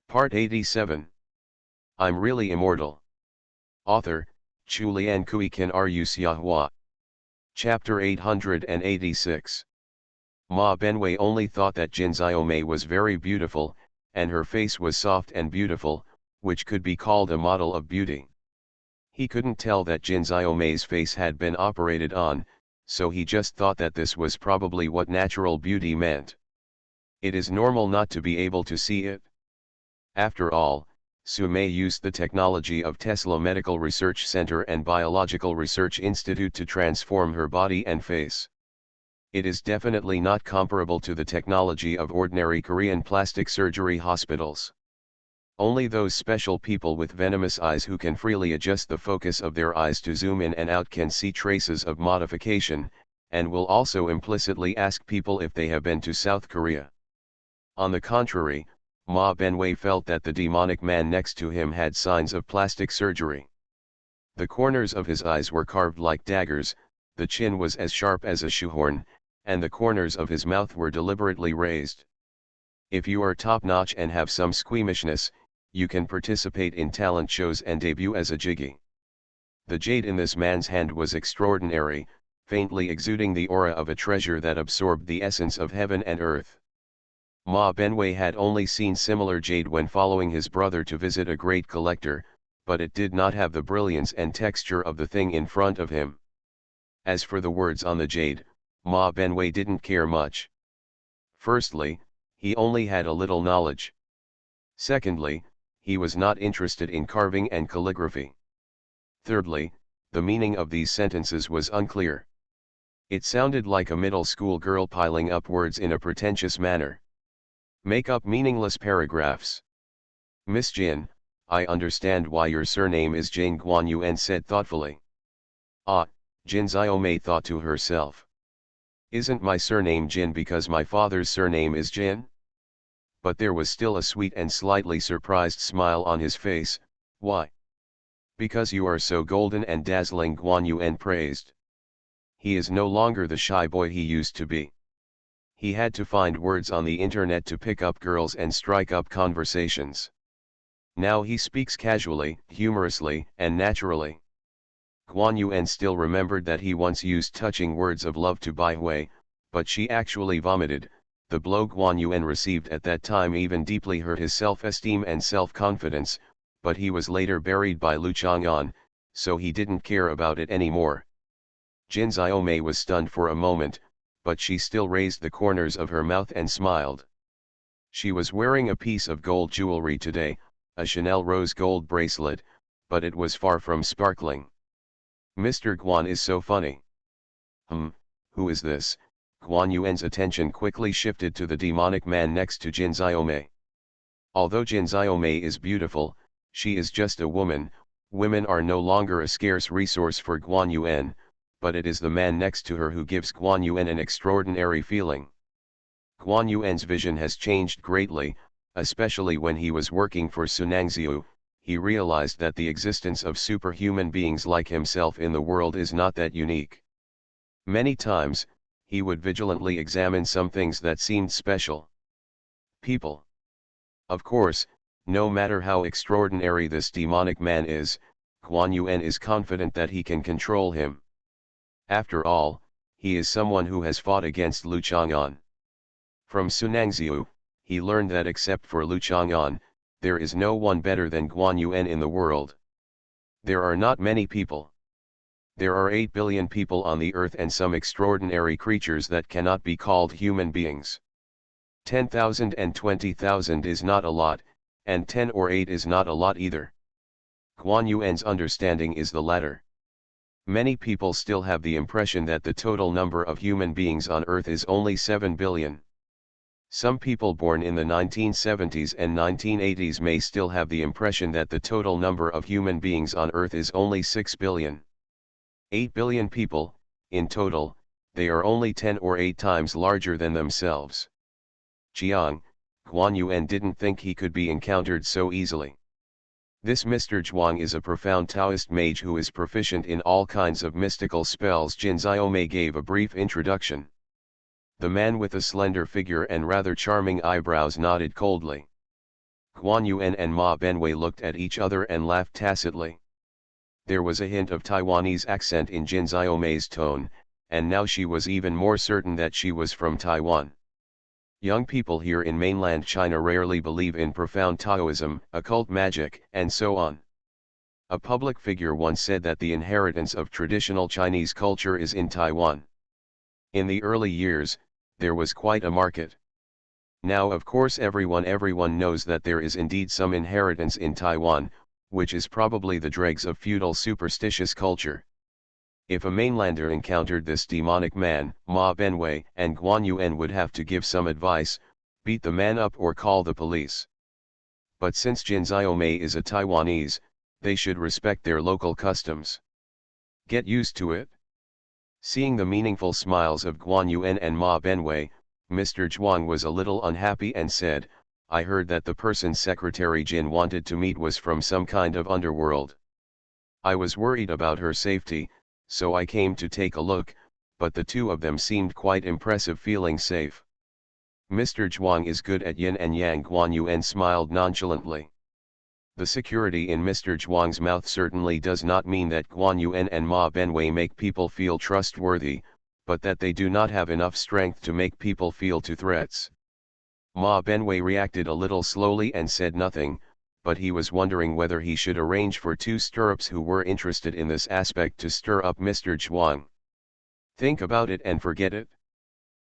Part 87. I'm Really Immortal. Author, Chulian Kuikan Rusiahua. Chapter 886. Ma Benwei only thought that Jin Xiaomei was very beautiful, and her face was soft and beautiful, which could be called a model of beauty. He couldn't tell that Jin Xiaomei's face had been operated on, so he just thought that this was probably what natural beauty meant. It is normal not to be able to see it. After all, Su Mei used the technology of Tesla Medical Research Center and Biological Research Institute to transform her body and face. It is definitely not comparable to the technology of ordinary Korean plastic surgery hospitals. Only those special people with venomous eyes who can freely adjust the focus of their eyes to zoom in and out can see traces of modification, and will also implicitly ask people if they have been to South Korea. On the contrary, Ma Benwei felt that the demonic man next to him had signs of plastic surgery. The corners of his eyes were carved like daggers, the chin was as sharp as a shoehorn, and the corners of his mouth were deliberately raised. If you are top-notch and have some squeamishness, you can participate in talent shows and debut as a jiggy. The jade in this man's hand was extraordinary, faintly exuding the aura of a treasure that absorbed the essence of heaven and earth. Ma Benwei had only seen similar jade when following his brother to visit a great collector, but it did not have the brilliance and texture of the thing in front of him. As for the words on the jade, Ma Benwei didn't care much. Firstly, he only had a little knowledge. Secondly, he was not interested in carving and calligraphy. Thirdly, the meaning of these sentences was unclear. It sounded like a middle school girl piling up words in a pretentious manner. Make up meaningless paragraphs. Miss Jin, I understand why your surname is Jane, Guan Yuan said thoughtfully. Ah, Jin Xiaomei thought to herself. Isn't my surname Jin because my father's surname is Jin? But there was still a sweet and slightly surprised smile on his face. Why? Because you are so golden and dazzling, Guan Yuan praised. He is no longer the shy boy he used to be. He had to find words on the internet to pick up girls and strike up conversations. Now he speaks casually, humorously, and naturally. Guan Yuan still remembered that he once used touching words of love to Bai Hui, but she actually vomited. The blow Guan Yuan received at that time even deeply hurt his self-esteem and self-confidence, but he was later buried by Lu Chang'an, so he didn't care about it anymore. Jin Xiaomei was stunned for a moment, but she still raised the corners of her mouth and smiled. She was wearing a piece of gold jewelry today, a Chanel rose gold bracelet, but it was far from sparkling. Mr. Guan is so funny. Who is this? Guan Yuan's attention quickly shifted to the demonic man next to Jin Xiaomei. Although Jin Xiaomei is beautiful, she is just a woman. Women are no longer a scarce resource for Guan Yuan, but it is the man next to her who gives Guan Yuan an extraordinary feeling. Guan Yuan's vision has changed greatly, especially when he was working for Sunangziu. He realized that the existence of superhuman beings like himself in the world is not that unique. Many times, he would vigilantly examine some things that seemed special. People. Of course, no matter how extraordinary this demonic man is, Guan Yuan is confident that he can control him. After all, he is someone who has fought against Lu Chang'an. From Sunangziu, he learned that except for Lu Chang'an, there is no one better than Guan Yuan in the world. There are not many people. There are 8 billion people on the earth and some extraordinary creatures that cannot be called human beings. 10,000 and 20,000 is not a lot, and 10 or 8 is not a lot either. Guan Yuan's understanding is the latter. Many people still have the impression that the total number of human beings on Earth is only 7 billion. Some people born in the 1970s and 1980s may still have the impression that the total number of human beings on Earth is only 6 billion. 8 billion people, in total, they are only 10 or 8 times larger than themselves. Jiang, Guan Yuan didn't think he could be encountered so easily. This Mr. Zhuang is a profound Taoist mage who is proficient in all kinds of mystical spells. Jin Xiaomei gave a brief introduction. The man with a slender figure and rather charming eyebrows nodded coldly. Guan Yuan and Ma Benwei looked at each other and laughed tacitly. There was a hint of Taiwanese accent in Jin Xiaomei's tone, and now she was even more certain that she was from Taiwan. Young people here in mainland China rarely believe in profound Taoism, occult magic, and so on. A public figure once said that the inheritance of traditional Chinese culture is in Taiwan. In the early years, there was quite a market. Now of course everyone knows that there is indeed some inheritance in Taiwan, which is probably the dregs of feudal superstitious culture. If a mainlander encountered this demonic man, Ma Benwei and Guan Yuan would have to give some advice, beat the man up or call the police. But since Jin Xiaomei is a Taiwanese, they should respect their local customs. Get used to it. Seeing the meaningful smiles of Guan Yuan and Ma Benwei, Mr. Zhuang was a little unhappy and said, I heard that the person Secretary Jin wanted to meet was from some kind of underworld. I was worried about her safety, so I came to take a look, but the two of them seemed quite impressive, feeling safe. Mr. Zhuang is good at yin and yang. Guan Yuan smiled nonchalantly. The security in Mr. Zhuang's mouth certainly does not mean that Guan Yuan and Ma Benwei make people feel trustworthy, but that they do not have enough strength to make people feel to threats. Ma Benwei reacted a little slowly and said nothing, but he was wondering whether he should arrange for two stirrups who were interested in this aspect to stir up Mr. Zhuang. Think about it and forget it.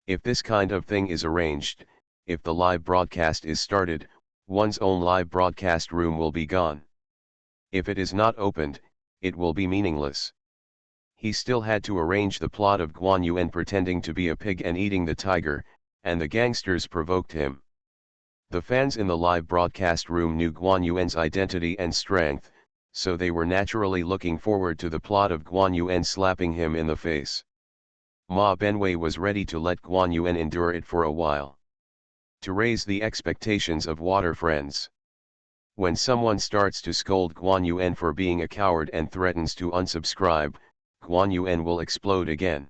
If this kind of thing is arranged, if the live broadcast is started, one's own live broadcast room will be gone. If it is not opened, it will be meaningless. He still had to arrange the plot of Guan Yuan pretending to be a pig and eating the tiger, and the gangsters provoked him. The fans in the live broadcast room knew Guan Yuan's identity and strength, so they were naturally looking forward to the plot of Guan Yuan slapping him in the face. Ma Benwei was ready to let Guan Yuan endure it for a while. To raise the expectations of water friends. When someone starts to scold Guan Yuan for being a coward and threatens to unsubscribe, Guan Yuan will explode again.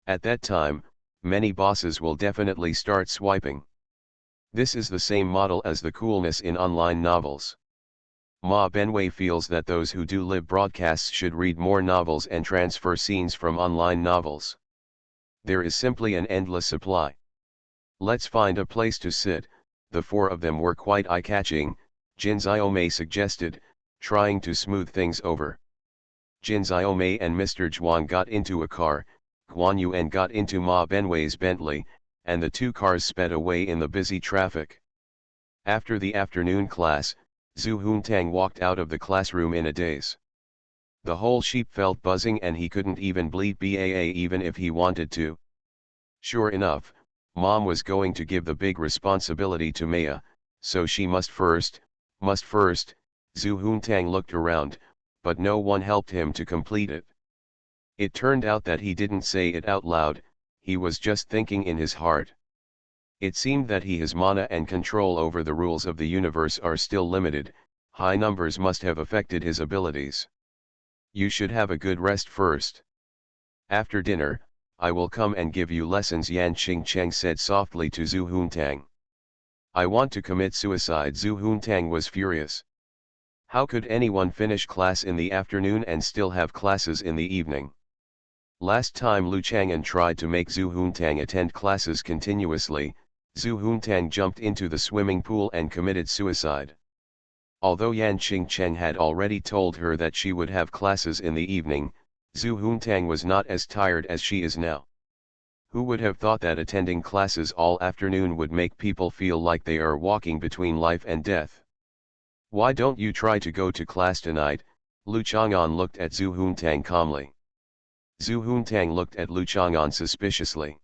At that time, many bosses will definitely start swiping. This is the same model as the coolness in online novels. Ma Benwei feels that those who do live broadcasts should read more novels and transfer scenes from online novels. There is simply an endless supply. Let's find a place to sit. The four of them were quite eye-catching, Jin Xiaomei suggested, trying to smooth things over. Jin Xiaomei and Mr. Zhuang got into a car, Guan Yuan got into Ma Benwei's Bentley, and the two cars sped away in the busy traffic. After the afternoon class, Zhu Huntang walked out of the classroom in a daze. The whole sheep felt buzzing and he couldn't even bleat BAA even if he wanted to. Sure enough, Mom was going to give the big responsibility to Maya, so she must first. Zhu Huntang looked around, but no one helped him to complete it. It turned out that he didn't say it out loud, he was just thinking in his heart. It seemed that his mana and control over the rules of the universe are still limited, high numbers must have affected his abilities. You should have a good rest first. After dinner, I will come and give you lessons, Yan Qingcheng said softly to Zhu Huntang. I want to commit suicide. Zhu Huntang was furious. How could anyone finish class in the afternoon and still have classes in the evening? Last time Lu Chang'an tried to make Zhu Huntang attend classes continuously, Zhu Huntang jumped into the swimming pool and committed suicide. Although Yan Qingcheng had already told her that she would have classes in the evening, Zhu Huntang was not as tired as she is now. Who would have thought that attending classes all afternoon would make people feel like they are walking between life and death? Why don't you try to go to class tonight? Lu Chang'an looked at Zhu Huntang calmly. Zhu Huntang looked at Lu Chang'an suspiciously.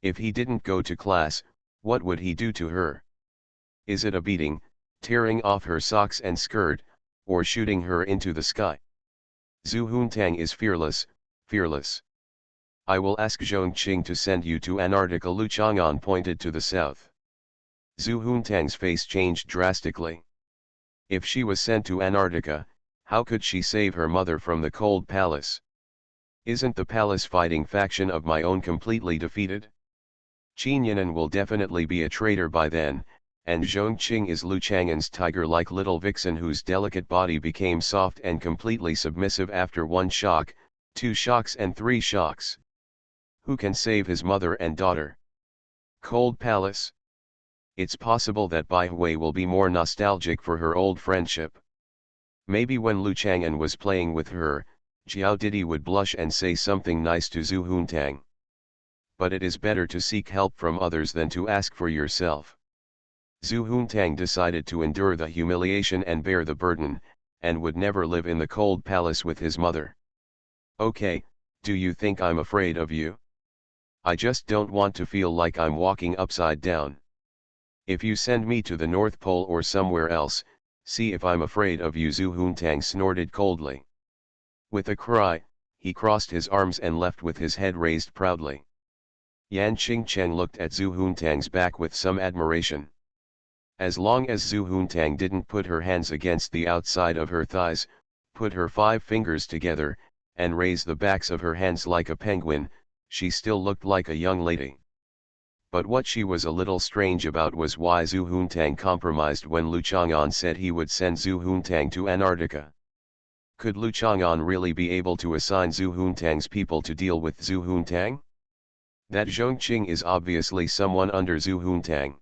If he didn't go to class, what would he do to her? Is it a beating, tearing off her socks and skirt, or shooting her into the sky? Zhu Huntang is fearless, fearless. I will ask Zhongqing to send you to Antarctica. Lu Chang'an pointed to the south. Zhu Huntang's face changed drastically. If she was sent to Antarctica, how could she save her mother from the cold palace? Isn't the palace fighting faction of my own completely defeated? Qin Yinan will definitely be a traitor by then, and Zhongqing is Lu Chang'an's tiger-like little vixen whose delicate body became soft and completely submissive after 1 shock, 2 shocks and 3 shocks. Who can save his mother and daughter? Cold Palace. It's possible that Bai Hui will be more nostalgic for her old friendship. Maybe when Lu Chang'an was playing with her, Jiao Didi would blush and say something nice to Zhu Huntang. But it is better to seek help from others than to ask for yourself. Zhu Huntang decided to endure the humiliation and bear the burden, and would never live in the cold palace with his mother. Okay, do you think I'm afraid of you? I just don't want to feel like I'm walking upside down. If you send me to the North Pole or somewhere else, see if I'm afraid of you, Zhu Huntang snorted coldly. With a cry, he crossed his arms and left with his head raised proudly. Yan Qingcheng looked at Zhu Huntang's back with some admiration. As long as Zhu Huntang didn't put her hands against the outside of her thighs, put her 5 fingers together, and raise the backs of her hands like a penguin, she still looked like a young lady. But what she was a little strange about was why Zhu Huntang compromised when Lu Chang'an said he would send Zhu Huntang to Antarctica. Could Lu Chang'an really be able to assign Zhu Huntang's people to deal with Zhu Huntang? That Zhongqing is obviously someone under Zhu Huntang.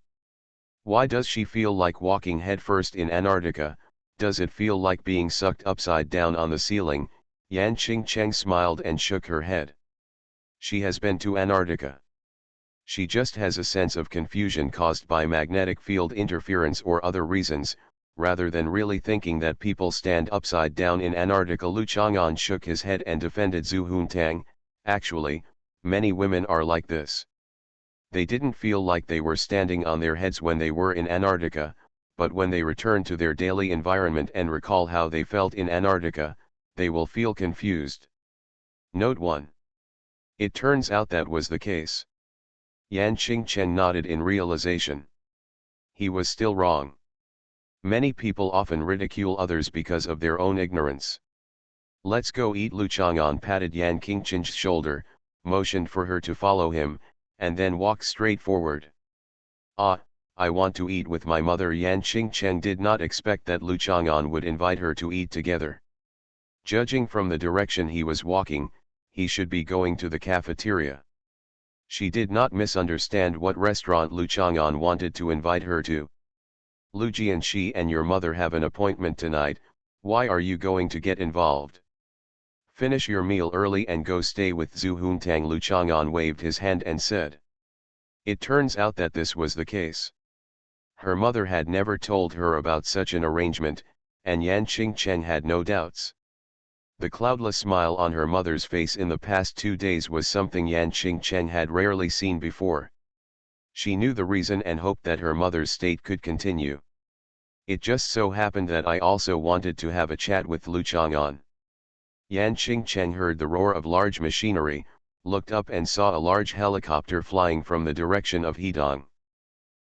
Why does she feel like walking headfirst in Antarctica? Does it feel like being sucked upside down on the ceiling? Yan Qingcheng smiled and shook her head. She has been to Antarctica. She just has a sense of confusion caused by magnetic field interference or other reasons, rather than really thinking that people stand upside down in Antarctica. Lu Chang'an shook his head and defended Zhu Huntang. Actually, many women are like this. They didn't feel like they were standing on their heads when they were in Antarctica, but when they return to their daily environment and recall how they felt in Antarctica, they will feel confused. Note 1. It turns out that was the case. Yan Qingcheng nodded in realization. He was still wrong. Many people often ridicule others because of their own ignorance. Let's go eat. Lu Chang'an patted Yan Qingcheng's shoulder, motioned for her to follow him, and then walked straight forward. Ah, I want to eat with my mother. Yan Qingcheng did not expect that Lu Chang'an would invite her to eat together. Judging from the direction he was walking, he should be going to the cafeteria. She did not misunderstand what restaurant Lu Chang'an wanted to invite her to. Lu Jianxi and your mother have an appointment tonight, why are you going to get involved? Finish your meal early and go stay with Zhu Huntang. Lu Chang'an waved his hand and said. It turns out that this was the case. Her mother had never told her about such an arrangement, and Yan Qingcheng had no doubts. The cloudless smile on her mother's face in the past 2 days was something Yan Qingcheng had rarely seen before. She knew the reason and hoped that her mother's state could continue. It just so happened that I also wanted to have a chat with Lu Chang'an. Yan Qingcheng heard the roar of large machinery, looked up and saw a large helicopter flying from the direction of Hedong.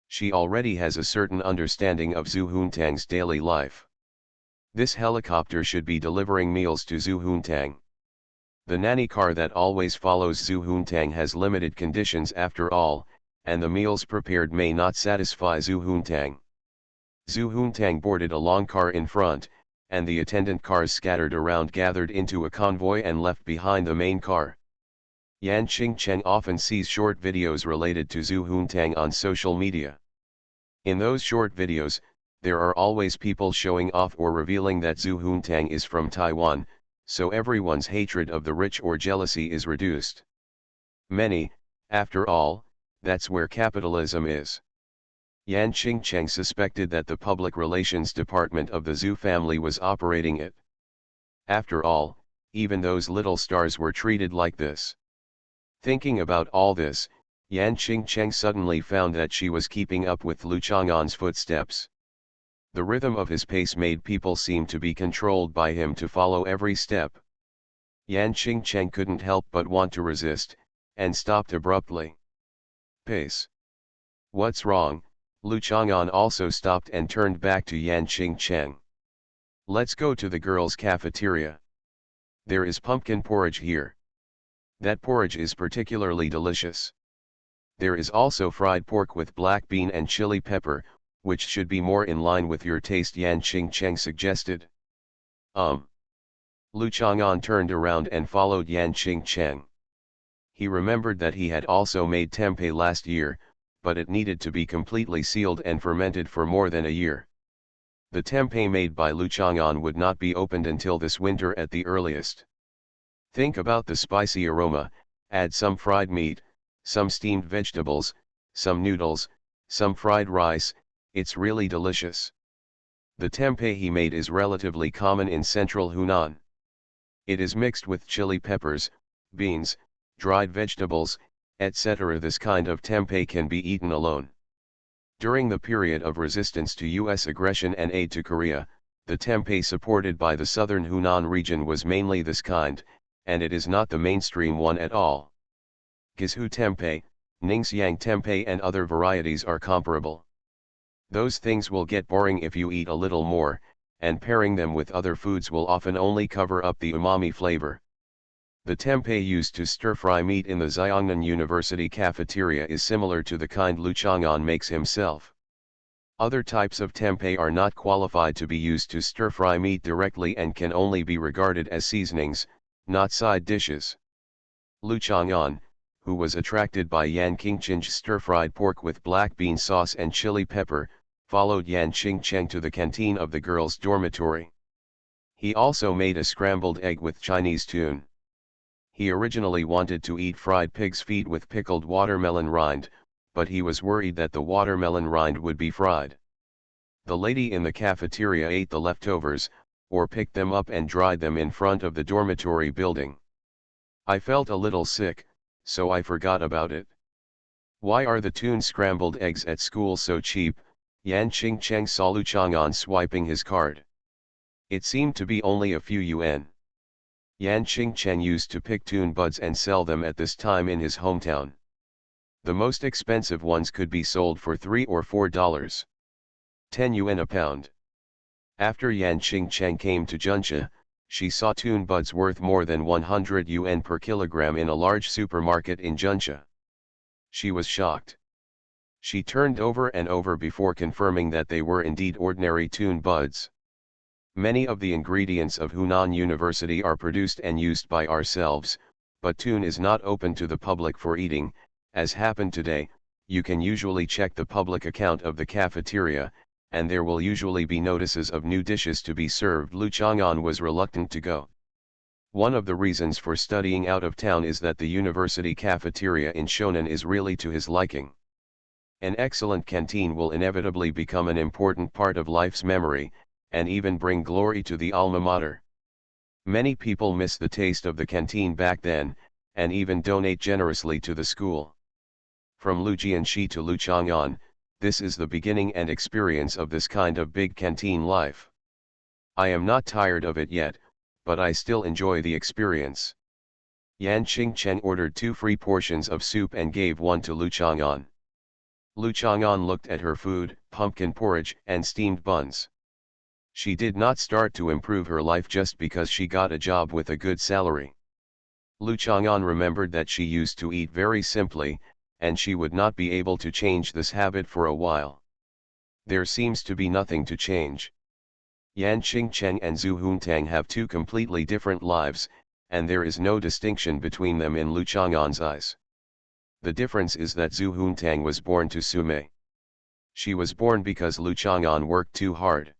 She already has a certain understanding of Zhu Huntang's daily life. This helicopter should be delivering meals to Zhu Huntang. The nanny car that always follows Zhu Huntang has limited conditions after all, and the meals prepared may not satisfy Zhu Huntang. Zhu Huntang boarded a long car in front, and the attendant cars scattered around gathered into a convoy and left behind the main car. Yan Qingcheng often sees short videos related to Zhu Huntang on social media. In those short videos, there are always people showing off or revealing that Zhu Huntang is from Taiwan, so everyone's hatred of the rich or jealousy is reduced. After all, that's where capitalism is. Yan Qingcheng suspected that the public relations department of the Zhu family was operating it. After all, even those little stars were treated like this. Thinking about all this, Yan Qingcheng suddenly found that she was keeping up with Lu Chang'an's footsteps. The rhythm of his pace made people seem to be controlled by him to follow every step. Yan Qingcheng couldn't help but want to resist, and stopped abruptly. Pace. What's wrong? Lu Chang'an also stopped and turned back to Yan Qingcheng. Let's go to the girls' cafeteria. There is pumpkin porridge here. That porridge is particularly delicious. There is also fried pork with black bean and chili pepper, which should be more in line with your taste, Yan Qingcheng suggested. Lu Chang'an turned around and followed Yan Qingcheng. He remembered that he had also made tempeh last year, but it needed to be completely sealed and fermented for more than a year. The tempeh made by Lu Chang'an would not be opened until this winter at the earliest. Think about the spicy aroma, add some fried meat, some steamed vegetables, some noodles, some fried rice, it's really delicious. The tempeh he made is relatively common in central Hunan. It is mixed with chili peppers, beans, dried vegetables, etc. This kind of tempeh can be eaten alone. During the period of resistance to U.S. aggression and aid to Korea, the tempeh supported by the southern Hunan region was mainly this kind, and it is not the mainstream one at all. Gizhu tempeh, Ningxiang tempeh and other varieties are comparable. Those things will get boring if you eat a little more, and pairing them with other foods will often only cover up the umami flavor. The tempeh used to stir-fry meat in the Xiongnan University cafeteria is similar to the kind Lu Chang'an makes himself. Other types of tempeh are not qualified to be used to stir-fry meat directly and can only be regarded as seasonings, not side dishes. Lu Chang'an, who was attracted by Yan Qingcheng's stir-fried pork with black bean sauce and chili pepper, followed Yan Qingcheng to the canteen of the girls' dormitory. He also made a scrambled egg with Chinese tune. He originally wanted to eat fried pig's feet with pickled watermelon rind, but he was worried that the watermelon rind would be fried. The lady in the cafeteria ate the leftovers, or picked them up and dried them in front of the dormitory building. I felt a little sick, so I forgot about it. Why are the tune scrambled eggs at school so cheap? Yan Qingcheng saw Lu Chang'an swiping his card. It seemed to be only a few yuan. Yan Qingcheng used to pick tune buds and sell them at this time in his hometown. The most expensive ones could be sold for $3 or $4. 10 yuan a pound. After Yan Qingcheng came to Junsha, she saw tune buds worth more than 100 yuan per kilogram in a large supermarket in Junsha. She was shocked. She turned over and over before confirming that they were indeed ordinary tune buds. Many of the ingredients of Hunan University are produced and used by ourselves, but tune is not open to the public for eating. As happened today, you can usually check the public account of the cafeteria, and there will usually be notices of new dishes to be served. Lu Chang'an was reluctant to go. One of the reasons for studying out of town is that the university cafeteria in Shonan is really to his liking. An excellent canteen will inevitably become an important part of life's memory, and even bring glory to the alma mater. Many people miss the taste of the canteen back then, and even donate generously to the school. From Lu Jianxi to Lu Chang'an, this is the beginning and experience of this kind of big canteen life. I am not tired of it yet, but I still enjoy the experience. Yan Qingcheng ordered 2 free portions of soup and gave one to Lu Chang'an. Lu Chang'an looked at her food, pumpkin porridge and steamed buns. She did not start to improve her life just because she got a job with a good salary. Lu Chang'an remembered that she used to eat very simply, and she would not be able to change this habit for a while. There seems to be nothing to change. Yan Qingcheng and Zhu Huntang have 2 completely different lives, and there is no distinction between them in Lu Chang'an's eyes. The difference is that Zhu Huntang was born to Sume. She was born because Lu Chang'an worked too hard.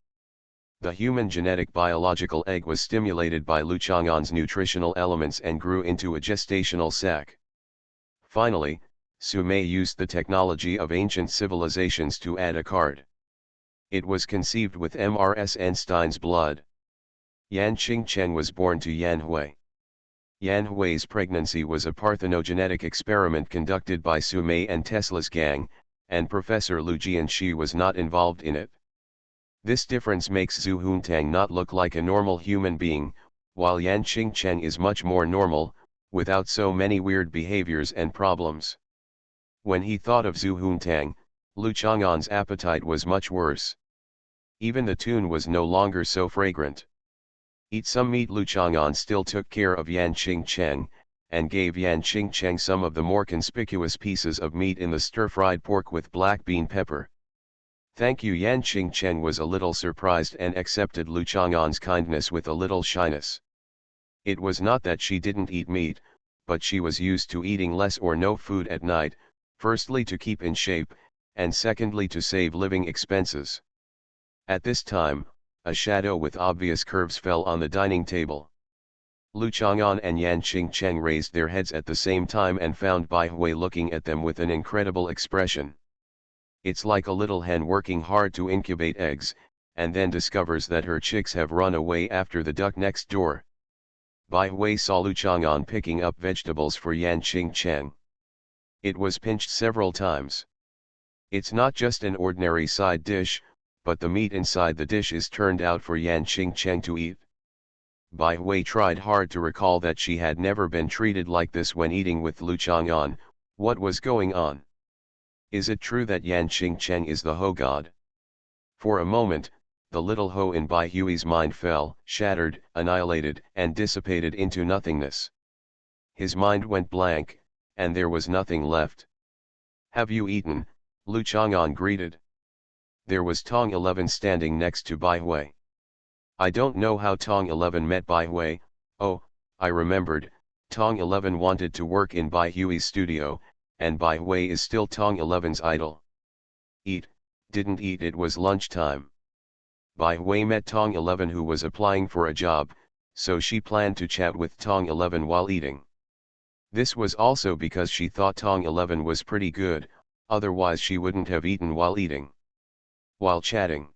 The human genetic biological egg was stimulated by Lu Chang'an's nutritional elements and grew into a gestational sac. Finally, Sume used the technology of ancient civilizations to add a card. It was conceived with Mrs. Einstein's blood. Yan Qingcheng was born to Yan Hui. Yan Hui's pregnancy was a parthenogenetic experiment conducted by Sume and Tesla's gang, and Professor Lu Jianxi was not involved in it. This difference makes Zhu Huntang not look like a normal human being, while Yan Qingcheng is much more normal, without so many weird behaviors and problems. When he thought of Zhu Huntang, Lu Chang'an's appetite was much worse. Even the tune was no longer so fragrant. Eat some meat. Lu Chang'an still took care of Yan Qingcheng, and gave Yan Qingcheng some of the more conspicuous pieces of meat in the stir-fried pork with black bean pepper. Thank you. Yan Qingchen was a little surprised and accepted Lu Chang'an's kindness with a little shyness. It was not that she didn't eat meat, but she was used to eating less or no food at night, firstly to keep in shape, and secondly to save living expenses. At this time, a shadow with obvious curves fell on the dining table. Lu Chang'an and Yan Qingchen raised their heads at the same time and found Bai Hui looking at them with an incredible expression. It's like a little hen working hard to incubate eggs, and then discovers that her chicks have run away after the duck next door. Bai Hui saw Lu Chang'an picking up vegetables for Yan Qingchen. It was pinched several times. It's not just an ordinary side dish, but the meat inside the dish is turned out for Yan Qingchen to eat. Bai Hui tried hard to recall that she had never been treated like this when eating with Lu Chang'an. What was going on? Is it true that Yan Qingchen is the Ho god? For a moment, the little Ho in Bai Hui's mind fell, shattered, annihilated, and dissipated into nothingness. His mind went blank, and there was nothing left. Have you eaten? Lu Chang'an greeted. There was Tong 11 standing next to Bai Hui. I don't know how Tong 11 met Bai Hui. Oh, I remembered, Tong 11 wanted to work in Bai Hui's studio, and Bai Hui is still Tong 11's idol. Eat, didn't eat, it was lunchtime. Bai Hui met Tong 11 who was applying for a job, so she planned to chat with Tong 11 while eating. This was also because she thought Tong 11 was pretty good, otherwise she wouldn't have eaten while eating. While chatting,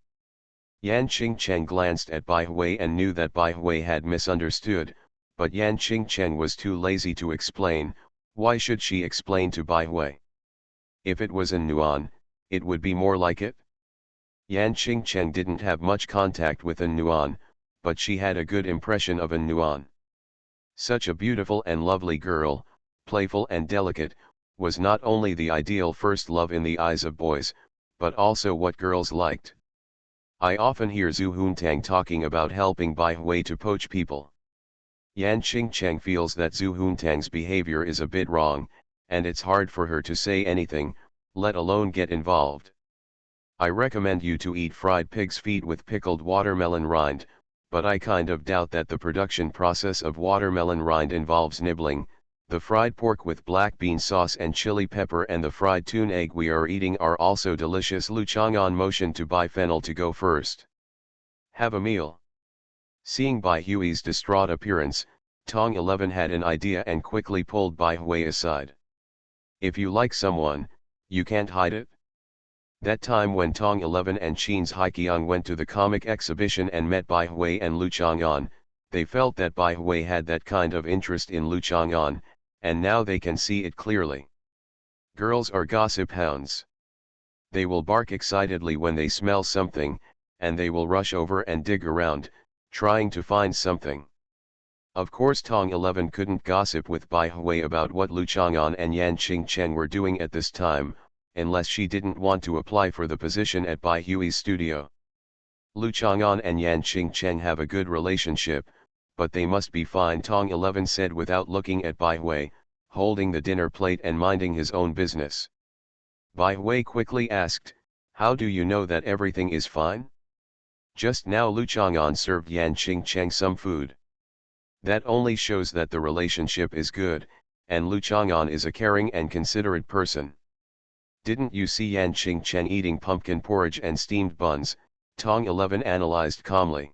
Yan Qingchen glanced at Bai Hui and knew that Bai Hui had misunderstood, but Yan Qingchen was too lazy to explain. Why should she explain to Bai Hui? If it was in Nuan, it would be more like it. Yan Qingchen didn't have much contact with an Nuan, but she had a good impression of an Nuan. Such a beautiful and lovely girl, playful and delicate, was not only the ideal first love in the eyes of boys, but also what girls liked. I often hear Zhu Huntang talking about helping Bai Hui to poach people. Yan Qingchen feels that Zhu Huntang's behavior is a bit wrong, and it's hard for her to say anything, let alone get involved. I recommend you to eat fried pig's feet with pickled watermelon rind, but I kind of doubt that the production process of watermelon rind involves nibbling. The fried pork with black bean sauce and chili pepper and the fried tuna egg we are eating are also delicious. Lu Chang'an motioned to Bai Fennel to go first. Have a meal. Seeing Bai Hui's distraught appearance, Tong 11 had an idea and quickly pulled Bai Hui aside. If you like someone, you can't hide it. That time when Tong 11 and Qin's Haiqiang went to the comic exhibition and met Bai Hui and Lu Chang'an, they felt that Bai Hui had that kind of interest in Lu Chang'an, and now they can see it clearly. Girls are gossip hounds. They will bark excitedly when they smell something, and they will rush over and dig around, trying to find something. Of course Tong 11 couldn't gossip with Bai Hui about what Lu Chang'an and Yan Qingchen were doing at this time, unless she didn't want to apply for the position at Bai Hui's studio. Lu Chang'an and Yan Qingchen have a good relationship, but they must be fine, Tong 11 said without looking at Bai Hui, holding the dinner plate and minding his own business. Bai Hui quickly asked, how do you know that everything is fine? Just now Lu Chang'an served Yan Qingchen some food. That only shows that the relationship is good, and Lu Chang'an is a caring and considerate person. Didn't you see Yan Qingchen eating pumpkin porridge and steamed buns? Tong 11 analyzed calmly.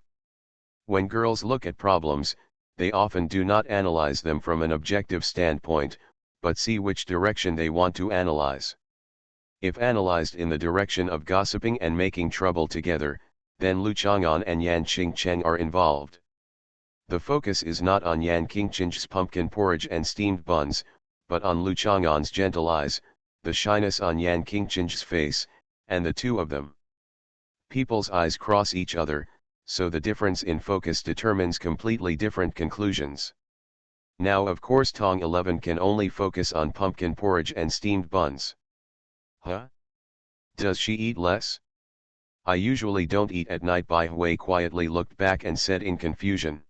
When girls look at problems, they often do not analyze them from an objective standpoint, but see which direction they want to analyze. If analyzed in the direction of gossiping and making trouble together, then Lu Chang'an and Yan Qingchen are involved. The focus is not on Yan Qingchen's pumpkin porridge and steamed buns, but on Lu Chang'an's gentle eyes, the shyness on Yan Qingchen's face, and the two of them. People's eyes cross each other, so the difference in focus determines completely different conclusions. Now of course Tong 11 can only focus on pumpkin porridge and steamed buns. Huh? Does she eat less? I usually don't eat at night. Bai Hui quietly looked back and said in confusion.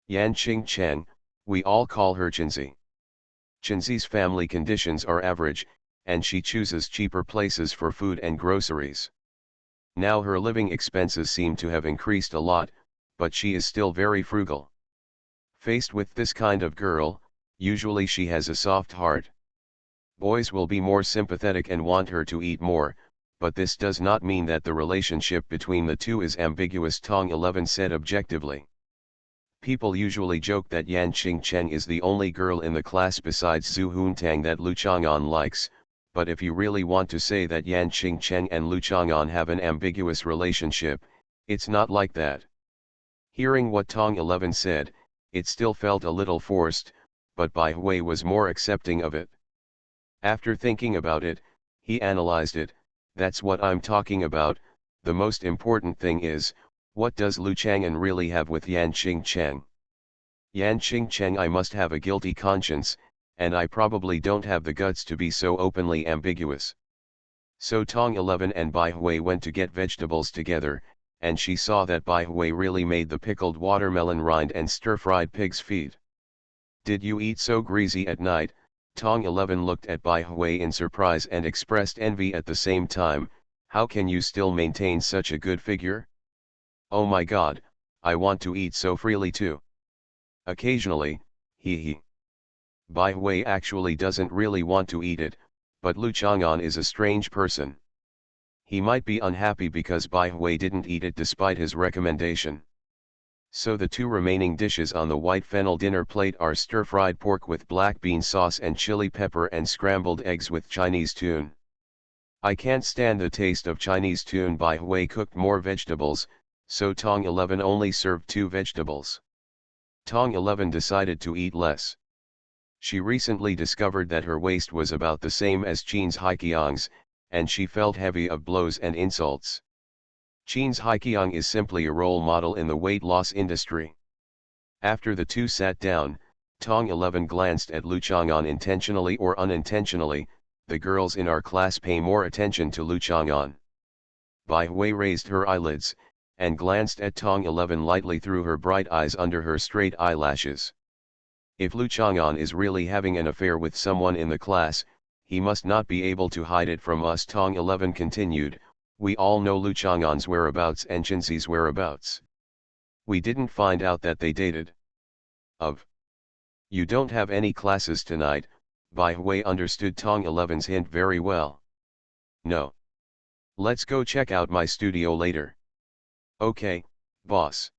Yan Qingchen, we all call her Qinzi. Qinzi's family conditions are average, and she chooses cheaper places for food and groceries. Now her living expenses seem to have increased a lot, but she is still very frugal. Faced with this kind of girl, usually she has a soft heart. Boys will be more sympathetic and want her to eat more, but this does not mean that the relationship between the two is ambiguous, Tong 11 said objectively. People usually joke that Yan Qingcheng is the only girl in the class besides Zhu Huntang that Lu Chang'an likes, but if you really want to say that Yan Qingcheng and Lu Chang'an have an ambiguous relationship, it's not like that. Hearing what Tong 11 said, it still felt a little forced, but Bai Hui was more accepting of it. After thinking about it, he analyzed it. That's what I'm talking about. The most important thing is, what does Lu Chang'an really have with Yan Qingcheng? Yan Qingcheng, I must have a guilty conscience, and I probably don't have the guts to be so openly ambiguous. So Tong 11 and Bai Hui went to get vegetables together, and she saw that Bai Hui really made the pickled watermelon rind and stir-fried pig's feet. Did you eat so greasy at night? Tong 11 looked at Bai Hui in surprise and expressed envy at the same time. How can you still maintain such a good figure? Oh my god, I want to eat so freely too. Occasionally, he. Bai Hui actually doesn't really want to eat it, but Lu Chang'an is a strange person. He might be unhappy because Bai Hui didn't eat it despite his recommendation. So the two remaining dishes on the white fennel dinner plate are stir-fried pork with black bean sauce and chili pepper and scrambled eggs with Chinese tune. I can't stand the taste of Chinese tune. Bai Hui cooked more vegetables, so Tong 11 only served 2 vegetables. Tong 11 decided to eat less. She recently discovered that her waist was about the same as Qin's Haiqiang's, and she felt heavy of blows and insults. Qin's Haiqiang is simply a role model in the weight loss industry. After the two sat down, Tong 11 glanced at Lu Chang'an. Intentionally or unintentionally, the girls in our class pay more attention to Lu Chang'an. Bai Hui raised her eyelids, and glanced at Tong 11 lightly through her bright eyes under her straight eyelashes. If Lu Chang'an is really having an affair with someone in the class, he must not be able to hide it from us. Tong 11 continued. We all know Lu Chang'an's whereabouts and Chinzi's whereabouts. We didn't find out that they dated. You don't have any classes tonight. Bai Hui understood Tong 11's hint very well. No. Let's go check out my studio later. Okay, boss.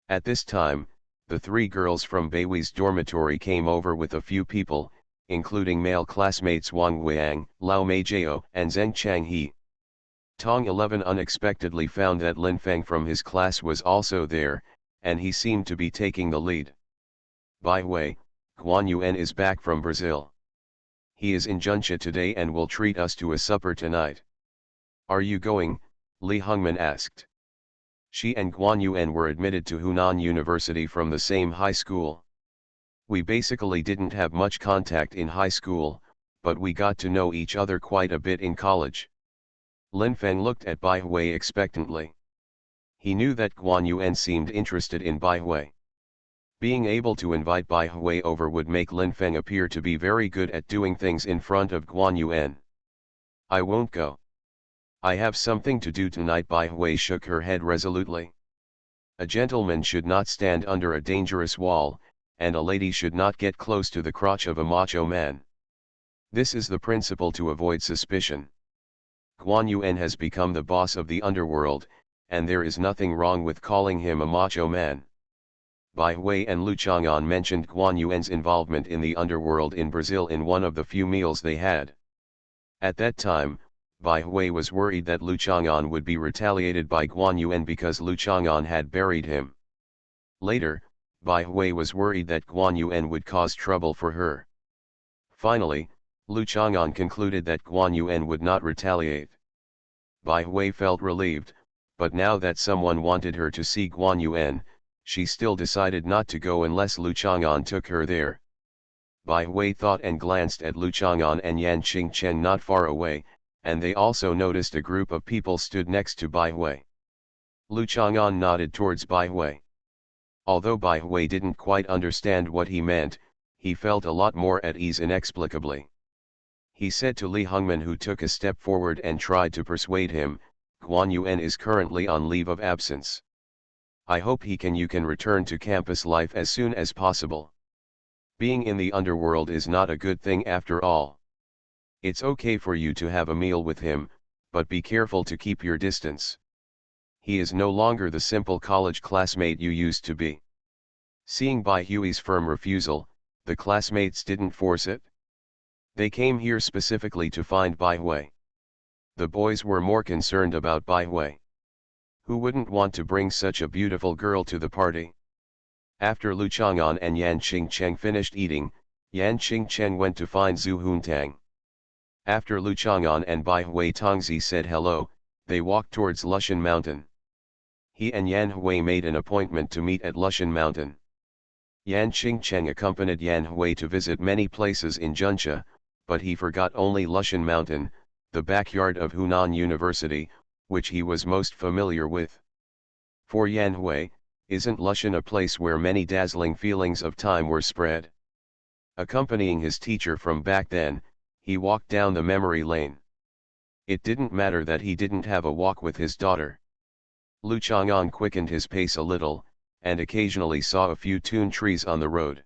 At this time, the 3 girls from Beiwei's dormitory came over with a few people, including male classmates Wang Weiang, Lao Meijiao, and Zheng Changhe. Tong 11 unexpectedly found that Lin Feng from his class was also there, and he seemed to be taking the lead. By the way, Guan Yuan is back from Brazil. He is in Junxia today and will treat us to a supper tonight. Are you going? Li Hongman asked. She and Guan Yuan were admitted to Hunan University from the same high school. We basically didn't have much contact in high school, but we got to know each other quite a bit in college. Lin Feng looked at Bai Hui expectantly. He knew that Guan Yuan seemed interested in Bai Hui. Being able to invite Bai Hui over would make Lin Feng appear to be very good at doing things in front of Guan Yuan. I won't go. I have something to do tonight. Bai Hui shook her head resolutely. A gentleman should not stand under a dangerous wall, and a lady should not get close to the crotch of a macho man. This is the principle to avoid suspicion. Guan Yuan has become the boss of the underworld, and there is nothing wrong with calling him a macho man. Bai Hui and Lu Chang'an mentioned Guan Yuan's involvement in the underworld in Brazil in one of the few meals they had. At that time, Bai Hui was worried that Lu Chang'an would be retaliated by Guan Yuan because Lu Chang'an had buried him. Later, Bai Hui was worried that Guan Yuan would cause trouble for her. Finally, Lu Chang'an concluded that Guan Yuan would not retaliate. Bai Hui felt relieved, but now that someone wanted her to see Guan Yuan, she still decided not to go unless Lu Chang'an took her there. Bai Hui thought and glanced at Lu Chang'an and Yan Qingcheng not far away, and they also noticed a group of people stood next to Bai Hui. Lu Chang'an nodded towards Bai Hui. Although Bai Hui didn't quite understand what he meant, he felt a lot more at ease inexplicably. He said to Li Hongman, who took a step forward and tried to persuade him, Guan Yuan is currently on leave of absence. I hope you can return to campus life as soon as possible. Being in the underworld is not a good thing after all. It's okay for you to have a meal with him, but be careful to keep your distance. He is no longer the simple college classmate you used to be. Seeing Bai Hui's firm refusal, the classmates didn't force it. They came here specifically to find Bai Hui. The boys were more concerned about Bai Hui. Who wouldn't want to bring such a beautiful girl to the party? After Lu Chang'an and Yan Qingcheng finished eating, Yan Qingcheng went to find Zhu Huntang. After Lu Chang'an and Bai Hui Tongzi said hello, they walked towards Lushan Mountain. He and Yan Hui made an appointment to meet at Lushan Mountain. Yan Qingcheng accompanied Yan Hui to visit many places in Junsha, but he forgot only Lushan Mountain, the backyard of Hunan University, which he was most familiar with. For Yan Hui, isn't Lushan a place where many dazzling feelings of time were spread? Accompanying his teacher from back then, he walked down the memory lane. It didn't matter that he didn't have a walk with his daughter. Lu Chang'an quickened his pace a little, and occasionally saw a few tun trees on the road.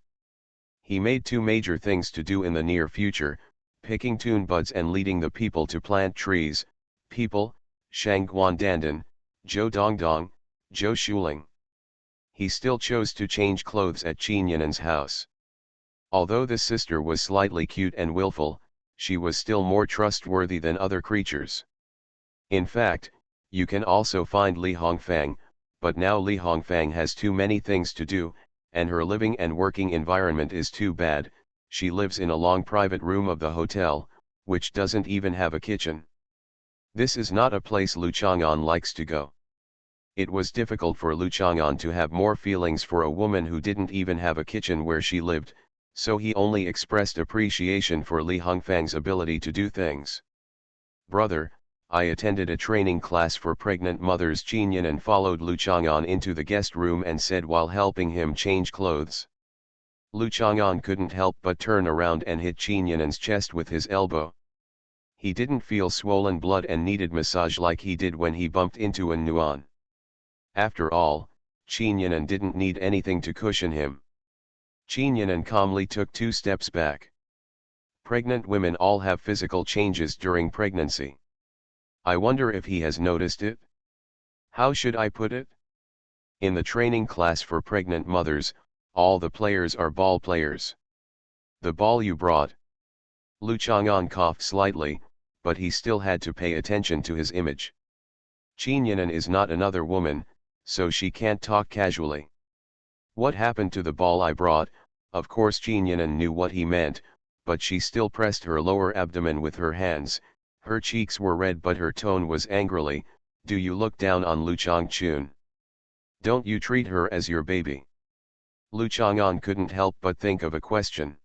He made two major things to do in the near future: picking tun buds and leading the people to plant trees. People: Shangguan Dandan, Zhou Dongdong, Zhou Shuling. He still chose to change clothes at Qin Yinan's house. Although the sister was slightly cute and willful, she was still more trustworthy than other creatures. In fact, you can also find Li Hongfang, but now Li Hongfang has too many things to do, and her living and working environment is too bad. She lives in a long private room of the hotel, which doesn't even have a kitchen. This is not a place Lu Chang'an likes to go. It was difficult for Lu Chang'an to have more feelings for a woman who didn't even have a kitchen where she lived, so he only expressed appreciation for Li Hongfang's ability to do things. Brother, I attended a training class for pregnant mothers. Qin Yinan followed Lu Chang'an into the guest room and said while helping him change clothes. Lu Chang'an couldn't help but turn around and hit Qin Yinan's chest with his elbow. He didn't feel swollen blood and needed massage like he did when he bumped into An Nuan. After all, Qin Yinan didn't need anything to cushion him. Qin Yinan calmly took 2 steps back. Pregnant women all have physical changes during pregnancy. I wonder if he has noticed it? How should I put it? In the training class for pregnant mothers, all the players are ball players. The ball you brought. Lu Chang'an coughed slightly, but he still had to pay attention to his image. Qin Yinan is not another woman, so she can't talk casually. What happened to the ball I brought? Of course Qin Yinan knew what he meant, but she still pressed her lower abdomen with her hands. Her cheeks were red but her tone was angrily, do you look down on Lu Changchun? Don't you treat her as your baby? Lu Chang'an couldn't help but think of a question.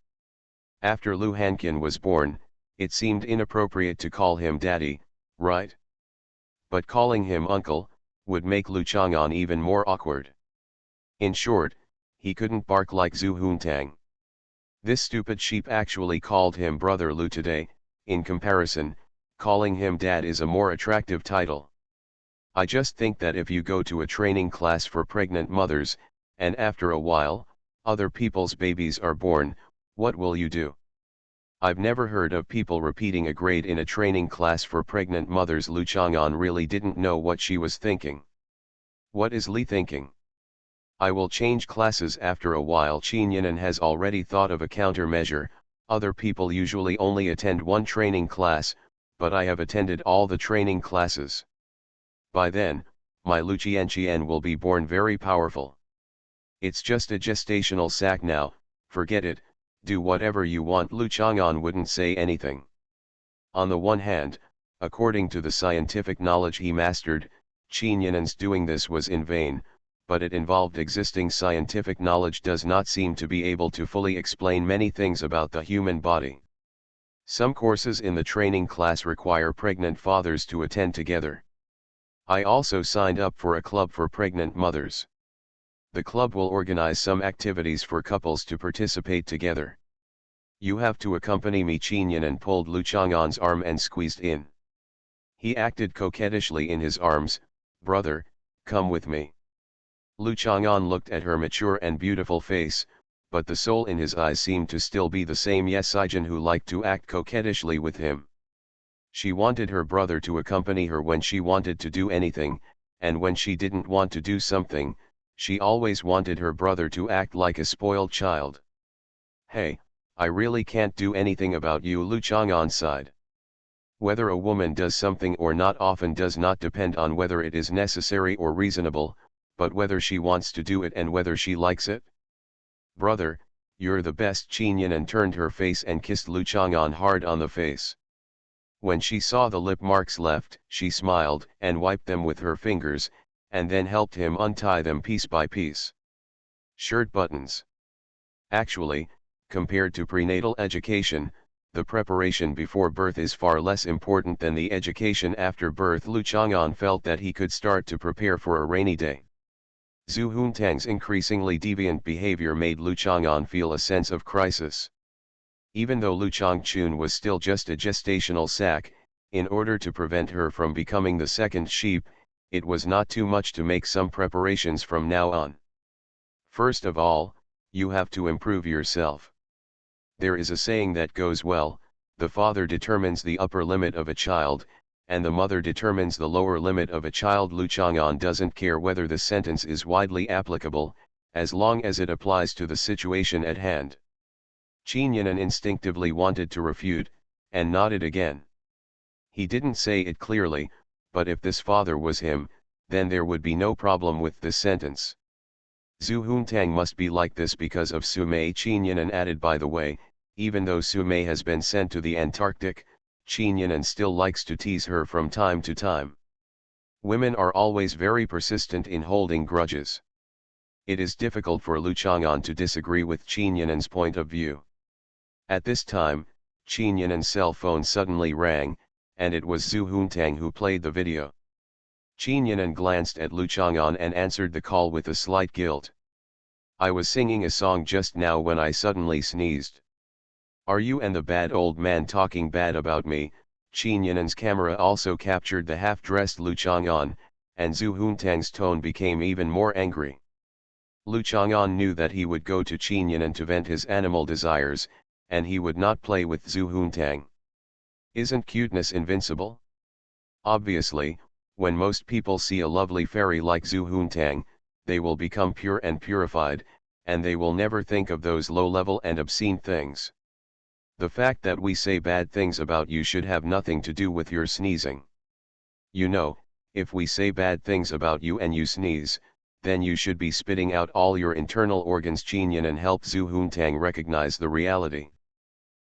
After Lu Hanqian was born, it seemed inappropriate to call him daddy, right? But calling him uncle would make Lu Chang'an even more awkward. In short, he couldn't bark like Zhu Huntang. This stupid sheep actually called him brother Lu today. In comparison, calling him dad is a more attractive title. I just think that if you go to a training class for pregnant mothers, and after a while, other people's babies are born, what will you do? I've never heard of people repeating a grade in a training class for pregnant mothers. Lu Chang'an really didn't know what she was thinking. What is Li thinking? I will change classes after a while. Qin Yinan has already thought of a countermeasure. Other people usually only attend one training class, but I have attended all the training classes. By then, my Lu Qianqian will be born very powerful. It's just a gestational sac now, forget it, do whatever you want. Lu Chang'an wouldn't say anything. On the one hand, according to the scientific knowledge he mastered, Qin Yinan's doing this was in vain, but it involved existing scientific knowledge does not seem to be able to fully explain many things about the human body. Some courses in the training class require pregnant fathers to attend together. I also signed up for a club for pregnant mothers. The club will organize some activities for couples to participate together. You have to accompany me. Qinyanan pulled Lu Chang'an's arm and squeezed in. He acted coquettishly in his arms. Brother, come with me. Lu Chang'an looked at her mature and beautiful face, but the soul in his eyes seemed to still be the same Yesijin who liked to act coquettishly with him. She wanted her brother to accompany her when she wanted to do anything, and when she didn't want to do something, she always wanted her brother to act like a spoiled child. Hey, I really can't do anything about you, Lu Chang'an sighed. Whether a woman does something or not often does not depend on whether it is necessary or reasonable, but whether she wants to do it and whether she likes it. Brother, you're the best. Qinyanan turned her face and kissed Lu Chang'an hard on the face. When she saw the lip marks left, she smiled and wiped them with her fingers, and then helped him untie them piece by piece. Shirt buttons. Actually, compared to prenatal education, the preparation before birth is far less important than the education after birth. Lu Chang'an felt that he could start to prepare for a rainy day. Zhu Huntang's increasingly deviant behavior made Lu Chang'an feel a sense of crisis. Even though Lu Changchun was still just a gestational sac, in order to prevent her from becoming the second sheep, it was not too much to make some preparations from now on. First of all, you have to improve yourself. There is a saying that goes well, the father determines the upper limit of a child, and the mother determines the lower limit of a child. Lu Chang'an doesn't care whether the sentence is widely applicable, as long as it applies to the situation at hand. Qinyanan instinctively wanted to refute, and nodded again. He didn't say it clearly, but if this father was him, then there would be no problem with this sentence. Zhu Huntang must be like this because of Sumei. Qinyanan added, by the way, even though Sumei has been sent to the Antarctic, Qinyanan still likes to tease her from time to time. Women are always very persistent in holding grudges. It is difficult for Lu Chang'an to disagree with Qinyanan's point of view. At this time, Qinyanan's cell phone suddenly rang, and it was Zhu Huntang who played the video. Qinyanan glanced at Lu Chang'an and answered the call with a slight guilt. I was singing a song just now when I suddenly sneezed. Are you and the bad old man talking bad about me? Qinyanan's camera also captured the half-dressed Lu Chang'an, and Zhu Huntang's tone became even more angry. Lu Chang'an knew that he would go to Qinyanan to vent his animal desires, and he would not play with Zhu Huntang. Isn't cuteness invincible? Obviously, when most people see a lovely fairy like Zhu Huntang, they will become pure and purified, and they will never think of those low-level and obscene things. The fact that we say bad things about you should have nothing to do with your sneezing. You know, if we say bad things about you and you sneeze, then you should be spitting out all your internal organs. Qinyanan helped Zhu Huntang recognize the reality.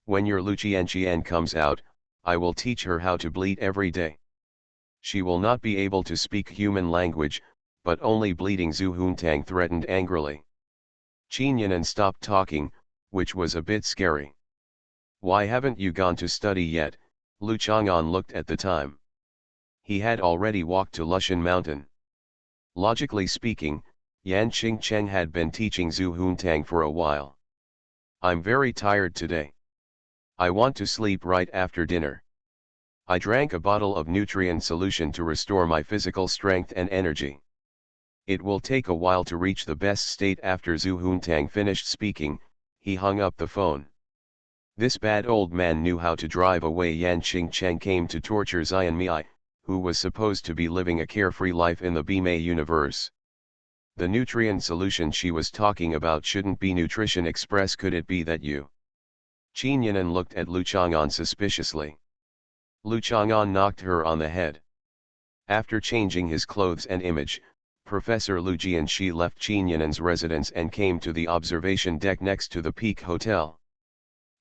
When your Lu Qianqian comes out, I will teach her how to bleat every day. She will not be able to speak human language, but only bleating. Zhu Huntang threatened angrily. Qinyanan stopped talking, which was a bit scary. Why haven't you gone to study yet? Lu Chang'an looked at the time. He had already walked to Lushan Mountain. Logically speaking, Yan Qingcheng had been teaching Zhu Huntang for a while. I'm very tired today. I want to sleep right after dinner. I drank a bottle of nutrient solution to restore my physical strength and energy. It will take a while to reach the best state. After Zhu Huntang finished speaking, he hung up the phone. This bad old man knew how to drive away. Yan Qingcheng came to torture Xian Mei, who was supposed to be living a carefree life in the Bimei universe. The nutrient solution she was talking about shouldn't be Nutrition Express. Could it be that you? Qinyanan looked at Lu Chang'an suspiciously. Lu Chang'an knocked her on the head. After changing his clothes and image, Professor Lu Jianxi left Qinyanan's residence and came to the observation deck next to the Peak Hotel.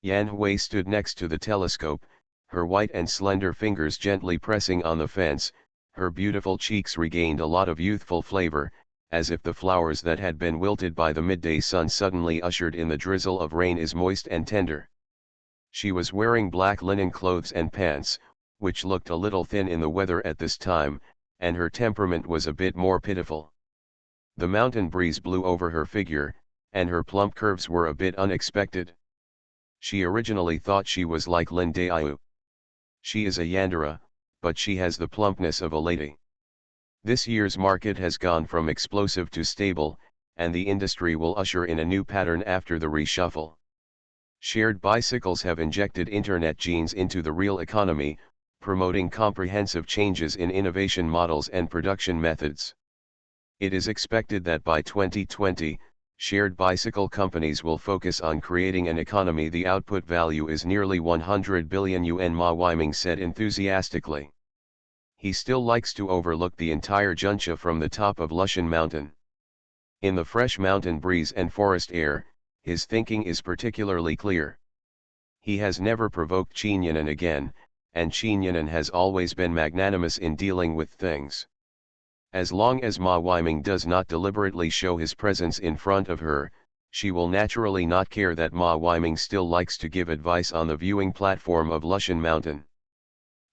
Yan Hui stood next to the telescope, her white and slender fingers gently pressing on the fence. Her beautiful cheeks regained a lot of youthful flavor, as if the flowers that had been wilted by the midday sun suddenly ushered in the drizzle of rain is moist and tender. She was wearing black linen clothes and pants, which looked a little thin in the weather at this time, and her temperament was a bit more pitiful. The mountain breeze blew over her figure, and her plump curves were a bit unexpected. She originally thought she was like Lindayu. She is a yandere, but she has the plumpness of a lady. This year's market has gone from explosive to stable, and the industry will usher in a new pattern after the reshuffle. Shared bicycles have injected internet genes into the real economy, promoting comprehensive changes in innovation models and production methods. It is expected that by 2020, shared bicycle companies will focus on creating an economy the output value is nearly 100 billion yuan, Ma Weiming said enthusiastically. He still likes to overlook the entire Juncha from the top of Lushan Mountain. In the fresh mountain breeze and forest air, his thinking is particularly clear. He has never provoked Qinyanan again, and Qinyanan has always been magnanimous in dealing with things. As long as Ma Weiming does not deliberately show his presence in front of her, she will naturally not care that Ma Weiming still likes to give advice on the viewing platform of Lushan Mountain.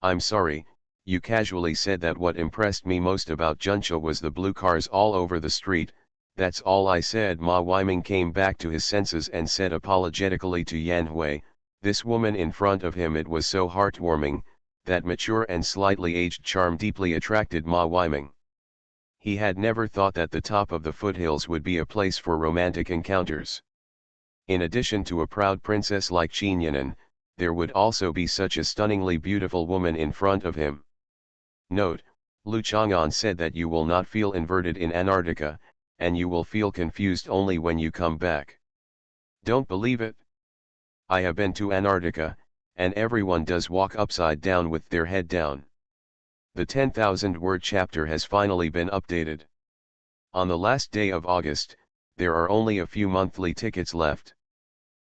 I'm sorry, you casually said that what impressed me most about Juncha was the blue cars all over the street. That's all I said. Ma Weiming came back to his senses and said apologetically to Yan Hui, this woman in front of him. It was so heartwarming, that mature and slightly aged charm deeply attracted Ma Weiming. He had never thought that the top of the foothills would be a place for romantic encounters. In addition to a proud princess like Qinyanan, there would also be such a stunningly beautiful woman in front of him. Note, Lu Chang'an said that you will not feel inverted in Antarctica, and you will feel confused only when you come back. Don't believe it? I have been to Antarctica, and everyone does walk upside down with their head down. The 10,000-word chapter has finally been updated. On the last day of August, there are only a few monthly tickets left.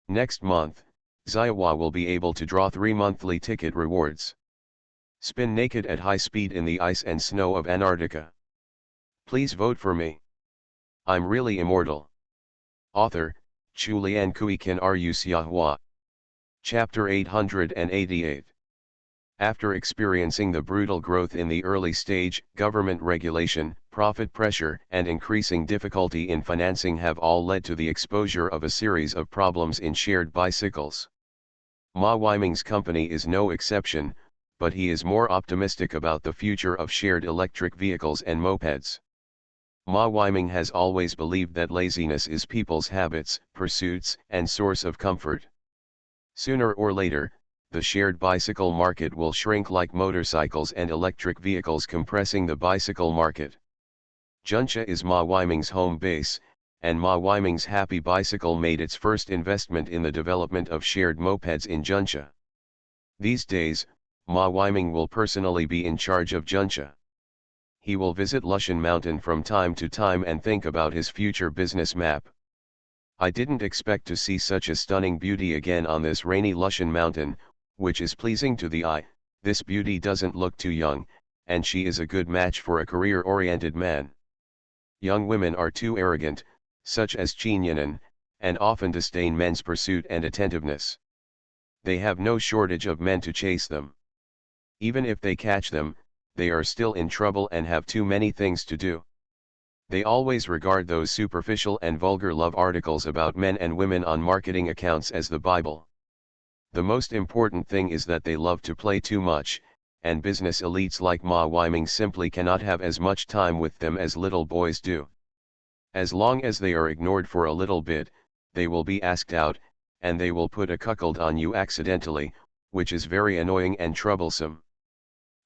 Next month, Zaiwa will be able to draw 3 monthly ticket rewards. Spin naked at high speed in the ice and snow of Antarctica. Please vote for me. I'm really immortal. Author, Chulian Kuikan Ru Xiahua. Chapter 888. After experiencing the brutal growth in the early stage, government regulation, profit pressure, and increasing difficulty in financing have all led to the exposure of a series of problems in shared bicycles. Ma Weiming's company is no exception, but he is more optimistic about the future of shared electric vehicles and mopeds. Ma Weiming has always believed that laziness is people's habits, pursuits, and source of comfort. Sooner or later, the shared bicycle market will shrink like motorcycles and electric vehicles, compressing the bicycle market. Juncha is Ma Weiming's home base, and Ma Weiming's Happy Bicycle made its first investment in the development of shared mopeds in Juncha. These days, Ma Weiming will personally be in charge of Juncha. He will visit Lushan Mountain from time to time and think about his future business map. I didn't expect to see such a stunning beauty again on this rainy Lushan Mountain, which is pleasing to the eye. This beauty doesn't look too young, and she is a good match for a career-oriented man. Young women are too arrogant, such as Qinyanan, and often disdain men's pursuit and attentiveness. They have no shortage of men to chase them. Even if they catch them, they are still in trouble and have too many things to do. They always regard those superficial and vulgar love articles about men and women on marketing accounts as the Bible. The most important thing is that they love to play too much, and business elites like Ma Weiming simply cannot have as much time with them as little boys do. As long as they are ignored for a little bit, they will be asked out, and they will put a cuckold on you accidentally, which is very annoying and troublesome.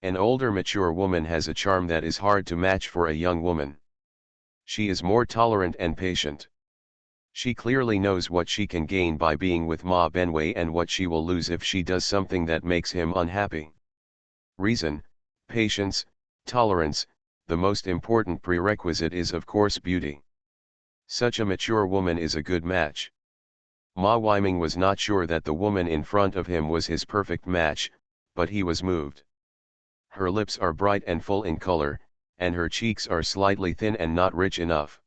An older mature woman has a charm that is hard to match for a young woman. She is more tolerant and patient. She clearly knows what she can gain by being with Ma Benwei and what she will lose if she does something that makes him unhappy. Reason, patience, tolerance, the most important prerequisite is of course beauty. Such a mature woman is a good match. Ma Weiming was not sure that the woman in front of him was his perfect match, but he was moved. Her lips are bright and full in color, and her cheeks are slightly thin and not rich enough.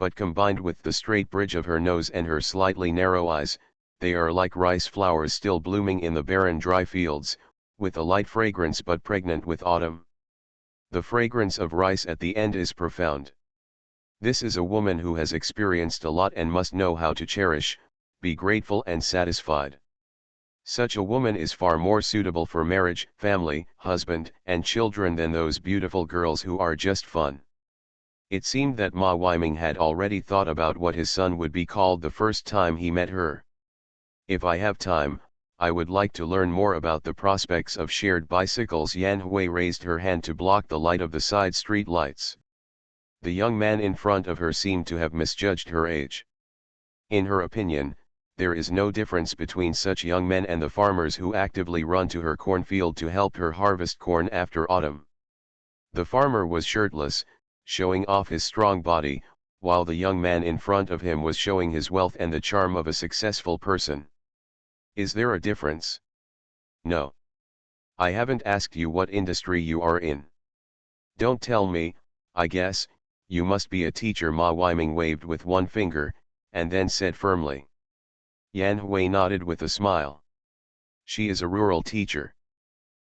But combined with the straight bridge of her nose and her slightly narrow eyes, they are like rice flowers still blooming in the barren dry fields, with a light fragrance but pregnant with autumn. The fragrance of rice at the end is profound. This is a woman who has experienced a lot and must know how to cherish, be grateful and satisfied. Such a woman is far more suitable for marriage, family, husband, and children than those beautiful girls who are just fun. It seemed that Ma Weiming had already thought about what his son would be called the first time he met her. If I have time, I would like to learn more about the prospects of shared bicycles. Yan Hui raised her hand to block the light of the side street lights. The young man in front of her seemed to have misjudged her age. In her opinion, there is no difference between such young men and the farmers who actively run to her cornfield to help her harvest corn after autumn. The farmer was shirtless, showing off his strong body, while the young man in front of him was showing his wealth and the charm of a successful person. Is there a difference? No. I haven't asked you what industry you are in. Don't tell me. I guess, you must be a teacher. Ma Weiming waved with one finger, and then said firmly. Yan Hui nodded with a smile. She is a rural teacher.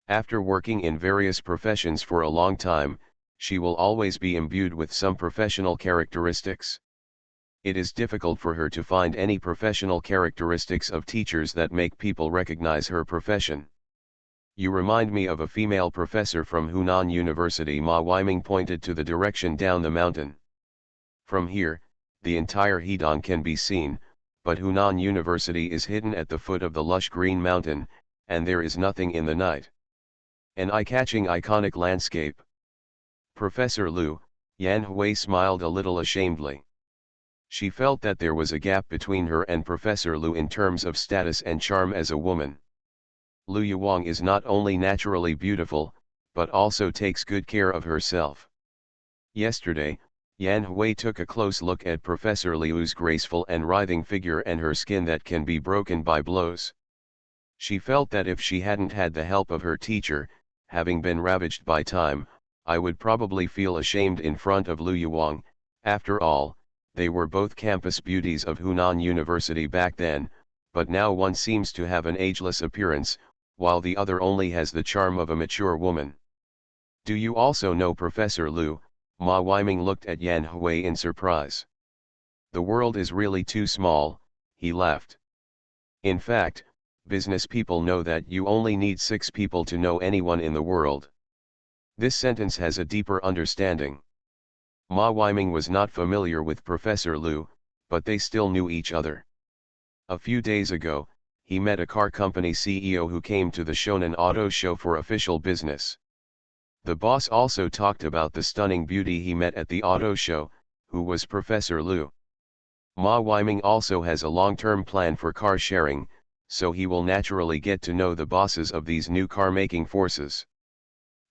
After working in various professions for a long time, she will always be imbued with some professional characteristics. It is difficult for her to find any professional characteristics of teachers that make people recognize her profession. You remind me of a female professor from Hunan University. Ma Weiming pointed to the direction down the mountain. From here, the entire Hedong can be seen, but Hunan University is hidden at the foot of the lush green mountain, and there is nothing in the night. An eye-catching iconic landscape. Professor Liu, Yan Hui smiled a little ashamedly. She felt that there was a gap between her and Professor Liu in terms of status and charm as a woman. Lu Yuang is not only naturally beautiful, but also takes good care of herself. Yesterday, Yan Hui took a close look at Professor Liu's graceful and writhing figure and her skin that can be broken by blows. She felt that if she hadn't had the help of her teacher, having been ravaged by time, I would probably feel ashamed in front of Lu Yuang. After all, they were both campus beauties of Hunan University back then, but now one seems to have an ageless appearance, while the other only has the charm of a mature woman. Do you also know Professor Liu? Ma Weiming looked at Yan Hui in surprise. The world is really too small, he laughed. In fact, business people know that you only need 6 people to know anyone in the world. This sentence has a deeper understanding. Ma Weiming was not familiar with Professor Liu, but they still knew each other. A few days ago, he met a car company CEO who came to the Shonan Auto Show for official business. The boss also talked about the stunning beauty he met at the auto show, who was Professor Liu. Ma Weiming also has a long-term plan for car sharing, so he will naturally get to know the bosses of these new car-making forces.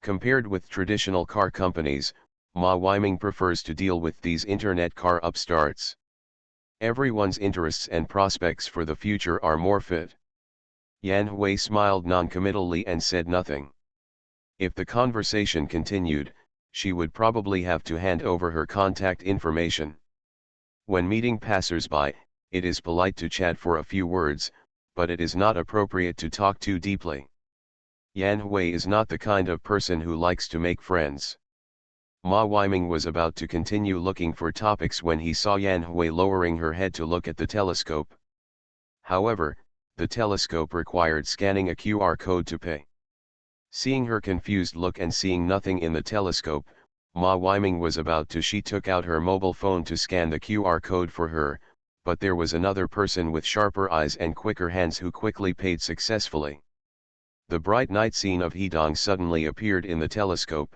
Compared with traditional car companies, Ma Weiming prefers to deal with these internet car upstarts. Everyone's interests and prospects for the future are more fit. Yan Hui smiled non-committally and said nothing. If the conversation continued, she would probably have to hand over her contact information. When meeting passers-by, it is polite to chat for a few words, but it is not appropriate to talk too deeply. Yan Hui is not the kind of person who likes to make friends. Ma Weiming was about to continue looking for topics when he saw Yan Hui lowering her head to look at the telescope. However, the telescope required scanning a QR code to pay. Seeing her confused look and seeing nothing in the telescope, Ma Weiming was about to. She took out her mobile phone to scan the QR code for her, but there was another person with sharper eyes and quicker hands who quickly paid successfully. The bright night scene of Hedong suddenly appeared in the telescope.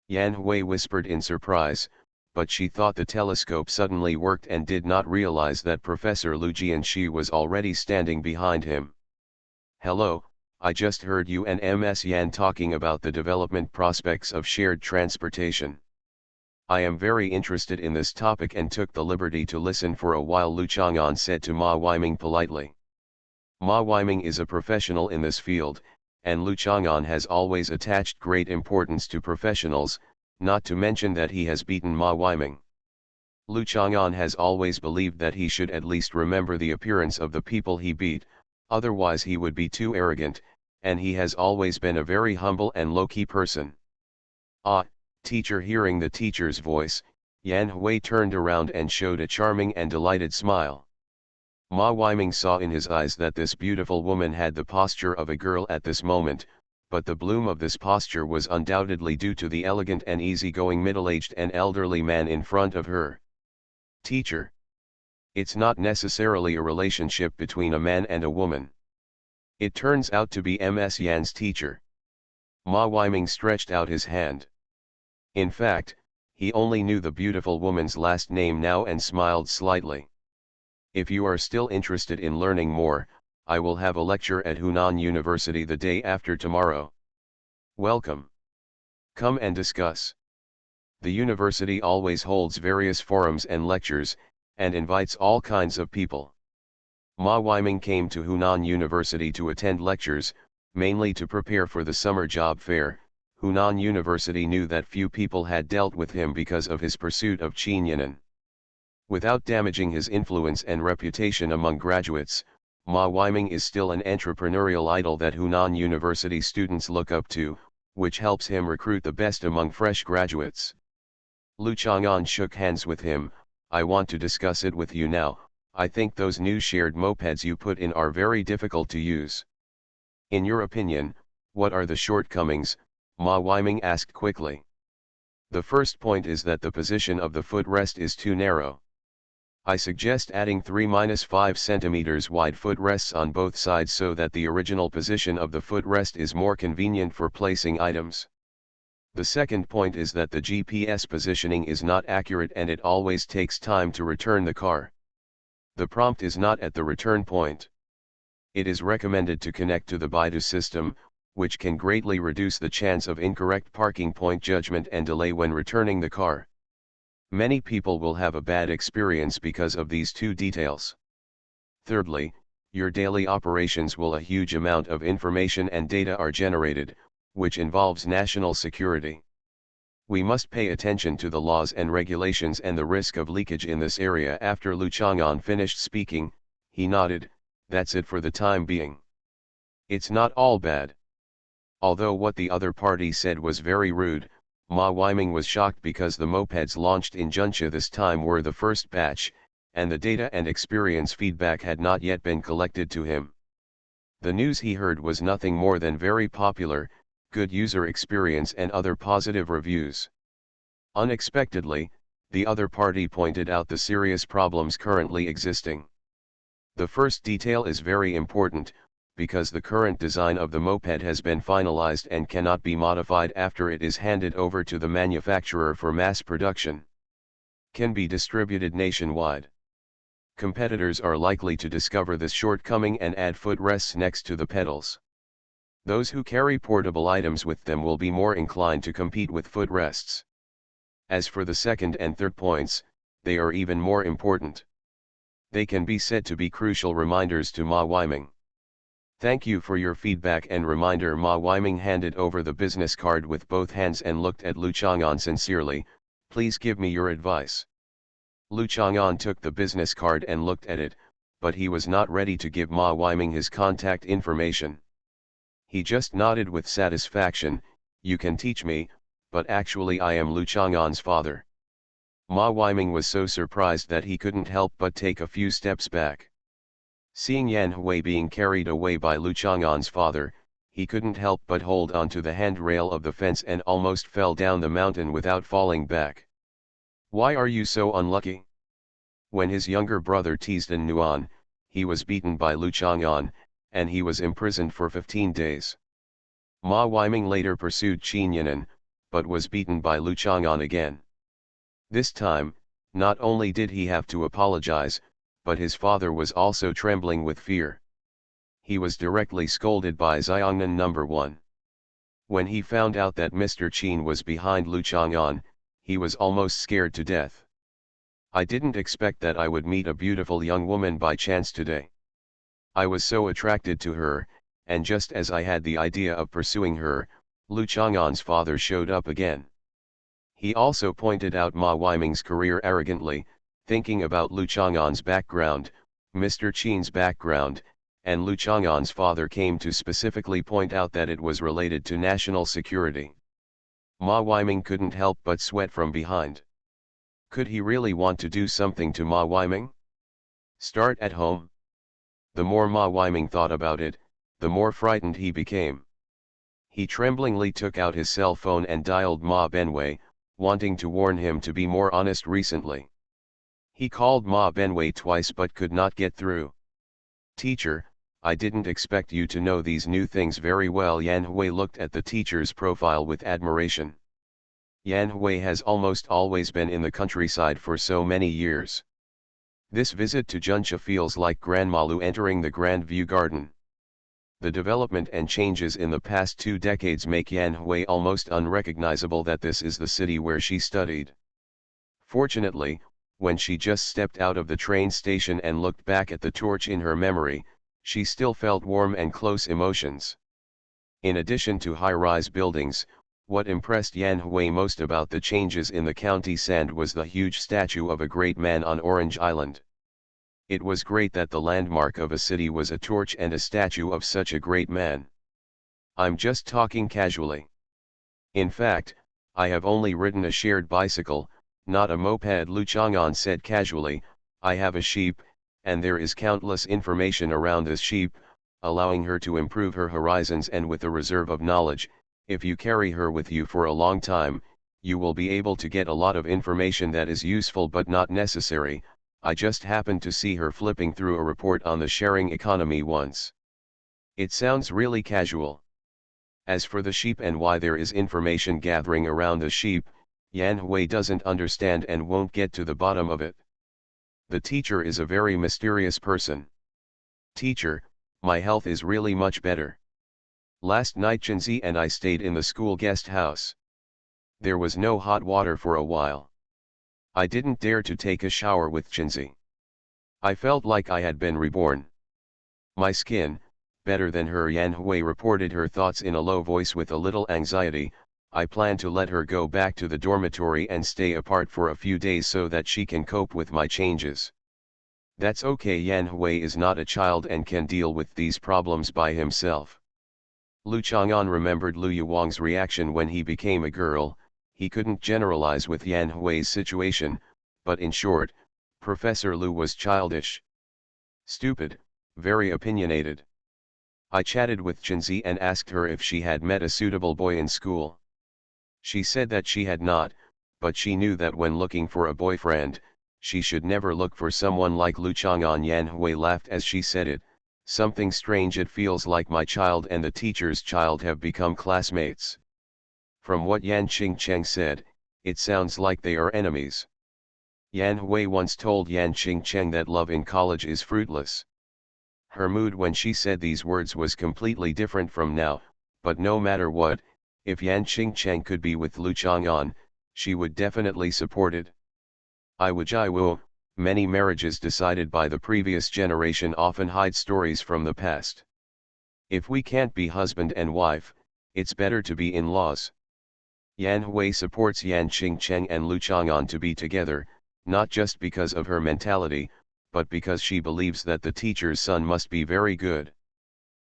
Yan Hui whispered in surprise, but she thought the telescope suddenly worked and did not realize that Professor Liu Jianxi was already standing behind him. Hello, I just heard you and Ms. Yan talking about the development prospects of shared transportation. I am very interested in this topic and took the liberty to listen for a while, Lu Chang'an said to Ma Weiming politely. Ma Weiming is a professional in this field, and Lu Chang'an has always attached great importance to professionals, not to mention that he has beaten Ma Weiming. Lu Chang'an has always believed that he should at least remember the appearance of the people he beat, otherwise he would be too arrogant, and he has always been a very humble and low-key person. Ah, teacher. Hearing the teacher's voice, Yan Hui turned around and showed a charming and delighted smile. Ma Weiming saw in his eyes that this beautiful woman had the posture of a girl at this moment, but the bloom of this posture was undoubtedly due to the elegant and easygoing middle-aged and elderly man in front of her. Teacher. It's not necessarily a relationship between a man and a woman. It turns out to be Ms. Yan's teacher. Ma Weiming stretched out his hand. In fact, he only knew the beautiful woman's last name now and smiled slightly. If you are still interested in learning more, I will have a lecture at Hunan University the day after tomorrow. Welcome. Come and discuss. The university always holds various forums and lectures, and invites all kinds of people. Ma Weiming came to Hunan University to attend lectures, mainly to prepare for the summer job fair. Hunan University knew that few people had dealt with him because of his pursuit of Qinyanan. Without damaging his influence and reputation among graduates, Ma Weiming is still an entrepreneurial idol that Hunan University students look up to, which helps him recruit the best among fresh graduates. Lu Chang'an shook hands with him. I want to discuss it with you now. I think those new shared mopeds you put in are very difficult to use. In your opinion, what are the shortcomings? Ma Weiming asked quickly. The first point is that the position of the footrest is too narrow. I suggest adding 3-5 cm wide footrests on both sides so that the original position of the footrest is more convenient for placing items. The second point is that the GPS positioning is not accurate and it always takes time to return the car. The prompt is not at the return point. It is recommended to connect to the Baidu system, which can greatly reduce the chance of incorrect parking point judgment and delay when returning the car. Many people will have a bad experience because of these two details. Thirdly, your daily operations will a huge amount of information and data are generated, which involves national security. We must pay attention to the laws and regulations and the risk of leakage in this area. After Lu Chang'an finished speaking, he nodded, that's it for the time being. It's not all bad. Although what the other party said was very rude, Ma Weiming was shocked because the mopeds launched in Junxia this time were the first batch, and the data and experience feedback had not yet been collected to him. The news he heard was nothing more than very popular, good user experience and other positive reviews. Unexpectedly, the other party pointed out the serious problems currently existing. The first detail is very important, because the current design of the moped has been finalized and cannot be modified after it is handed over to the manufacturer for mass production. Can be distributed nationwide. Competitors are likely to discover this shortcoming and add footrests next to the pedals. Those who carry portable items with them will be more inclined to compete with footrests. As for the second and third points, they are even more important. They can be said to be crucial reminders to Ma Weiming. Thank you for your feedback and reminder. Ma Weiming handed over the business card with both hands and looked at Lu Chang'an sincerely. Please give me your advice. Lu Chang'an took the business card and looked at it, but he was not ready to give Ma Weiming his contact information. He just nodded with satisfaction. You can teach me, but actually I am Lu Chang'an's father. Ma Weiming was so surprised that he couldn't help but take a few steps back. Seeing Yan Hui being carried away by Lu Chang'an's father, he couldn't help but hold onto the handrail of the fence and almost fell down the mountain without falling back. Why are you so unlucky? When his younger brother teased An Nuan, he was beaten by Lu Chang'an, and he was imprisoned for 15 days. Ma Weiming later pursued Qin Yanan, but was beaten by Lu Chang'an again. This time, not only did he have to apologize, but his father was also trembling with fear. He was directly scolded by Xiongnan No. 1. When he found out that Mr. Qin was behind Lu Chang'an, he was almost scared to death. I didn't expect that I would meet a beautiful young woman by chance today. I was so attracted to her, and just as I had the idea of pursuing her, Lu Chang'an's father showed up again. He also pointed out Ma Weiming's career arrogantly, thinking about Lu Chang'an's background, Mr. Qin's background, and Lu Chang'an's father came to specifically point out that it was related to national security. Ma Weiming couldn't help but sweat from behind. Could he really want to do something to Ma Weiming? Start at home. The more Ma Weiming thought about it, the more frightened he became. He tremblingly took out his cell phone and dialed Ma Benway, wanting to warn him to be more honest recently. He called Ma Benway twice but could not get through. "Teacher, I didn't expect you to know these new things very well." Yan Hui looked at the teacher's profile with admiration. Yan Hui has almost always been in the countryside for so many years. This visit to Junsha feels like Grandma Lu entering the Grand View Garden. The development and changes in the past 2 decades make Yan Hui almost unrecognizable that this is the city where she studied. Fortunately, when she just stepped out of the train station and looked back at the torch in her memory, she still felt warm and close emotions. In addition to high-rise buildings, what impressed Yan Hui most about the changes in the county sand was the huge statue of a great man on Orange Island. It was great that the landmark of a city was a torch and a statue of such a great man. I'm just talking casually. In fact, I have only ridden a shared bicycle, not a moped. Lu Chang'an said casually. I have a sheep, and there is countless information around this sheep, allowing her to improve her horizons, and with a reserve of knowledge, if you carry her with you for a long time, you will be able to get a lot of information that is useful but not necessary. I just happened to see her flipping through a report on the sharing economy once. It sounds really casual. As for the sheep and why there is information gathering around the sheep, Yan Hui doesn't understand and won't get to the bottom of it. The teacher is a very mysterious person. Teacher, my health is really much better. Last night Jinzi and I stayed in the school guest house. There was no hot water for a while. I didn't dare to take a shower with Jinzi. I felt like I had been reborn. My skin, better than her. Yan Hui reported her thoughts in a low voice with a little anxiety. I plan to let her go back to the dormitory and stay apart for a few days so that she can cope with my changes. That's okay. Yan Hui is not a child and can deal with these problems by himself. Lu Chang'an remembered Lu Yuwang's reaction when he became a girl. He couldn't generalize with Yan Hui's situation, but in short, Professor Lu was childish. Stupid, very opinionated. I chatted with Jinzi and asked her if she had met a suitable boy in school. She said that she had not, but she knew that when looking for a boyfriend, she should never look for someone like Lu Chang'an. Yan Hui laughed as she said it. Something strange. It feels like my child and the teacher's child have become classmates. From what Yan Qingcheng said, it sounds like they are enemies. Yan Hui once told Yan Qingcheng that love in college is fruitless. Her mood when she said these words was completely different from now, but no matter what, if Yan Qingcheng could be with Lu Chang'an, she would definitely support it. I will. Many marriages decided by the previous generation often hide stories from the past. If we can't be husband and wife, it's better to be in-laws. Yan Hui supports Yan Qingcheng and Lu Chang'an to be together, not just because of her mentality, but because she believes that the teacher's son must be very good.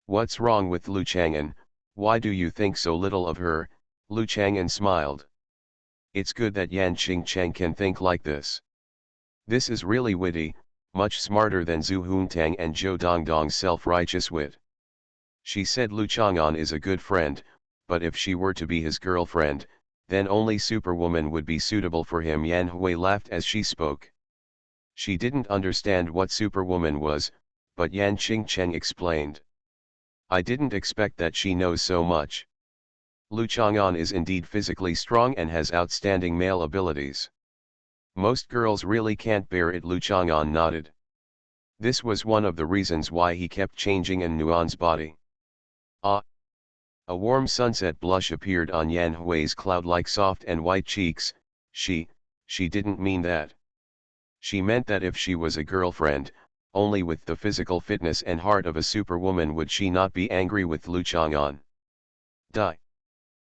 What's wrong with Lu Chang'an? Why do you think so little of her? Lu Chang'an smiled. It's good that Yan Qingcheng can think like this. This is really witty, much smarter than Zhu Huntang and Zhou Dongdong's self-righteous wit. She said Lu Chang'an is a good friend, but if she were to be his girlfriend, then only Superwoman would be suitable for him. Yan Hui laughed as she spoke. She didn't understand what Superwoman was, but Yan Qingcheng explained. I didn't expect that she knows so much. Lu Chang'an is indeed physically strong and has outstanding male abilities. Most girls really can't bear it. Lu Chang'an nodded. This was one of the reasons why he kept changing in Nuan's body. Ah! A warm sunset blush appeared on Yan Hui's cloud-like soft and white cheeks. She didn't mean that. She meant that if she was a girlfriend, only with the physical fitness and heart of a superwoman would she not be angry with Lu Chang'an.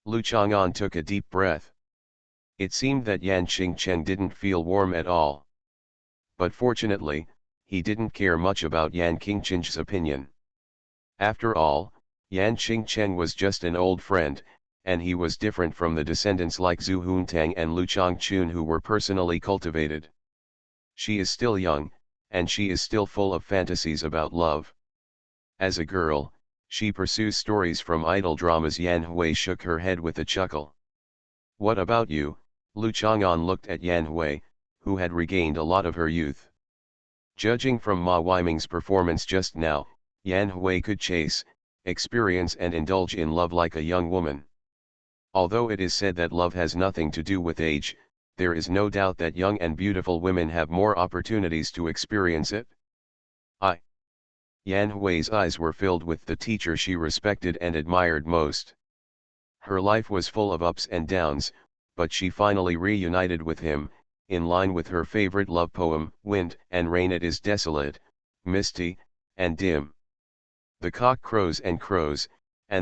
Lu Chang'an took a deep breath. It seemed that Yan Qingcheng didn't feel warm at all. But fortunately, he didn't care much about Yan Qingcheng's opinion. After all, Yan Qingcheng was just an old friend, and he was different from the descendants like Zhu Huntang and Lu Changchun who were personally cultivated. She is still young, and she is still full of fantasies about love. As a girl, she pursues stories from idol dramas. Yan Hui shook her head with a chuckle. What about you? Lu Chang'an looked at Yan Hui, who had regained a lot of her youth. Judging from Ma Weiming's performance just now, Yan Hui could chase, experience and indulge in love like a young woman. Although it is said that love has nothing to do with age, there is no doubt that young and beautiful women have more opportunities to experience it. Yan Hui's eyes were filled with the teacher she respected and admired most. Her life was full of ups and downs, but she finally reunited with him, in line with her favorite love poem, Wind and Rain. It is desolate, misty, and dim. The cock crows, and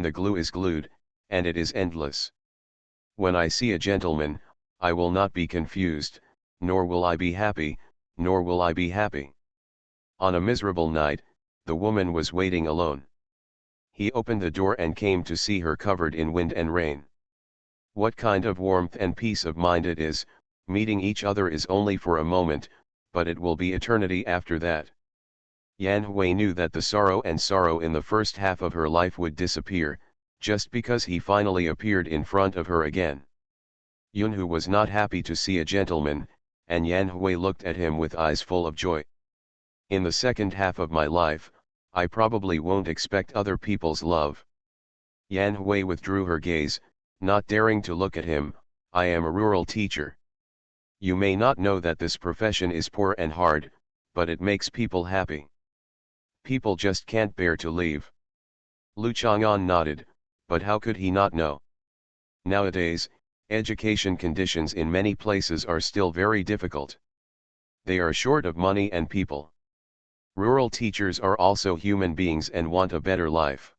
the glue is glued, and it is endless. When I see a gentleman, I will not be confused, nor will I be happy, nor will I be happy. On a miserable night, the woman was waiting alone. He opened the door and came to see her covered in wind and rain. What kind of warmth and peace of mind it is. Meeting each other is only for a moment, but it will be eternity after that. Yan Hui knew that the sorrow in the first half of her life would disappear, just because he finally appeared in front of her again. Yunhu was not happy to see a gentleman, and Yan Hui looked at him with eyes full of joy. In the second half of my life, I probably won't expect other people's love. Yan Hui withdrew her gaze, not daring to look at him. I am a rural teacher. You may not know that this profession is poor and hard, but it makes people happy. People just can't bear to leave. Lu Chang'an nodded, but how could he not know? Nowadays, education conditions in many places are still very difficult. They are short of money and people. Rural teachers are also human beings and want a better life.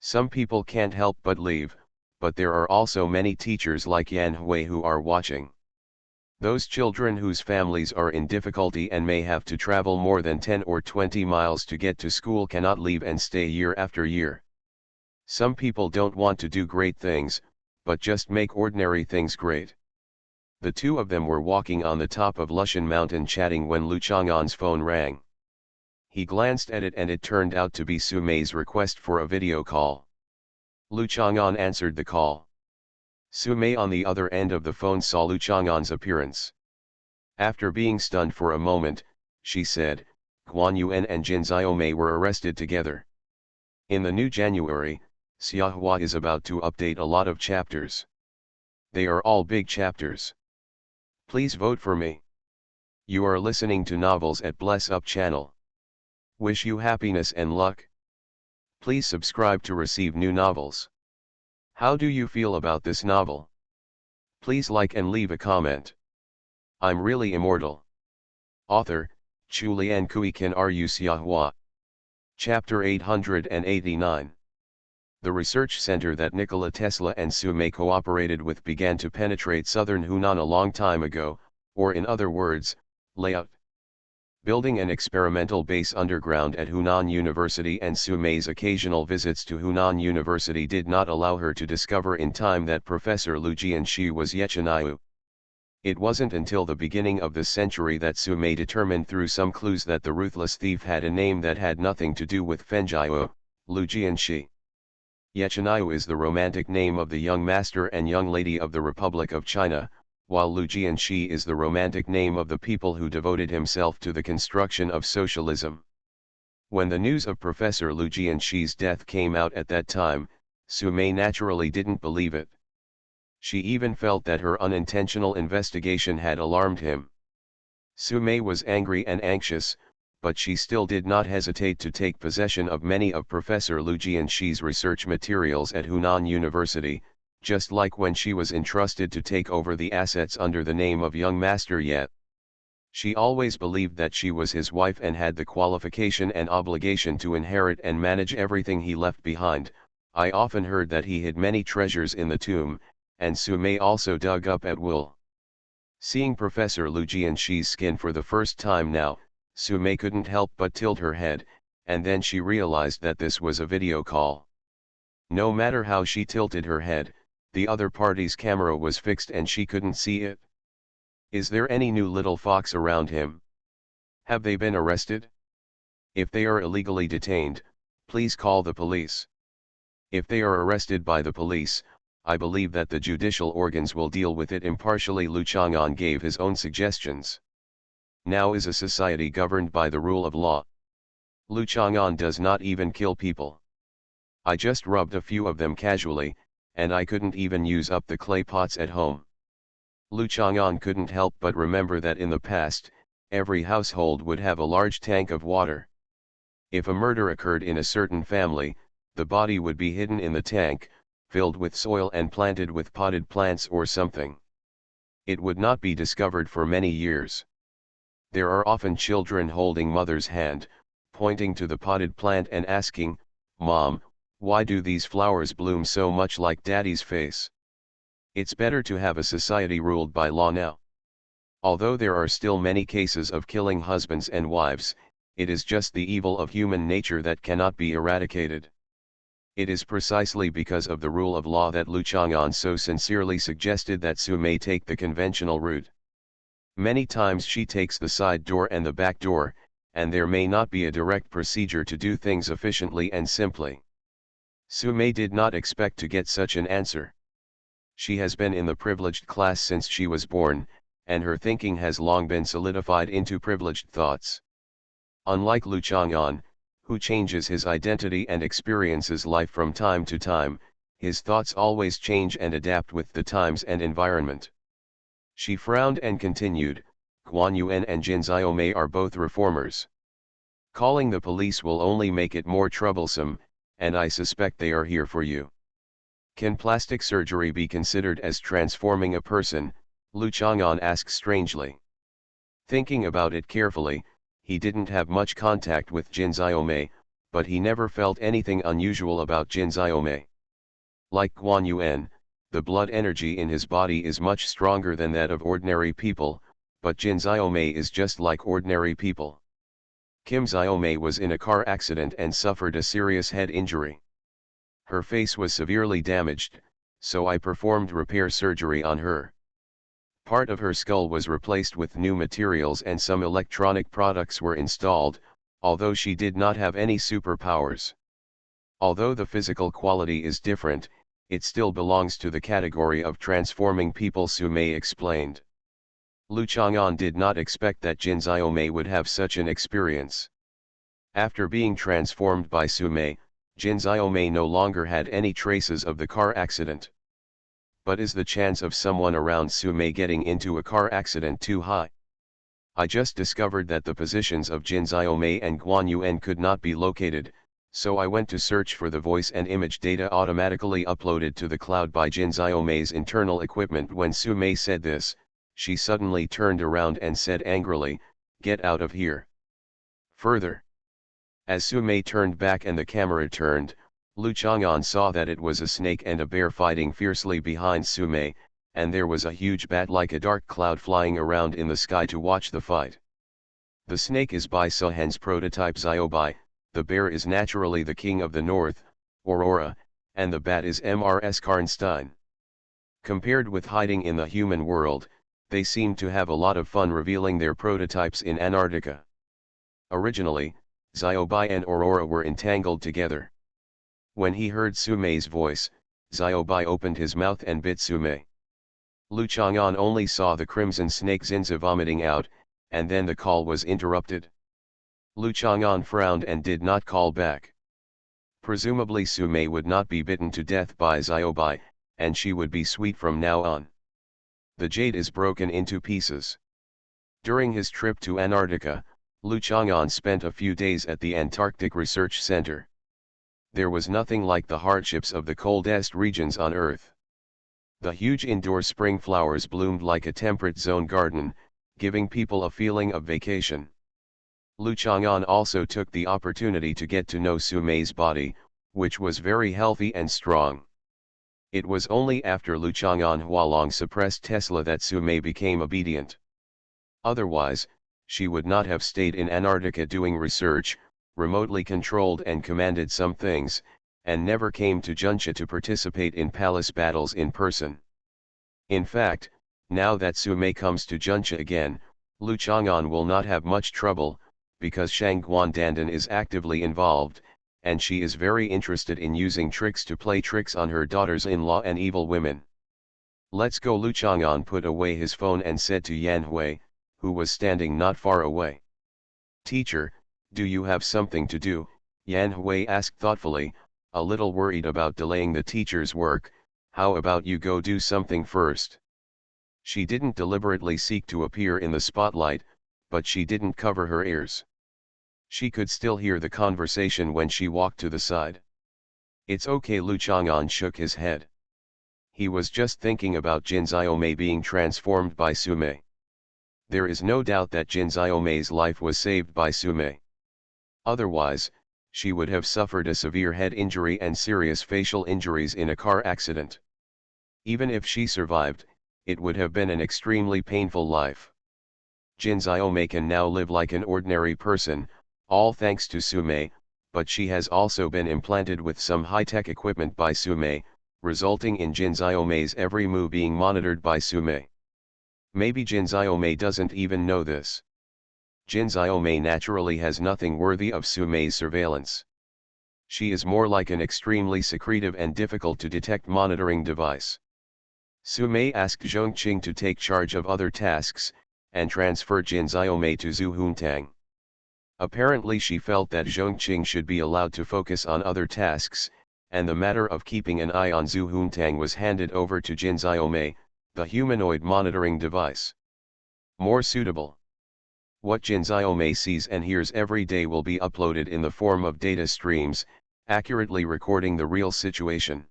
Some people can't help but leave, but there are also many teachers like Yan Hui who are watching. Those children whose families are in difficulty and may have to travel more than 10 or 20 miles to get to school cannot leave and stay year after year. Some people don't want to do great things, but just make ordinary things great. The two of them were walking on the top of Lushan Mountain chatting when Lu Chang'an's phone rang. He glanced at it and it turned out to be Su Mei's request for a video call. Lu Chang'an answered the call. Su Mei on the other end of the phone saw Lu Chang'an's appearance. After being stunned for a moment, she said, Guan Yuan and Jin Xiaomei were arrested together. In the new January, Xiahua is about to update a lot of chapters. They are all big chapters. Please vote for me. You are listening to Novels at Bless Up channel. Wish you happiness and luck. Please subscribe to receive new novels. How do you feel about this novel? Please like and leave a comment. I'm really immortal. Author, Chulian Kui Kan Ru Xiahua. Chapter 889. The research center that Nikola Tesla and Su Mei cooperated with began to penetrate southern Hunan a long time ago, or in other words, layout. Building an experimental base underground at Hunan University and Su Mei's occasional visits to Hunan University did not allow her to discover in time that Professor Lu Jianxi was Yechaniu. It wasn't until the beginning of this century that Su Mei determined through some clues that the ruthless thief had a name that had nothing to do with Fenjiu, Lu Jianxi. Yechaniu is the romantic name of the young master and young lady of the Republic of China, while Lu Jianxi is the romantic name of the people who devoted himself to the construction of socialism. When the news of Professor Lu Jianxi's death came out at that time, Su Mei naturally didn't believe it. She even felt that her unintentional investigation had alarmed him. Su Mei was angry and anxious, but she still did not hesitate to take possession of many of Professor Lu Jianxi's research materials at Hunan University, just like when she was entrusted to take over the assets under the name of Young Master Yet. She always believed that she was his wife and had the qualification and obligation to inherit and manage everything he left behind. I often heard that he hid many treasures in the tomb, and Su Mei also dug up at will. Seeing Professor Lu Jianxi's skin for the first time now, Su Mei couldn't help but tilt her head, and then she realized that this was a video call. No matter how she tilted her head, the other party's camera was fixed and she couldn't see it. Is there any new little fox around him? Have they been arrested? If they are illegally detained, Please call the police. If they are arrested by the police, I believe that the judicial organs will deal with it impartially. Lu Chang'an gave his own suggestions. Now is a society governed by the rule of law. Lu Chang'an does not even kill people. I just rubbed a few of them casually, and I couldn't even use up the clay pots at home. Lu Chang'an couldn't help but remember that in the past, every household would have a large tank of water. If a murder occurred in a certain family, the body would be hidden in the tank, filled with soil and planted with potted plants or something. It would not be discovered for many years. There are often children holding mother's hand, pointing to the potted plant and asking, "Mom, why do these flowers bloom so much like Daddy's face?" It's better to have a society ruled by law now. Although there are still many cases of killing husbands and wives, it is just the evil of human nature that cannot be eradicated. It is precisely because of the rule of law that Lu Chang'an so sincerely suggested that Su Mei take the conventional route. Many times she takes the side door and the back door, and there may not be a direct procedure to do things efficiently and simply. Su Mei did not expect to get such an answer. She has been in the privileged class since she was born, and her thinking has long been solidified into privileged thoughts. Unlike Lu Chang'an, who changes his identity and experiences life from time to time, his thoughts always change and adapt with the times and environment. She frowned and continued, "Guan Yuan and Jin Xiaomei are both reformers. Calling the police will only make it more troublesome, and I suspect they are here for you." Can plastic surgery be considered as transforming a person? Lu Chang'an asked strangely. Thinking about it carefully, he didn't have much contact with Jin Xiaomei, but he never felt anything unusual about Jin Xiaomei. Like Guan Yuan, the blood energy in his body is much stronger than that of ordinary people, but Jin Xiaomei is just like ordinary people. Kim Xiaomei was in a car accident and suffered a serious head injury. Her face was severely damaged, so I performed repair surgery on her. Part of her skull was replaced with new materials and some electronic products were installed, although she did not have any superpowers. Although the physical quality is different, it still belongs to the category of transforming people, Su Mei explained. Lu Chang'an did not expect that Jin Xiaomei would have such an experience. After being transformed by Su Mei, Jin Xiaomei no longer had any traces of the car accident. But is the chance of someone around Su Mei getting into a car accident too high? I just discovered that the positions of Jin Xiaomei and Guan Yuan could not be located, so I went to search for the voice and image data automatically uploaded to the cloud by Jin Xiaomei's internal equipment. When Su Mei said this, she suddenly turned around and said angrily, "Get out of here." Further, as Su Mei turned back and the camera turned, Lu Chang'an saw that it was a snake and a bear fighting fiercely behind Su Mei, and there was a huge bat like a dark cloud flying around in the sky to watch the fight. The snake is Bai Suhen's prototype Xiaobai, the bear is naturally the king of the north, Aurora, and the bat is Mrs. Karnstein. Compared with hiding in the human world, they seem to have a lot of fun revealing their prototypes in Antarctica. Originally, Xiaobai and Aurora were entangled together. When he heard Su Mei's voice, Xiaobai opened his mouth and bit Su Mei. Lu Chang'an only saw the crimson snake Xinzi vomiting out, and then the call was interrupted. Lu Chang'an frowned and did not call back. Presumably Su Mei would not be bitten to death by Xiaobai, and she would be sweet from now on. The jade is broken into pieces. During his trip to Antarctica, Lu Chang'an spent a few days at the Antarctic Research Center. There was nothing like the hardships of the coldest regions on Earth. The huge indoor spring flowers bloomed like a temperate zone garden, giving people a feeling of vacation. Lu Chang'an also took the opportunity to get to know Su Mei's body, which was very healthy and strong. It was only after Lu Chang'an Hualong suppressed Tesla that Su Mei became obedient. Otherwise, she would not have stayed in Antarctica doing research, remotely controlled and commanded some things, and never came to Juncha to participate in palace battles in person. In fact, now that Su Mei comes to Juncha again, Lu Chang'an will not have much trouble, because Shang Guandandan is actively involved, and she is very interested in using tricks to play tricks on her daughters-in-law and evil women. Let's go. Lu Chang'an put away his phone and said to Yan Hui, who was standing not far away. Teacher, do you have something to do? Yan Hui asked thoughtfully, a little worried about delaying the teacher's work. How about you go do something first? She didn't deliberately seek to appear in the spotlight, but she didn't cover her ears. She could still hear the conversation when she walked to the side. It's okay. Lu Chang'an shook his head. He was just thinking about Jin Xiaomei being transformed by Sumei. There is no doubt that Jin Xiaomei's life was saved by Sumei. Otherwise, she would have suffered a severe head injury and serious facial injuries in a car accident. Even if she survived, it would have been an extremely painful life. Jin Xiaomei can now live like an ordinary person, all thanks to Sumei, but she has also been implanted with some high-tech equipment by Sumei, resulting in Jin Xiaomei's every move being monitored by Sumei. Maybe Jin Xiaomei doesn't even know this. Jin Xiaomei naturally has nothing worthy of Sumei's surveillance. She is more like an extremely secretive and difficult to detect monitoring device. Sumei asked Zhong Qing to take charge of other tasks, and transfer Jin Xiaomei to Zhu Huntang. Apparently she felt that Zhong Qing should be allowed to focus on other tasks, and the matter of keeping an eye on Zhu Huntang was handed over to Jin Xiaomei, the humanoid monitoring device. More suitable. What Jin Xiaomei sees and hears every day will be uploaded in the form of data streams, accurately recording the real situation.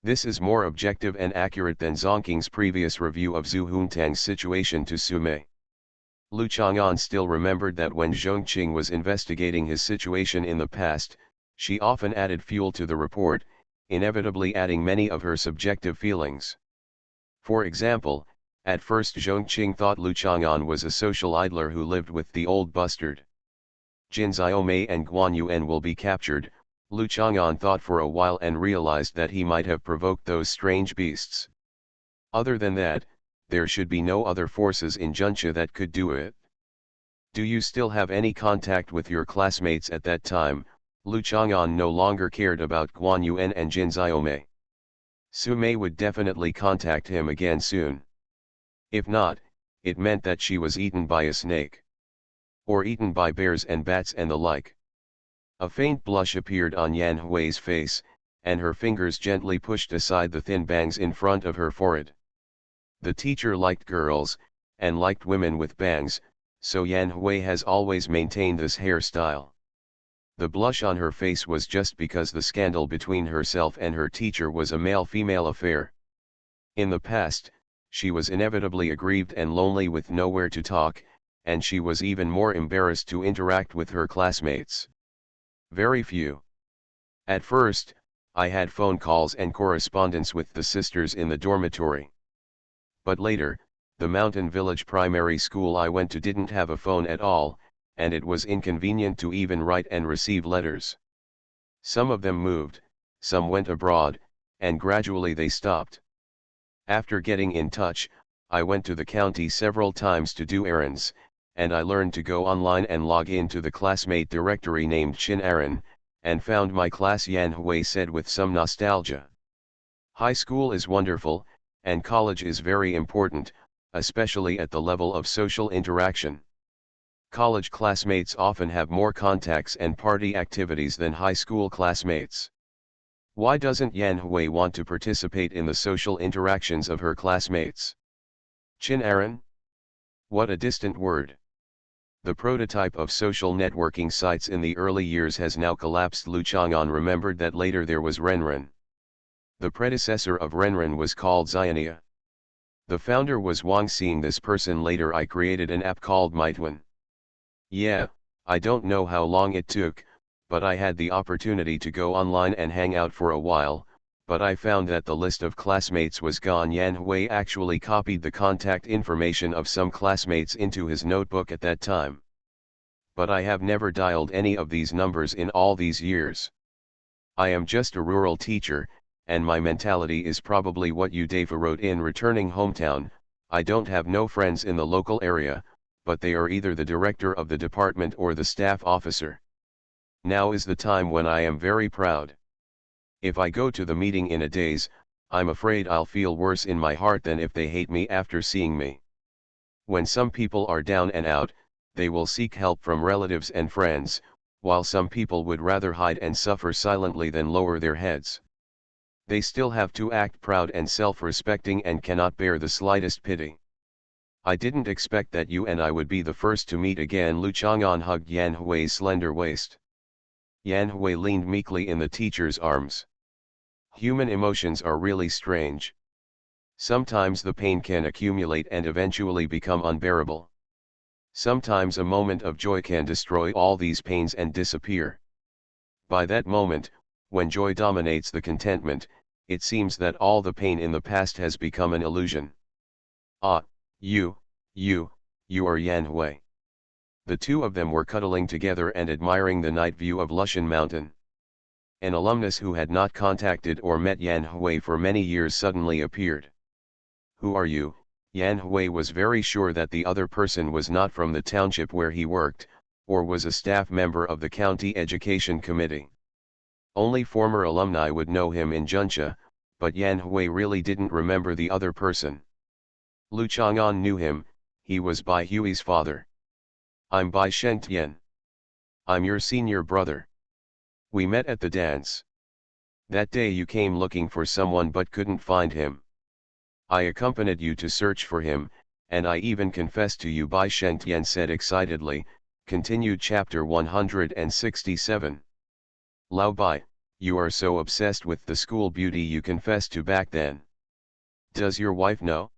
This is more objective and accurate than Zhongqing's previous review of Zhu Huntang's situation to Sumei. Lu Chang'an still remembered that when Zhong Qing was investigating his situation in the past, she often added fuel to the report, inevitably adding many of her subjective feelings. For example, at first Zhong Qing thought Lu Chang'an was a social idler who lived with the old bastard. Jin Xiaomei and Guan Yuan will be captured, Lu Chang'an thought for a while and realized that he might have provoked those strange beasts. Other than that, there should be no other forces in Junxia that could do it. Do you still have any contact with your classmates at that time? Lu Chang'an no longer cared about Guan Yuan and Jin Xiaomei. Sumei would definitely contact him again soon. If not, it meant that she was eaten by a snake. Or eaten by bears and bats and the like. A faint blush appeared on Yan Hui's face, and her fingers gently pushed aside the thin bangs in front of her forehead. The teacher liked girls, and liked women with bangs, so Yan Hui has always maintained this hairstyle. The blush on her face was just because the scandal between herself and her teacher was a male-female affair. In the past, she was inevitably aggrieved and lonely with nowhere to talk, and she was even more embarrassed to interact with her classmates. Very few. At first, I had phone calls and correspondence with the sisters in the dormitory. But later, the mountain village primary school I went to didn't have a phone at all, and it was inconvenient to even write and receive letters. Some of them moved, some went abroad, and gradually they stopped. After getting in touch, I went to the county several times to do errands, and I learned to go online and log in to the classmate directory named Qin Aaron, and found my class. Yan Hui said with some nostalgia. High school is wonderful, and college is very important, especially at the level of social interaction. College classmates often have more contacts and party activities than high school classmates. Why doesn't Yan Hui want to participate in the social interactions of her classmates? Qin Aaron? What a distant word. The prototype of social networking sites in the early years has now collapsed. Lu Chang'an remembered that later there was Renren. The predecessor of Renren was called Xiania. The founder was Wang. Seeing this person later, I created an app called Meituan. Yeah, I don't know how long it took, but I had the opportunity to go online and hang out for a while, but I found that the list of classmates was gone. Yan Hui actually copied the contact information of some classmates into his notebook at that time. But I have never dialed any of these numbers in all these years. I am just a rural teacher, and my mentality is probably what Udafa wrote in Returning Hometown. I don't have no friends in the local area, but they are either the director of the department or the staff officer. Now is the time when I am very proud. If I go to the meeting in a daze, I'm afraid I'll feel worse in my heart than if they hate me after seeing me. When some people are down and out, they will seek help from relatives and friends, while some people would rather hide and suffer silently than lower their heads. They still have to act proud and self-respecting and cannot bear the slightest pity. I didn't expect that you and I would be the first to meet again. Lu Chang'an hugged Yan Hui's slender waist. Yan Hui leaned meekly in the teacher's arms. Human emotions are really strange. Sometimes the pain can accumulate and eventually become unbearable. Sometimes a moment of joy can destroy all these pains and disappear. By that moment, when joy dominates the contentment, it seems that all the pain in the past has become an illusion. Ah, you are Yan Hui. The two of them were cuddling together and admiring the night view of Lushan Mountain. An alumnus who had not contacted or met Yan Hui for many years suddenly appeared. Who are you? Yan Hui was very sure that the other person was not from the township where he worked, or was a staff member of the county education committee. Only former alumni would know him in Junsha, but Yan Hui really didn't remember the other person. Lu Chang'an knew him, he was Bai Hui's father. I'm Bai Shengtian. I'm your senior brother. We met at the dance. That day you came looking for someone but couldn't find him. I accompanied you to search for him, and I even confessed to you, Bai Shengtian said excitedly. Continued chapter 167. Lao Bai, you are so obsessed with the school beauty you confessed to back then. Does your wife know?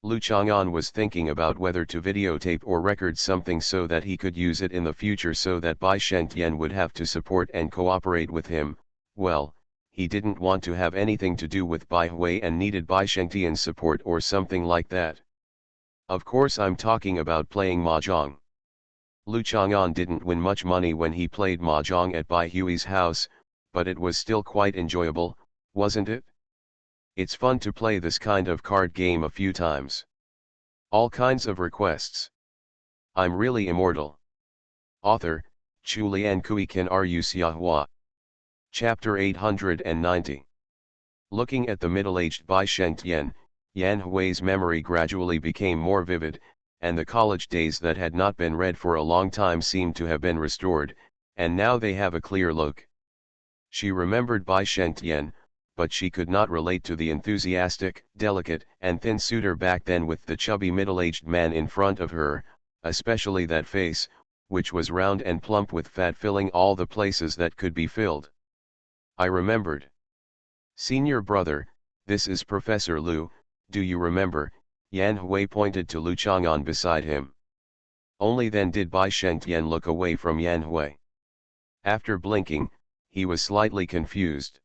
Lu Chang'an was thinking about whether to videotape or record something so that he could use it in the future so that Bai Shengtian would have to support and cooperate with him. Well, he didn't want to have anything to do with Bai Hui and needed Bai Shengtian's support or something like that. Of course I'm talking about playing mahjong. Lu Chang'an didn't win much money when he played mahjong at Bai Hui's house, but it was still quite enjoyable, wasn't it? It's fun to play this kind of card game a few times. All kinds of requests. I'm really immortal. Author, Chu Lian Kui Kan Ru Xiahua. Chapter 890. Looking at the middle-aged Bai Shengtian, Yan Hui's memory gradually became more vivid, and the college days that had not been read for a long time seemed to have been restored, and now they have a clear look. She remembered Bai Shengtian, but she could not relate to the enthusiastic, delicate, and thin suitor back then with the chubby middle-aged man in front of her, especially that face, which was round and plump with fat filling all the places that could be filled. I remembered. Senior brother, this is Professor Lu, do you remember? Yan Hui pointed to Lu Chang'an beside him. Only then did Bai Shengtian look away from Yan Hui. After blinking, he was slightly confused.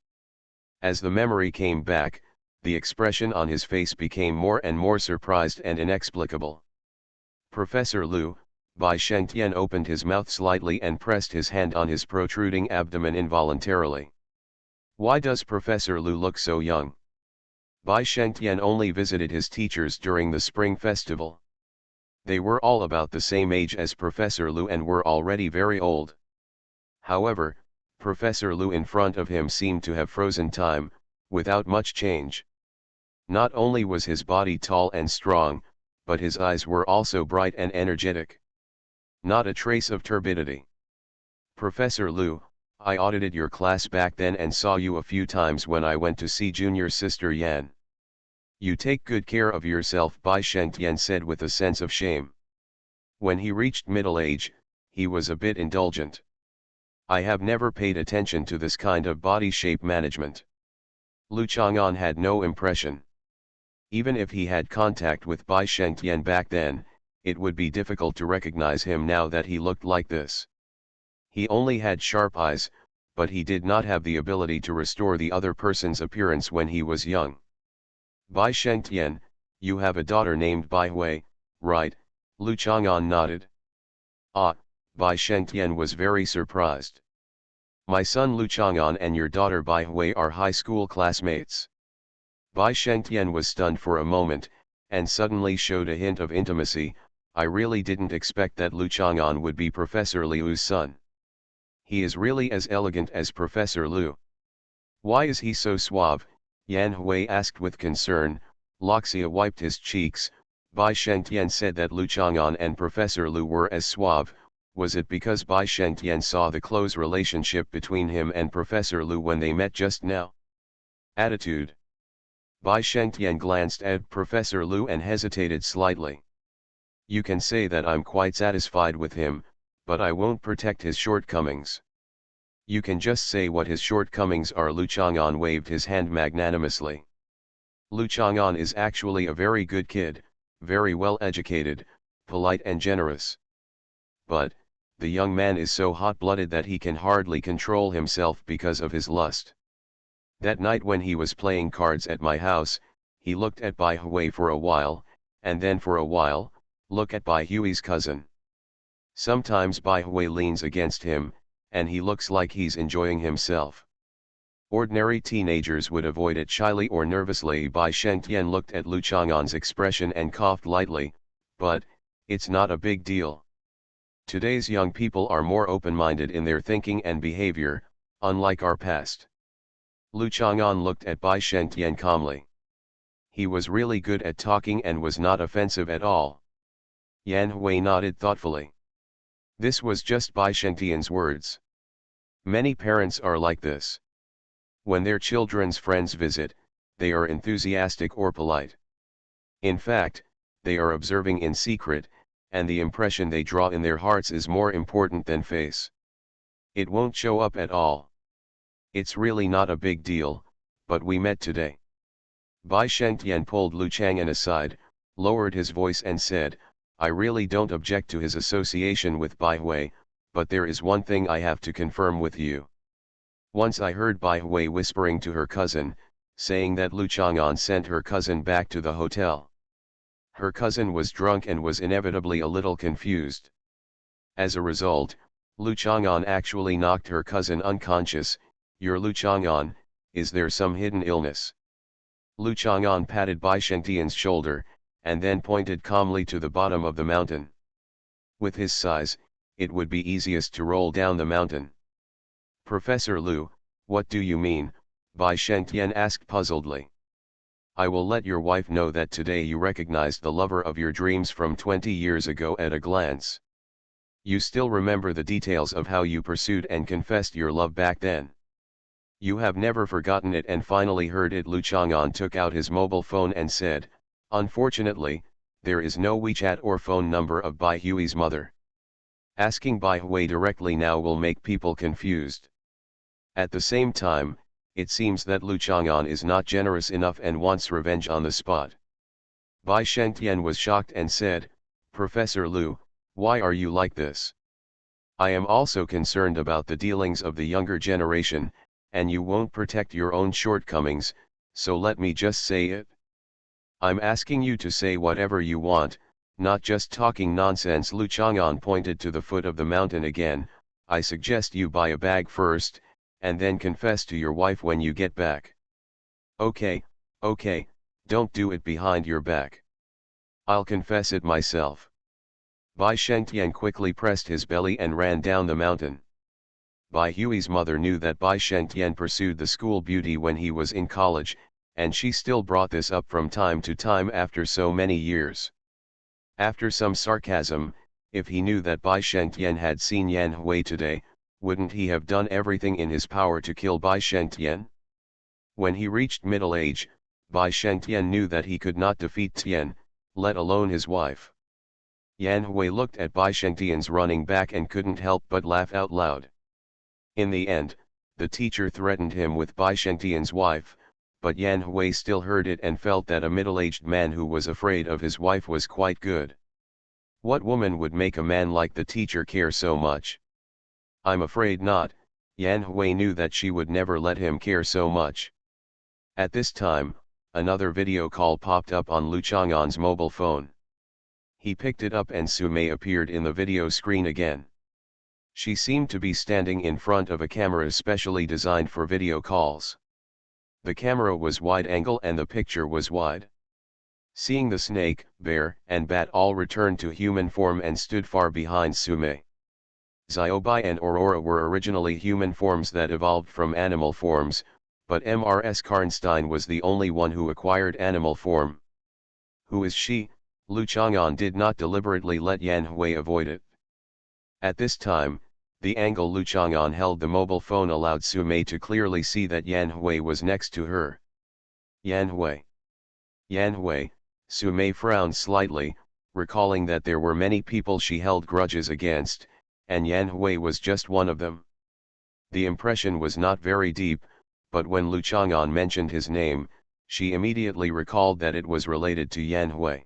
As the memory came back, the expression on his face became more and more surprised and inexplicable. Professor Lu, Bai Shengtian opened his mouth slightly and pressed his hand on his protruding abdomen involuntarily. Why does Professor Lu look so young? Bai Shengtian only visited his teachers during the spring festival. They were all about the same age as Professor Lu and were already very old. However, Professor Lu in front of him seemed to have frozen time, without much change. Not only was his body tall and strong, but his eyes were also bright and energetic. Not a trace of turbidity. Professor Lu, I audited your class back then and saw you a few times when I went to see junior sister Yan. You take good care of yourself, Bai Shengtian said with a sense of shame. When he reached middle age, he was a bit indulgent. I have never paid attention to this kind of body shape management. Lu Chang'an had no impression. Even if he had contact with Bai Shengtian back then, it would be difficult to recognize him now that he looked like this. He only had sharp eyes, but he did not have the ability to restore the other person's appearance when he was young. Bai Shengtian, you have a daughter named Bai Hui, right? Lu Chang'an nodded. Ah, Bai Shengtian was very surprised. My son Lu Chang'an and your daughter Bai Hui are high school classmates. Bai Shengtian was stunned for a moment, and suddenly showed a hint of intimacy. I really didn't expect that Lu Chang'an would be Professor Liu's son. He is really as elegant as Professor Lu. Why is he so suave? Yan Hui asked with concern. Loxia wiped his cheeks. Bai Shengtian said that Lu Chang'an and Professor Lu were as suave. Was it because Bai Shengtian saw the close relationship between him and Professor Lu when they met just now? Attitude. Bai Shengtian glanced at Professor Lu and hesitated slightly. You can say that I'm quite satisfied with him, but I won't protect his shortcomings. You can just say what his shortcomings are. Lu Chang'an waved his hand magnanimously. Lu Chang'an is actually a very good kid, very well educated, polite and generous. But, the young man is so hot-blooded that he can hardly control himself because of his lust. That night when he was playing cards at my house, he looked at Bai Hui for a while, and then for a while, look at Bai Hui's cousin. Sometimes Bai Hui leans against him, and he looks like he's enjoying himself. Ordinary teenagers would avoid it shyly or nervously. Bai Shengtian looked at Lu Chang'an's expression and coughed lightly, but, it's not a big deal. Today's young people are more open-minded in their thinking and behavior, unlike our past. Lu Chang'an looked at Bai Shengtian calmly. He was really good at talking and was not offensive at all. Yan Hui nodded thoughtfully. This was just Bai Shengtian's words. Many parents are like this. When their children's friends visit, they are enthusiastic or polite. In fact, they are observing in secret, and the impression they draw in their hearts is more important than face. It won't show up at all. It's really not a big deal, but we met today. Bai Shengtian pulled Lu Chang'an aside, lowered his voice and said, I really don't object to his association with Bai Hui, but there is one thing I have to confirm with you. Once I heard Bai Hui whispering to her cousin, saying that Lu Chang'an sent her cousin back to the hotel. Her cousin was drunk and was inevitably a little confused. As a result, Lu Chang'an actually knocked her cousin unconscious. You're Lu Chang'an, is there some hidden illness? Lu Chang'an patted Bai Shengtian's shoulder, and then pointed calmly to the bottom of the mountain. With his size, it would be easiest to roll down the mountain. Professor Lu, what do you mean? Bai Shengtian asked puzzledly. I will let your wife know that today you recognized the lover of your dreams from 20 years ago at a glance. You still remember the details of how you pursued and confessed your love back then. You have never forgotten it and finally heard it. Lu Chang'an took out his mobile phone and said, unfortunately, there is no WeChat or phone number of Bai Hui's mother. Asking Bai Hui directly now will make people confused. At the same time, it seems that Lu Chang'an is not generous enough and wants revenge on the spot. Bai Shengtian was shocked and said, Professor Lu, why are you like this? I am also concerned about the dealings of the younger generation, and you won't protect your own shortcomings, so let me just say it. I'm asking you to say whatever you want, not just talking nonsense. Lu Chang'an pointed to the foot of the mountain again. I suggest you buy a bag first, and then confess to your wife when you get back. Okay, don't do it behind your back. I'll confess it myself. Bai Shengtian quickly pressed his belly and ran down the mountain. Bai Hui's mother knew that Bai Shengtian pursued the school beauty when he was in college, and she still brought this up from time to time after so many years. After some sarcasm, if he knew that Bai Shengtian had seen Yan Hui today, wouldn't he have done everything in his power to kill Bai Shengtian? When he reached middle age, Bai Shengtian knew that he could not defeat Tian, let alone his wife. Yan Hui looked at Bai Shengtian's running back and couldn't help but laugh out loud. In the end, the teacher threatened him with Bai Shengtian's wife, but Yan Hui still heard it and felt that a middle-aged man who was afraid of his wife was quite good. What woman would make a man like the teacher care so much? I'm afraid not. Yan Hui knew that she would never let him care so much. At this time, another video call popped up on Lu Chang'an's mobile phone. He picked it up and Sumei appeared in the video screen again. She seemed to be standing in front of a camera specially designed for video calls. The camera was wide angle and the picture was wide. Seeing the snake, bear, and bat all returned to human form and stood far behind Sumei. Xiaobai and Aurora were originally human forms that evolved from animal forms, but Mrs. Karnstein was the only one who acquired animal form. Who is she? Lu Chang'an did not deliberately let Yan Hui avoid it. At this time, the angle Lu Chang'an held the mobile phone allowed Su Mei to clearly see that Yan Hui was next to her. Yan Hui. Yan Hui, Su Mei frowned slightly, recalling that there were many people she held grudges against, and Yan Hui was just one of them. The impression was not very deep, but when Lu Chang'an mentioned his name, she immediately recalled that it was related to Yan Hui.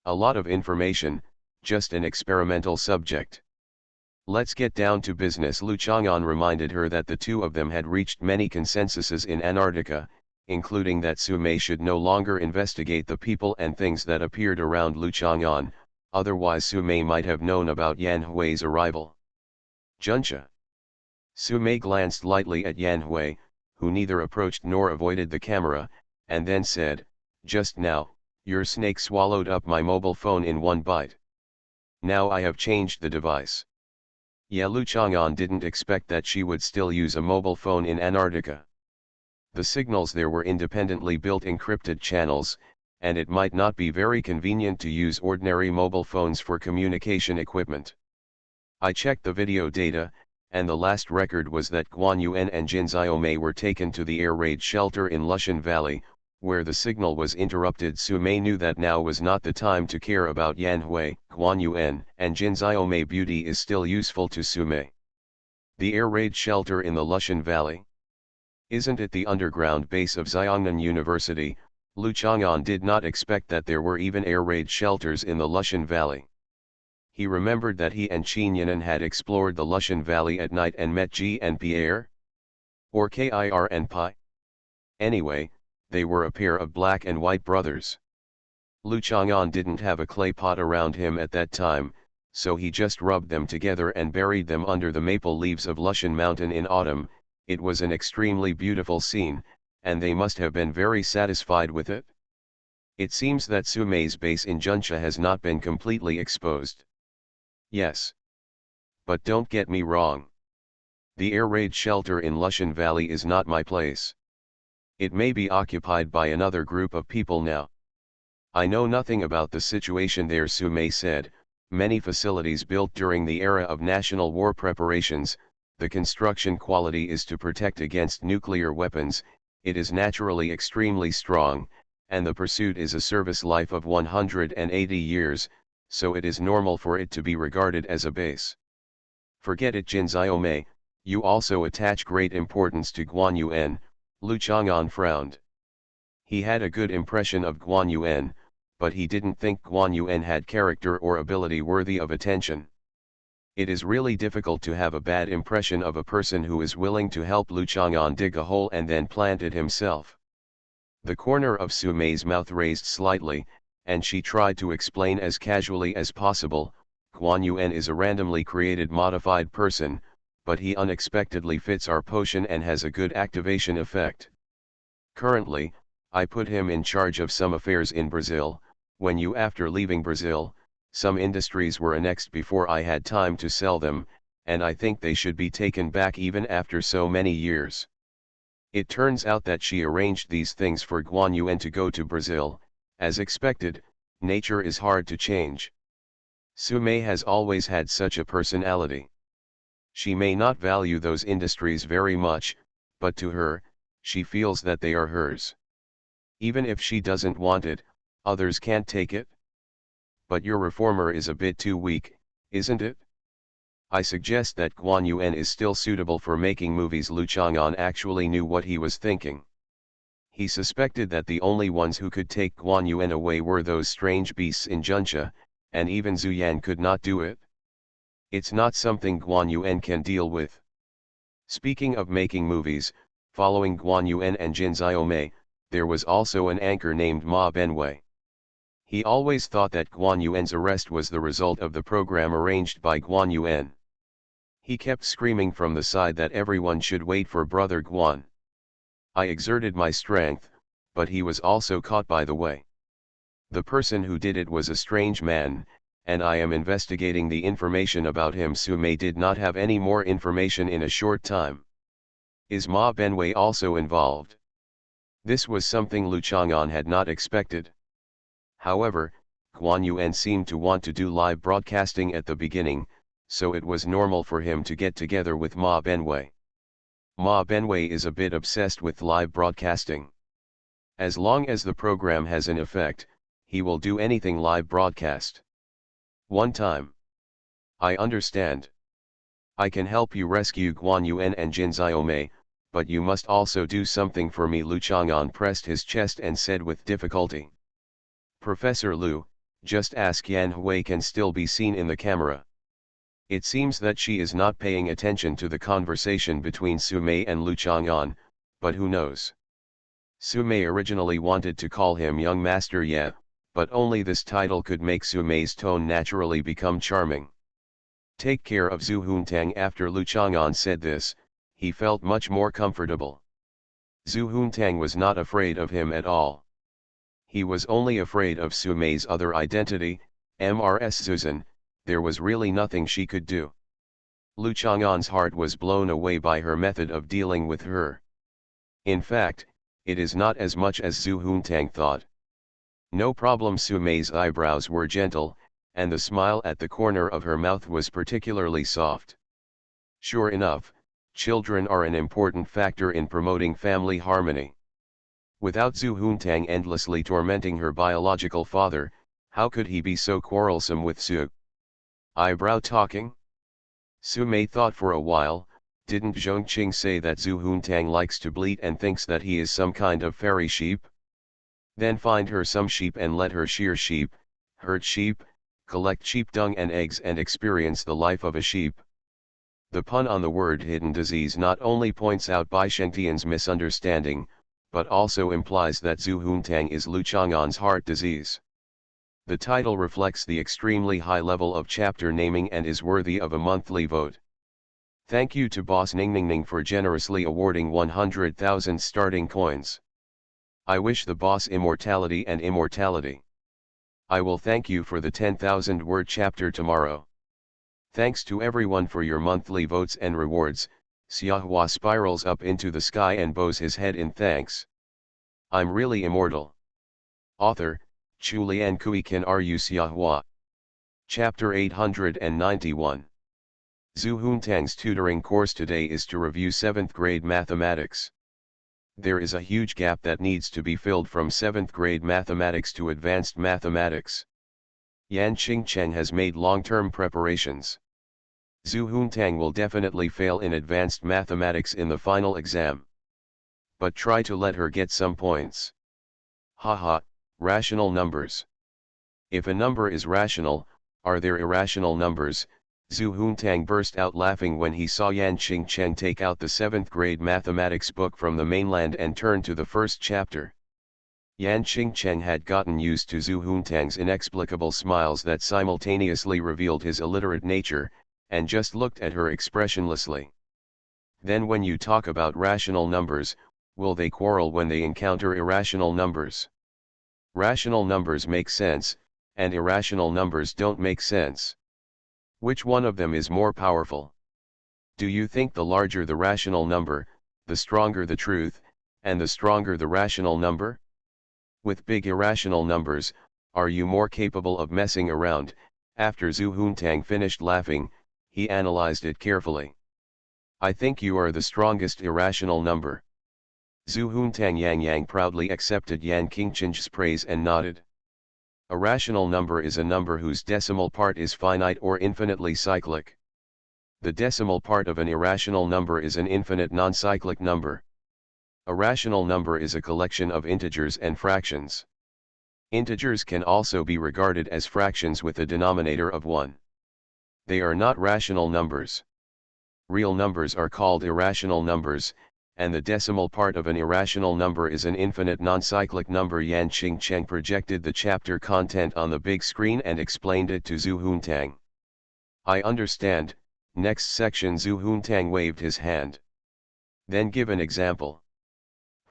A lot of information, just an experimental subject. Let's get down to business. Lu Chang'an reminded her that the two of them had reached many consensuses in Antarctica, including that Su Mei should no longer investigate the people and things that appeared around Lu Chang'an, otherwise Su Mei might have known about Yan Hui's arrival. Juncha. Su Mei glanced lightly at Yan Hui, who neither approached nor avoided the camera, and then said, "Just now, your snake swallowed up my mobile phone in one bite. Now I have changed the device." Yeah, Lu Chang'an didn't expect that she would still use a mobile phone in Antarctica. The signals there were independently built encrypted channels, and it might not be very convenient to use ordinary mobile phones for communication equipment. I checked the video data, and the last record was that Guan Yuan and Jin Xiaomei were taken to the air raid shelter in Lushan Valley, where the signal was interrupted. Su Mei knew that now was not the time to care about Yan Hui. Guan Yuan and Jin Xiaomei beauty is still useful to Su Mei. The air raid shelter in the Lushan Valley. Isn't it the underground base of Xiongnan University? Lu Chang'an did not expect that there were even air raid shelters in the Lushan Valley. He remembered that he and Qin Yinan had explored the Lushan Valley at night and met Ji and Pierre? Or Kir and Pai? Anyway, they were a pair of black and white brothers. Lu Chang'an didn't have a clay pot around him at that time, so he just rubbed them together and buried them under the maple leaves of Lushan Mountain in autumn. It was an extremely beautiful scene, and they must have been very satisfied with it. It seems that Su Mei's base in Juncha has not been completely exposed. Yes. But don't get me wrong. The air raid shelter in Lushan Valley is not my place. It may be occupied by another group of people now. I know nothing about the situation there, Su Mei said. Many facilities built during the era of national war preparations, the construction quality is to protect against nuclear weapons. It is naturally extremely strong, and the pursuit is a service life of 180 years, so it is normal for it to be regarded as a base. Forget it, Jin Xiaomei, you also attach great importance to Guan Yuan. Lu Chang'an frowned. He had a good impression of Guan Yuan, but he didn't think Guan Yuan had character or ability worthy of attention. It is really difficult to have a bad impression of a person who is willing to help Lu Chang'an dig a hole and then plant it himself. The corner of Su Mei's mouth raised slightly, and she tried to explain as casually as possible, Guan Yuan is a randomly created modified person, but he unexpectedly fits our potion and has a good activation effect. Currently, I put him in charge of some affairs in Brazil. When you after leaving Brazil, some industries were annexed before I had time to sell them, and I think they should be taken back even after so many years. It turns out that she arranged these things for Guan Yuan to go to Brazil. As expected, nature is hard to change. Su Mei has always had such a personality. She may not value those industries very much, but to her, she feels that they are hers. Even if she doesn't want it, others can't take it. But your reformer is a bit too weak, isn't it? I suggest that Guan Yuan is still suitable for making movies. Lu Chang'an actually knew what he was thinking. He suspected that the only ones who could take Guan Yuan away were those strange beasts in Juncha, and even Zhu Yan could not do it. It's not something Guan Yuan can deal with. Speaking of making movies, following Guan Yuan and Jin Xiaomei, there was also an anchor named Ma Benwei. He always thought that Guan Yuan's arrest was the result of the program arranged by Guan Yuan. He kept screaming from the side that everyone should wait for Brother Guan. I exerted my strength, but he was also caught by the way. The person who did it was a strange man, and I am investigating the information about him. Sumei did not have any more information in a short time. Is Ma Benwei also involved? This was something Lu Chang'an had not expected. However, Guan Yuan seemed to want to do live broadcasting at the beginning, so it was normal for him to get together with Ma Benwei. Ma Benwei is a bit obsessed with live broadcasting. As long as the program has an effect, he will do anything live broadcast. One time. I understand. I can help you rescue Guan Yuan and Jin Xiaomei, but you must also do something for me. Lu Chang'an pressed his chest and said with difficulty. Professor Lu, just ask Yan Hui can still be seen in the camera. It seems that she is not paying attention to the conversation between Sumei and Lu Chang'an, but who knows. Sumei originally wanted to call him Young Master Ye, but only this title could make Sumei's tone naturally become charming. Take care of Zhu Huntang. After Lu Chang'an said this, he felt much more comfortable. Zhu Huntang was not afraid of him at all. He was only afraid of Sumei's other identity, Mrs. Zuzan. There was really nothing she could do. Lu Chang'an's heart was blown away by her method of dealing with her. In fact, it is not as much as Zhu Huntang thought. No problem. Sumei's eyebrows were gentle, and the smile at the corner of her mouth was particularly soft. Sure enough, children are an important factor in promoting family harmony. Without Zhu Huntang endlessly tormenting her biological father, how could he be so quarrelsome with Su? Eyebrow talking? Sumei thought for a while. Didn't Zhongqing say that Zhu Huntang likes to bleat and thinks that he is some kind of fairy sheep? Then find her some sheep and let her shear sheep, herd sheep, collect sheep dung and eggs and experience the life of a sheep. The pun on the word hidden disease not only points out Bai Shengtian's misunderstanding, but also implies that Zhu Huntang is Lu Chang'an's heart disease. The title reflects the extremely high level of chapter naming and is worthy of a monthly vote. Thank you to Boss Ningning for generously awarding 100,000 starting coins. I wish the boss immortality and immortality. I will thank you for the 10,000 word chapter tomorrow. Thanks to everyone for your monthly votes and rewards. Xiahua spirals up into the sky and bows his head in thanks. I'm really immortal. Author, Chulian Kuikan Ru Xiahua. Chapter 891. Zhu Huntang's tutoring course today is to review 7th grade mathematics. There is a huge gap that needs to be filled from 7th grade mathematics to advanced mathematics. Yan Qingcheng has made long-term preparations. Zhu Huntang will definitely fail in advanced mathematics in the final exam. But try to let her get some points. Haha, rational numbers. If a number is rational, are there irrational numbers? Zhu Huntang burst out laughing when he saw Yan Qingcheng take out the 7th grade mathematics book from the mainland and turn to the first chapter. Yan Qingcheng had gotten used to Zhu Huntang's inexplicable smiles that simultaneously revealed his illiterate nature, and just looked at her expressionlessly. Then when you talk about rational numbers, will they quarrel when they encounter irrational numbers? Rational numbers make sense, and irrational numbers don't make sense. Which one of them is more powerful? Do you think the larger the rational number, the stronger the truth, and the stronger the rational number? With big irrational numbers, are you more capable of messing around? After Zhu Huntang finished laughing, he analyzed it carefully. I think you are the strongest irrational number. Zhu Huntang Yang proudly accepted Yan Qingcheng's praise and nodded. A rational number is a number whose decimal part is finite or infinitely cyclic. The decimal part of an irrational number is an infinite non-cyclic number. A rational number is a collection of integers and fractions. Integers can also be regarded as fractions with a denominator of 1. They are not rational numbers. Real numbers are called irrational numbers, and the decimal part of an irrational number is an infinite non-cyclic number. Yan Qingcheng projected the chapter content on the big screen and explained it to Zhu Huntang. I understand. Next section. Zhu Huntang waved his hand. Then give an example.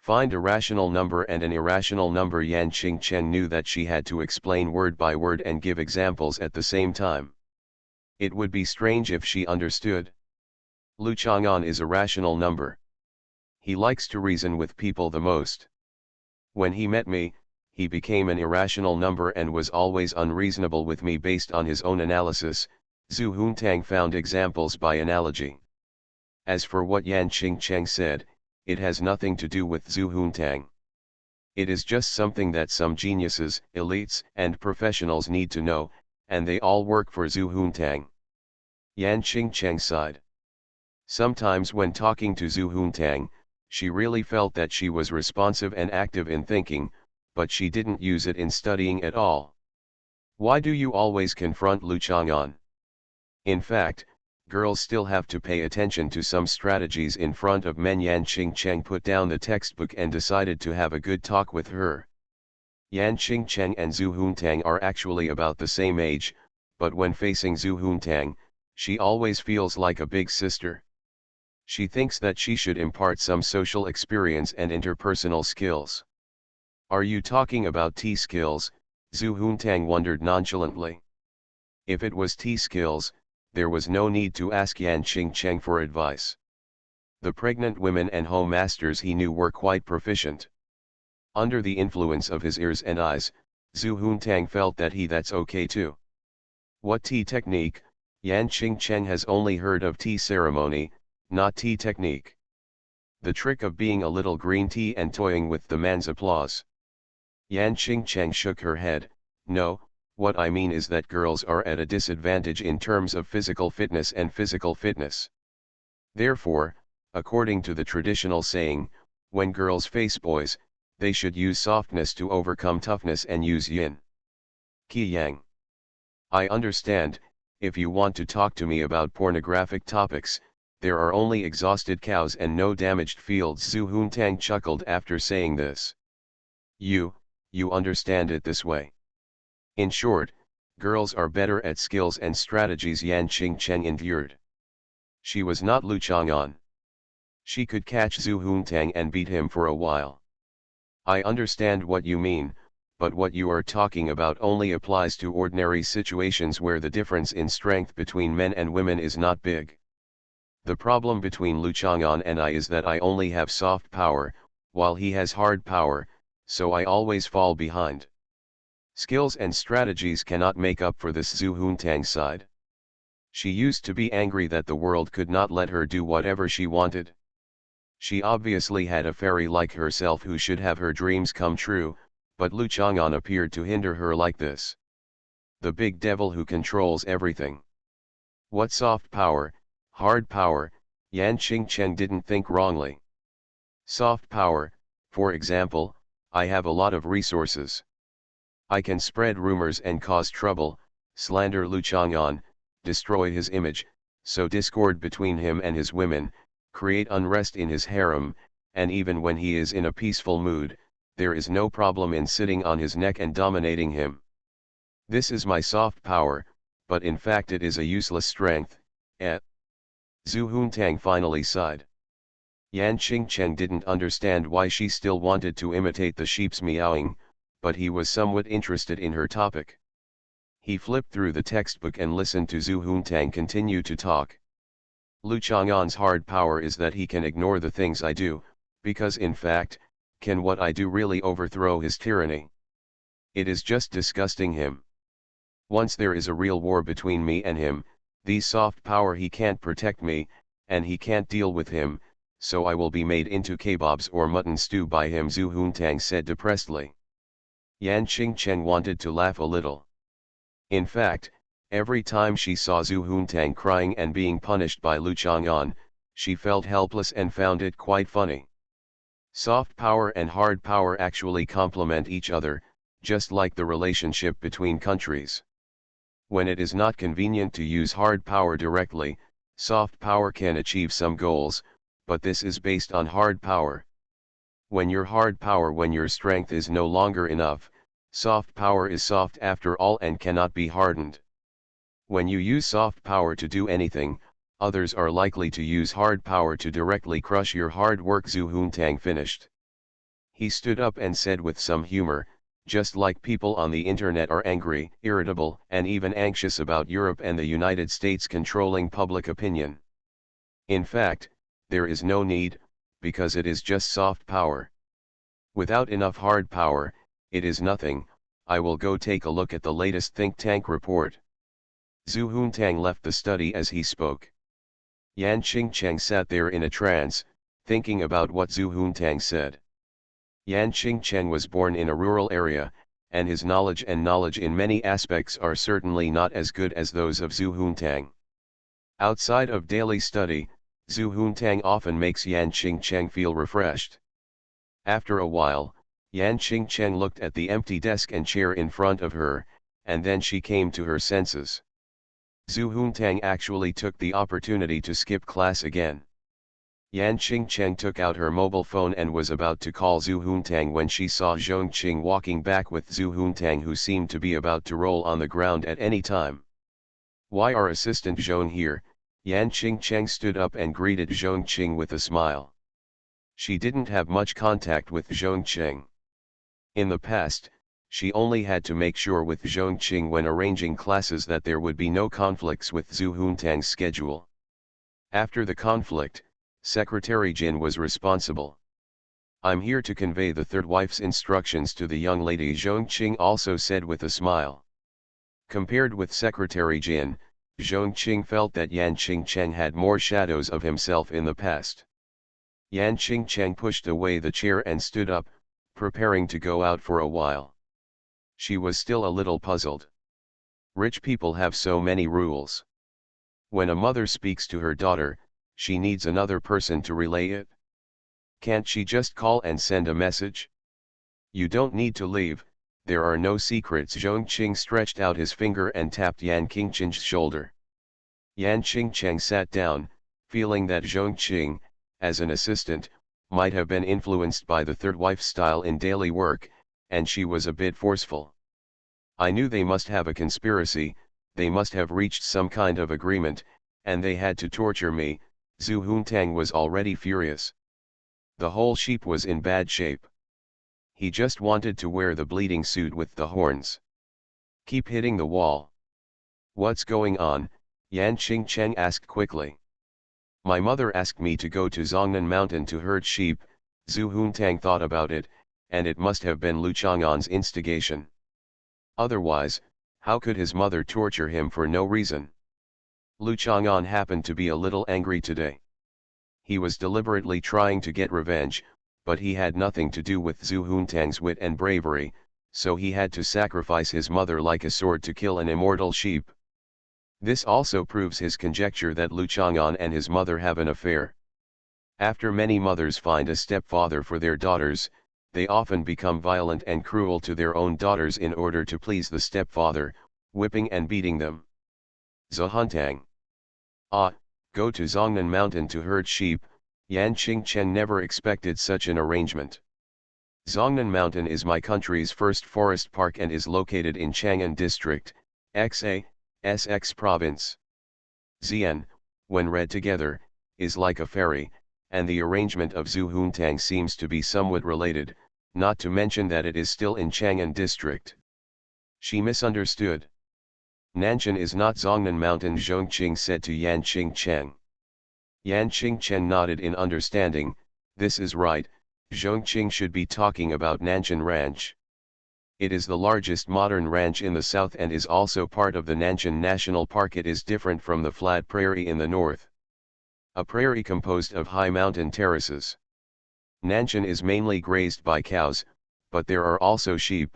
Find a rational number and an irrational number. Yan Qingcheng knew that she had to explain word by word and give examples at the same time. It would be strange if she understood. Lu Chang'an is a rational number. He likes to reason with people the most. When he met me, he became an irrational number and was always unreasonable with me based on his own analysis. Zhu Huntang found examples by analogy. As for what Yan Qingcheng said, it has nothing to do with Zhu Huntang. It is just something that some geniuses, elites, and professionals need to know, and they all work for Zhu Huntang. Yan Qingcheng sighed. Sometimes when talking to Zhu Huntang, she really felt that she was responsive and active in thinking, but she didn't use it in studying at all. Why do you always confront Lu Chang'an? In fact, girls still have to pay attention to some strategies in front of men. Yan Qingcheng put down the textbook and decided to have a good talk with her. Yan Qingcheng and Zhu Huntang are actually about the same age, but when facing Zhu Huntang, she always feels like a big sister. She thinks that she should impart some social experience and interpersonal skills. Are you talking about tea skills? Zhu Huntang wondered nonchalantly. If it was tea skills, there was no need to ask Yan Qingcheng for advice. The pregnant women and home masters he knew were quite proficient. Under the influence of his ears and eyes, Zhu Huntang felt that that's okay too. What tea technique? Yan Qingcheng has only heard of tea ceremony, not tea technique. The trick of being a little green tea and toying with the man's applause. Yan Qingcheng shook her head. No, what I mean is that girls are at a disadvantage in terms of physical fitness and physical fitness. Therefore, according to the traditional saying, when girls face boys, they should use softness to overcome toughness and use yin. Qi Yang. I understand. If you want to talk to me about pornographic topics, there are only exhausted cows and no damaged fields. Zhu Huntang chuckled after saying this. You understand it this way. In short, girls are better at skills and strategies. Yan Qingcheng endured. She was not Lu Chang'an. She could catch Zhu Huntang and beat him for a while. I understand what you mean, but what you are talking about only applies to ordinary situations where the difference in strength between men and women is not big. The problem between Lu Chang'an and I is that I only have soft power, while he has hard power, so I always fall behind. Skills and strategies cannot make up for this. Zhu Huntang sighed. She used to be angry that the world could not let her do whatever she wanted. She obviously had a fairy like herself who should have her dreams come true, but Lu Chang'an appeared to hinder her like this. The big devil who controls everything. What soft power, hard power? Yan Qingcheng didn't think wrongly. Soft power, for example, I have a lot of resources. I can spread rumors and cause trouble, slander Lu Chang'an, destroy his image, sow discord between him and his women, create unrest in his harem, and even when he is in a peaceful mood, there is no problem in sitting on his neck and dominating him. This is my soft power, but in fact it is a useless strength. Zhu Huntang finally sighed. Yan Qingcheng didn't understand why she still wanted to imitate the sheep's meowing, but he was somewhat interested in her topic. He flipped through the textbook and listened to Zhu Huntang continue to talk. Lu Chang'an's hard power is that he can ignore the things I do, because in fact, can what I do really overthrow his tyranny? It is just disgusting him. Once there is a real war between me and him, these soft power he can't protect me, and he can't deal with him, so I will be made into kebabs or mutton stew by him. Zhu Huntang said depressedly. Yan Qingcheng wanted to laugh a little. In fact, every time she saw Zhu Huntang crying and being punished by Lu Chang'an, she felt helpless and found it quite funny. Soft power and hard power actually complement each other, just like the relationship between countries. When it is not convenient to use hard power directly, soft power can achieve some goals, but this is based on hard power. When your strength is no longer enough, soft power is soft after all and cannot be hardened. When you use soft power to do anything, others are likely to use hard power to directly crush your hard work. Zhu Huntang finished. He stood up and said with some humor, just like people on the internet are angry, irritable, and even anxious about Europe and the United States controlling public opinion. In fact, there is no need, because it is just soft power. Without enough hard power, it is nothing. I will go take a look at the latest think tank report. Zhu Huntang left the study as he spoke. Yan Qingcheng sat there in a trance, thinking about what Zhu Huntang said. Yan Qingcheng was born in a rural area, and his knowledge in many aspects are certainly not as good as those of Zhu Huntang. Outside of daily study, Zhu Huntang often makes Yan Qingcheng feel refreshed. After a while, Yan Qingcheng looked at the empty desk and chair in front of her, and then she came to her senses. Zhu Huntang actually took the opportunity to skip class again. Yan Qingcheng took out her mobile phone and was about to call Zhu Huntang when she saw Zhong Qing walking back with Zhu Huntang, who seemed to be about to roll on the ground at any time. "Why are Assistant Zhong here?" Yan Qingcheng stood up and greeted Zhong Qing with a smile. She didn't have much contact with Zhong Qing. In the past, she only had to make sure with Zhong Qing when arranging classes that there would be no conflicts with Zhu Huntang's schedule. After the conflict, Secretary Jin was responsible. "I'm here to convey the third wife's instructions to the young lady," Zhong Qing also said with a smile. Compared with Secretary Jin, Zhong Qing felt that Yan Qingcheng had more shadows of himself in the past. Yan Qingcheng pushed away the chair and stood up, preparing to go out for a while. She was still a little puzzled. Rich people have so many rules. When a mother speaks to her daughter, she needs another person to relay it. Can't she just call and send a message? "You don't need to leave, there are no secrets." Zhong Qing stretched out his finger and tapped Yan Qingcheng's shoulder. Yan Qingcheng sat down, feeling that Zhong Qing, as an assistant, might have been influenced by the third wife style in daily work, and she was a bit forceful. "I knew they must have a conspiracy, they must have reached some kind of agreement, and they had to torture me." Zhu Huntang was already furious. The whole sheep was in bad shape. He just wanted to wear the bleeding suit with the horns. "Keep hitting the wall." "What's going on?" Yan Qingcheng asked quickly. "My mother asked me to go to Zongnan Mountain to herd sheep." Zhu Huntang thought about it, and it must have been Lu Chang'an's instigation. Otherwise, how could his mother torture him for no reason? Lu Chang'an happened to be a little angry today. He was deliberately trying to get revenge, but he had nothing to do with Zhu Huntang's wit and bravery, so he had to sacrifice his mother like a sword to kill an immortal sheep. This also proves his conjecture that Lu Chang'an and his mother have an affair. After many mothers find a stepfather for their daughters, they often become violent and cruel to their own daughters in order to please the stepfather, whipping and beating them. Zhu Huntang. Go to Zongnan Mountain to herd sheep. Yan Qingcheng never expected such an arrangement. Zongnan Mountain is my country's first forest park and is located in Chang'an District, XA/SX Province. Xian, when read together, is like a fairy, and the arrangement of Zhu Huntang seems to be somewhat related, not to mention that it is still in Chang'an District. She misunderstood. "Nanshan is not Zongnan Mountain," Zhong Qing said to Yan Qingcheng. Yan Qingcheng nodded in understanding. "This is right, Zhong Qing should be talking about Nanshan Ranch. It is the largest modern ranch in the south and is also part of the Nanshan National Park. It is different from the flat prairie in the north. A prairie composed of high mountain terraces. Nanshan is mainly grazed by cows, but there are also sheep.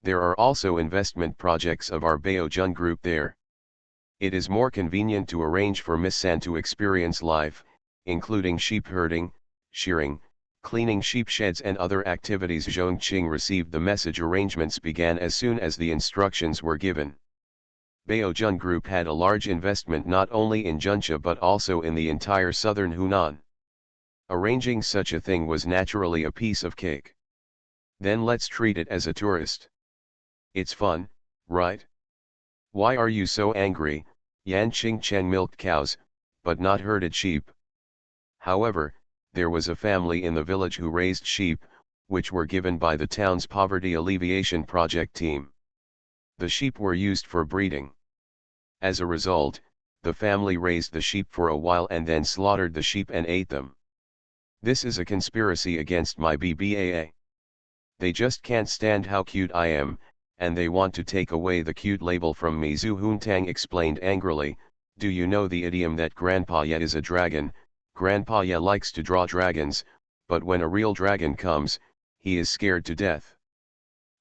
There are also investment projects of our Baojun group there. It is more convenient to arrange for Miss San to experience life, including sheep herding, shearing, cleaning sheep sheds and other activities." Zhong Qing received the message. Arrangements began as soon as the instructions were given. Baojun Group had a large investment not only in Junsha but also in the entire southern Hunan. Arranging such a thing was naturally a piece of cake. Then let's treat it as a tourist. It's fun, right? Why are you so angry? Yan Qingcheng milked cows, but not herded sheep. However, there was a family in the village who raised sheep. which were given by the town's poverty alleviation project team. The sheep were used for breeding. As a result, the family raised the sheep for a while and then slaughtered the sheep and ate them. This is a conspiracy against my BBAA. They just can't stand how cute I am, and they want to take away the cute label from me, Zhu Huntang explained angrily. Do you know the idiom that Grandpa Ye is a dragon? Grandpa Ye likes to draw dragons, but when a real dragon comes, he is scared to death.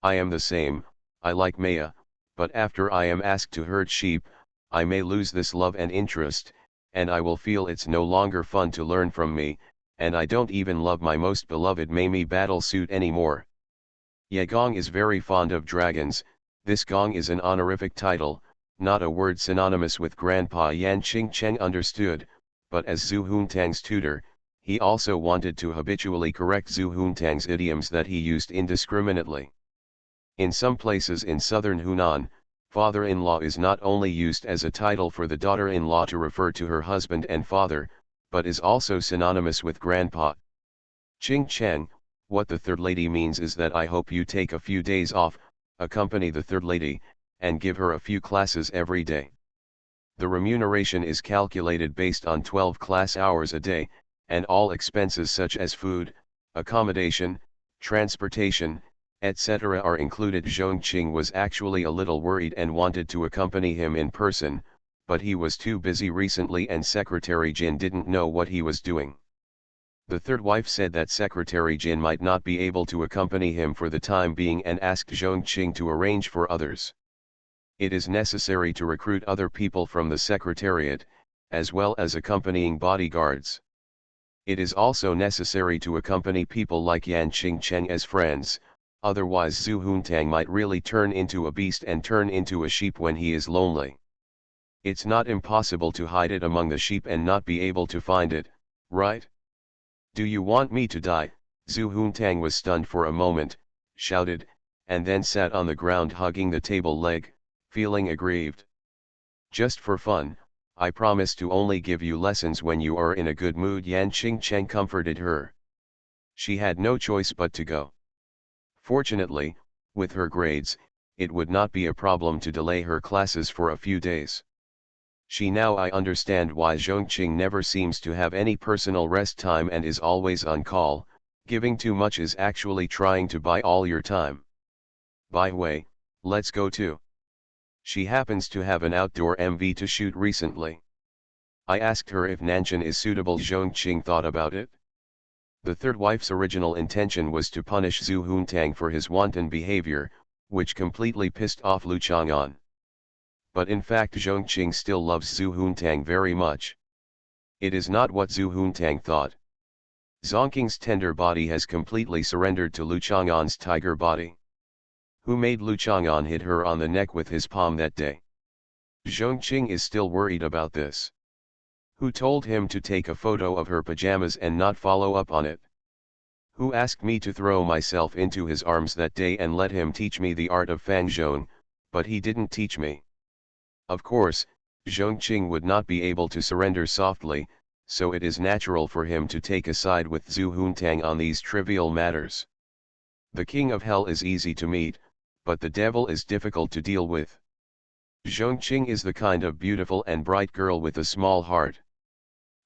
I am the same, I like Maya, but after I am asked to herd sheep, I may lose this love and interest, and I will feel it's no longer fun to learn from me, and I don't even love my most beloved Mamie battle suit anymore. Ye Gong is very fond of dragons. This Gong is an honorific title, not a word synonymous with Grandpa. Yan Qingcheng understood, but as Zhu Huntang's tutor, he also wanted to habitually correct Zhu Huntang's idioms that he used indiscriminately. In some places in southern Hunan, father-in-law is not only used as a title for the daughter-in-law to refer to her husband and father, but is also synonymous with grandpa. Qingcheng, what the third lady means is that I hope you take a few days off, accompany the third lady, and give her a few classes every day. The remuneration is calculated based on 12 class hours a day, and all expenses such as food, accommodation, transportation, etc. are included. Zhongqing was actually a little worried and wanted to accompany him in person, but he was too busy recently and Secretary Jin didn't know what he was doing. The third wife said that Secretary Jin might not be able to accompany him for the time being and asked Zhongqing to arrange for others. It is necessary to recruit other people from the Secretariat, as well as accompanying bodyguards. It is also necessary to accompany people like Yan Qingcheng as friends, otherwise Zhu Huntang might really turn into a beast and turn into a sheep when he is lonely. It's not impossible to hide it among the sheep and not be able to find it, right? Do you want me to die? Zhu Huntang was stunned for a moment, shouted, and then sat on the ground hugging the table leg, feeling aggrieved. Just for fun, I promise to only give you lessons when you are in a good mood. Yan Qingcheng comforted her. She had no choice but to go. Fortunately, with her grades, it would not be a problem to delay her classes for a few days. I understand why Zhongqing never seems to have any personal rest time and is always on call. Giving too much is actually trying to buy all your time. By way, let's go too. She happens to have an outdoor MV to shoot recently. I asked her if Nanshan is suitable. Zhongqing thought about it. The third wife's original intention was to punish Zhu Huntang for his wanton behavior, which completely pissed off Lu Chang'an. But in fact Zhongqing still loves Zhu Huntang very much. It is not what Zhu Huntang thought. Zhongqing's tender body has completely surrendered to Lu Chang'an's tiger body. Who made Lu Chang'an hit her on the neck with his palm that day? Zhongqing is still worried about this. Who told him to take a photo of her pajamas and not follow up on it? Who asked me to throw myself into his arms that day and let him teach me the art of fangzhong, but he didn't teach me. Of course, Zhongqing would not be able to surrender softly, so it is natural for him to take a side with Zhu Huntang on these trivial matters. The king of hell is easy to meet, but the devil is difficult to deal with. Zhongqing is the kind of beautiful and bright girl with a small heart.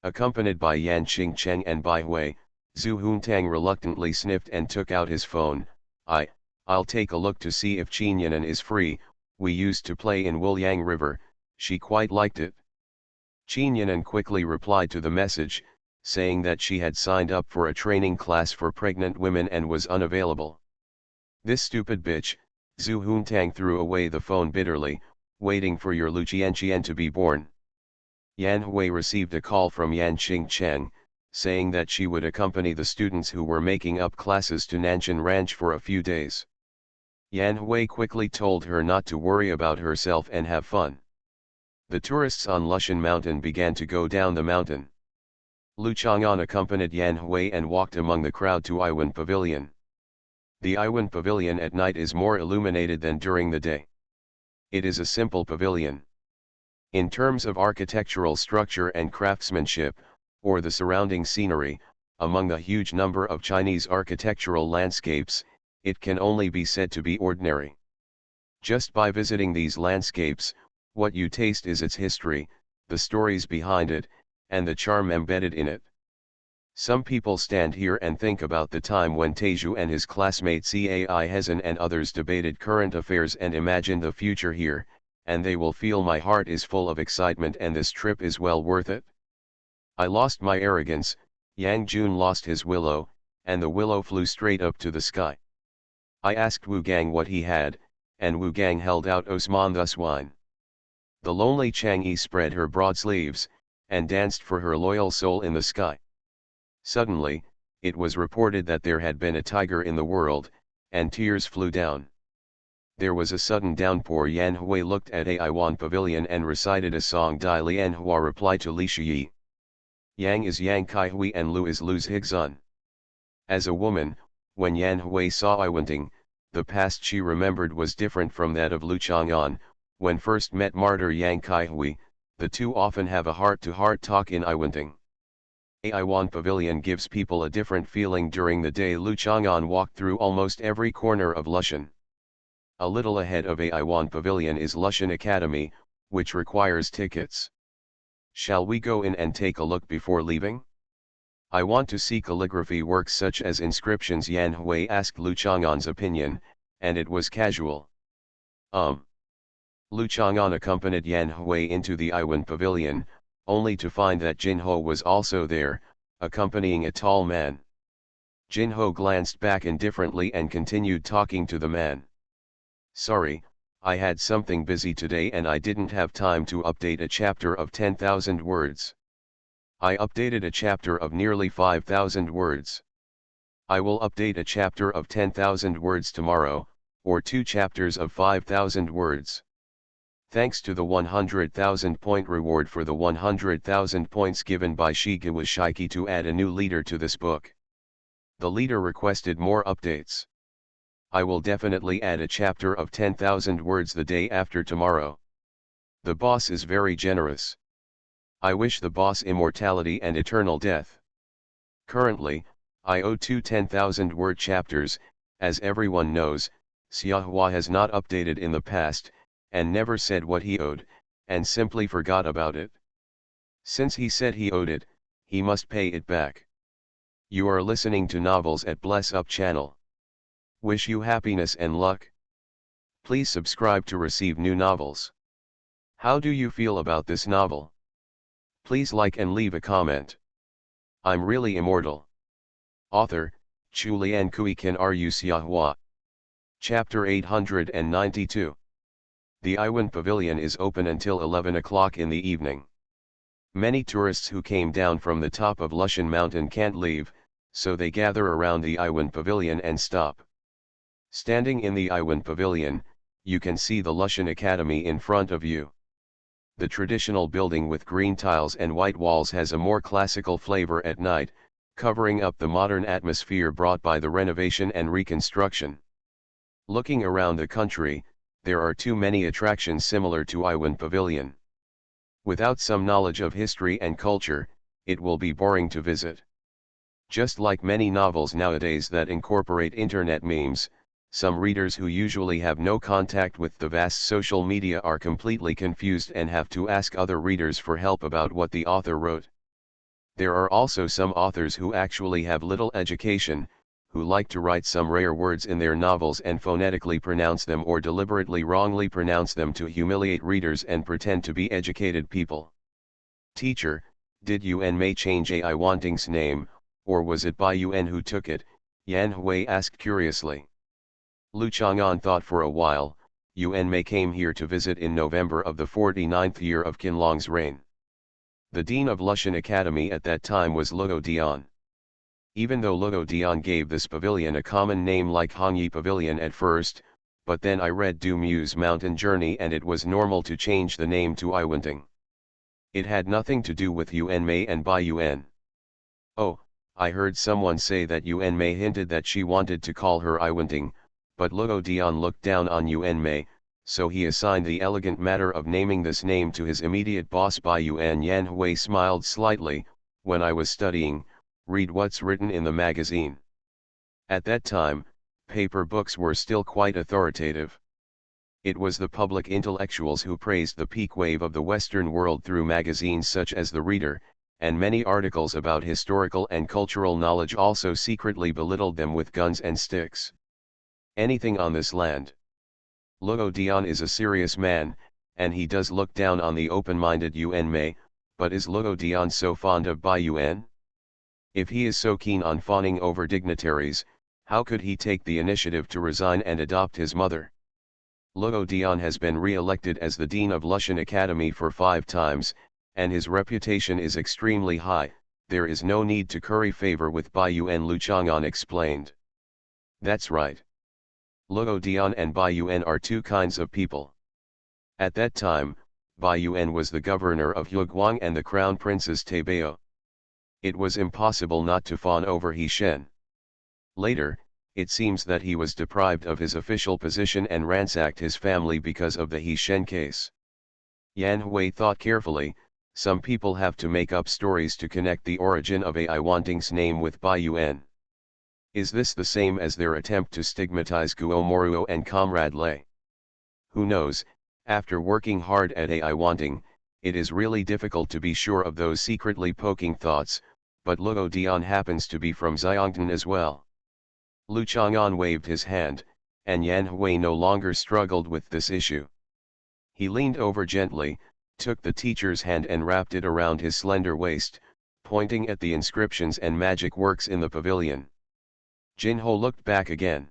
Accompanied by Yan Qingcheng and Bai Hui, Zhu Huntang reluctantly sniffed and took out his phone. I'll take a look to see if Qinyanan is free. We used to play in Wuliang River, she quite liked it. Qinyanan quickly replied to the message, saying that she had signed up for a training class for pregnant women and was unavailable. This stupid bitch, Zhu Huntang threw away the phone bitterly, waiting for your Lu Qianqian to be born. Yan Hui received a call from Yan Qingcheng, saying that she would accompany the students who were making up classes to Nanshan Ranch for a few days. Yan Hui quickly told her not to worry about herself and have fun. The tourists on Lushan Mountain began to go down the mountain. Lu Chang'an accompanied Yan Hui and walked among the crowd to Iwan Pavilion. The Iwan Pavilion at night is more illuminated than during the day. It is a simple pavilion. In terms of architectural structure and craftsmanship, or the surrounding scenery, among the huge number of Chinese architectural landscapes, it can only be said to be ordinary. Just by visiting these landscapes, what you taste is its history, the stories behind it, and the charm embedded in it. Some people stand here and think about the time when Teju and his classmate Cai Hezan and others debated current affairs and imagine the future here, and they will feel my heart is full of excitement and this trip is well worth it. I lost my arrogance, Yang Jun lost his willow, and the willow flew straight up to the sky. I asked Wu Gang what he had, and Wu Gang held out Osman thus wine. The lonely Chang'e spread her broad sleeves, and danced for her loyal soul in the sky. Suddenly, it was reported that there had been a tiger in the world, and tears flew down. There was a sudden downpour. Yan Hui looked at Aiwan Pavilion and recited a song. Dai Lian Hua replied to Li Shiyi. Yang is Yang Kai Hui and Lu is Lu's Higzun. As a woman, when Yan Hui saw Iwenting, the past she remembered was different from that of Lu Chang'an. When first met martyr Yang Kai Hui, the two often have a heart-to-heart talk in Iwenting. Aiwan Pavilion gives people a different feeling during the day. Lu Chang'an walked through almost every corner of Lushan. A little ahead of Aiwan Pavilion is Lushan Academy, which requires tickets. Shall we go in and take a look before leaving? I want to see calligraphy works such as inscriptions. Yan Hui asked Lu Chang'an's opinion, and it was casual. Lu Chang'an accompanied Yan Hui into the Aiwan Pavilion, only to find that Jinho was also there, accompanying a tall man. Jinho glanced back indifferently and continued talking to the man. Sorry, I had something busy today and I didn't have time to update a chapter of 10,000 words. I updated a chapter of nearly 5,000 words. I will update a chapter of 10,000 words tomorrow, or 2 chapters of 5,000 words. Thanks to the 100,000 point reward for the 100,000 points given by Shigewa Shiki to add a new leader to this book. The leader requested more updates. I will definitely add a chapter of 10,000 words the day after tomorrow. The boss is very generous. I wish the boss immortality and eternal death. Currently, I owe 2 10,000 word chapters. As everyone knows, Xiahua has not updated in the past, and never said what he owed, and simply forgot about it. Since he said he owed it, he must pay it back. You are listening to Novels at Bless Up channel. Wish you happiness and luck. Please subscribe to receive new novels. How do you feel about this novel? Please like and leave a comment. I'm really immortal. Author, Chulian Kuikan Ru Xiahua. Chapter 892. The Aiwan Pavilion is open until 11 o'clock in the evening. Many tourists who came down from the top of Lushan Mountain can't leave, so they gather around the Aiwan Pavilion and stop. Standing in the Aiwan Pavilion, you can see the Lushan Academy in front of you. The traditional building with green tiles and white walls has a more classical flavor at night, covering up the modern atmosphere brought by the renovation and reconstruction. Looking around the country, there are too many attractions similar to Aiwan Pavilion. Without some knowledge of history and culture, it will be boring to visit. Just like many novels nowadays that incorporate internet memes, some readers who usually have no contact with the vast social media are completely confused and have to ask other readers for help about what the author wrote. There are also some authors who actually have little education, who like to write some rare words in their novels and phonetically pronounce them or deliberately wrongly pronounce them to humiliate readers and pretend to be educated people. Teacher, did Yuan Mei change Aiwanting's name, or was it Bai Yuan who took it? Yan Hui asked curiously. Lu Chang'an thought for a while. Yuan Mei came here to visit in November of the 49th year of Qinlong's reign. The dean of Lushan Academy at that time was Luo Dian. Even though Luo Dian gave this pavilion a common name like Hongyi Pavilion at first, but then I read Du Mu's Mountain Journey and it was normal to change the name to Iwenting. It had nothing to do with Yuan Mei and Bai Yuan. Oh, I heard someone say that Yuan Mei hinted that she wanted to call her Iwenting, but Luo Dian looked down on Yuan Mei, so he assigned the elegant matter of naming this name to his immediate boss Bai Yuan. Yan Hui smiled slightly. When I was studying, read what's written in the magazine. At that time, paper books were still quite authoritative. It was the public intellectuals who praised the peak wave of the Western world through magazines such as The Reader, and many articles about historical and cultural knowledge also secretly belittled them with guns and sticks. Anything on this land. Luo Dian is a serious man, and he does look down on the open-minded Yuan Mei, but is Luo Dian so fond of Bai Yuan? If he is so keen on fawning over dignitaries, how could he take the initiative to resign and adopt his mother? Luo Dian has been re-elected as the Dean of Lushan Academy for 5 times, and his reputation is extremely high. There is no need to curry favor with Bai Yuan, Lu Chang'an explained. That's right. Luo Dian and Bai Yuan are 2 kinds of people. At that time, Bai Yuan was the governor of Huiguang and the crown princess Taibao. It was impossible not to fawn over He Shen. Later, it seems that he was deprived of his official position and ransacked his family because of the He Shen case. Yan Hui thought carefully. Some people have to make up stories to connect the origin of Ai Wanting's name with Bai Yuan. Is this the same as their attempt to stigmatize Guo Moruo and Comrade Lei? Who knows? After working hard at Ai Wanting, it is really difficult to be sure of those secretly poking thoughts, but Luo Dian happens to be from Xiangtan as well. Lu Chang'an waved his hand, and Yan Hui no longer struggled with this issue. He leaned over gently, took the teacher's hand and wrapped it around his slender waist, pointing at the inscriptions and magic works in the pavilion. Jinho looked back again.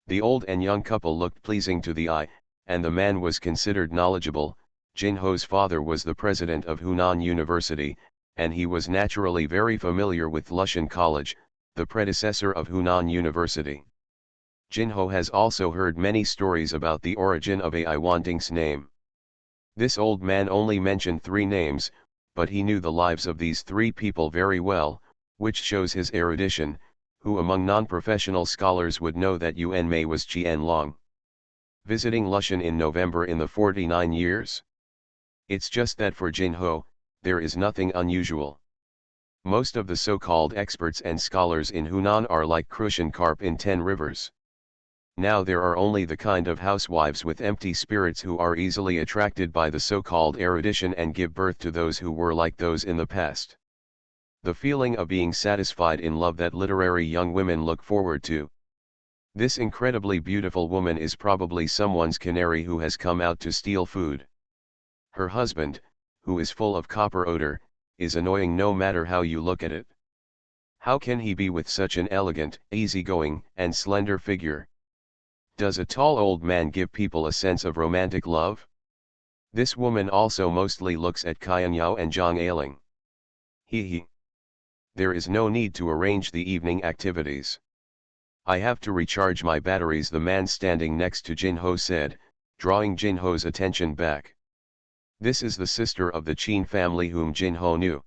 The old and young couple looked pleasing to the eye, and the man was considered knowledgeable. Jinho's father was the president of Hunan University, and he was naturally very familiar with Lushan College, the predecessor of Hunan University. Jinho has also heard many stories about the origin of Ai Wanting's name. This old man only mentioned 3 names, but he knew the lives of these 3 people very well, which shows his erudition. Who among non-professional scholars would know that Yuan Mei was Qian Long visiting Lushan in November in the 49 years? It's just that for Jinho, there is nothing unusual. Most of the so-called experts and scholars in Hunan are like crucian carp in 10 rivers. Now there are only the kind of housewives with empty spirits who are easily attracted by the so-called erudition and give birth to those who were like those in the past. The feeling of being satisfied in love that literary young women look forward to. This incredibly beautiful woman is probably someone's canary who has come out to steal food. Her husband, who is full of copper odor, is annoying no matter how you look at it. How can he be with such an elegant, easygoing, and slender figure? Does a tall old man give people a sense of romantic love? This woman also mostly looks at Qian Yao and Zhang Ailing. He. There is no need to arrange the evening activities. I have to recharge my batteries, the man standing next to Jinho said, drawing Jinho's attention back. This is the sister of the Qin family whom Jinho knew.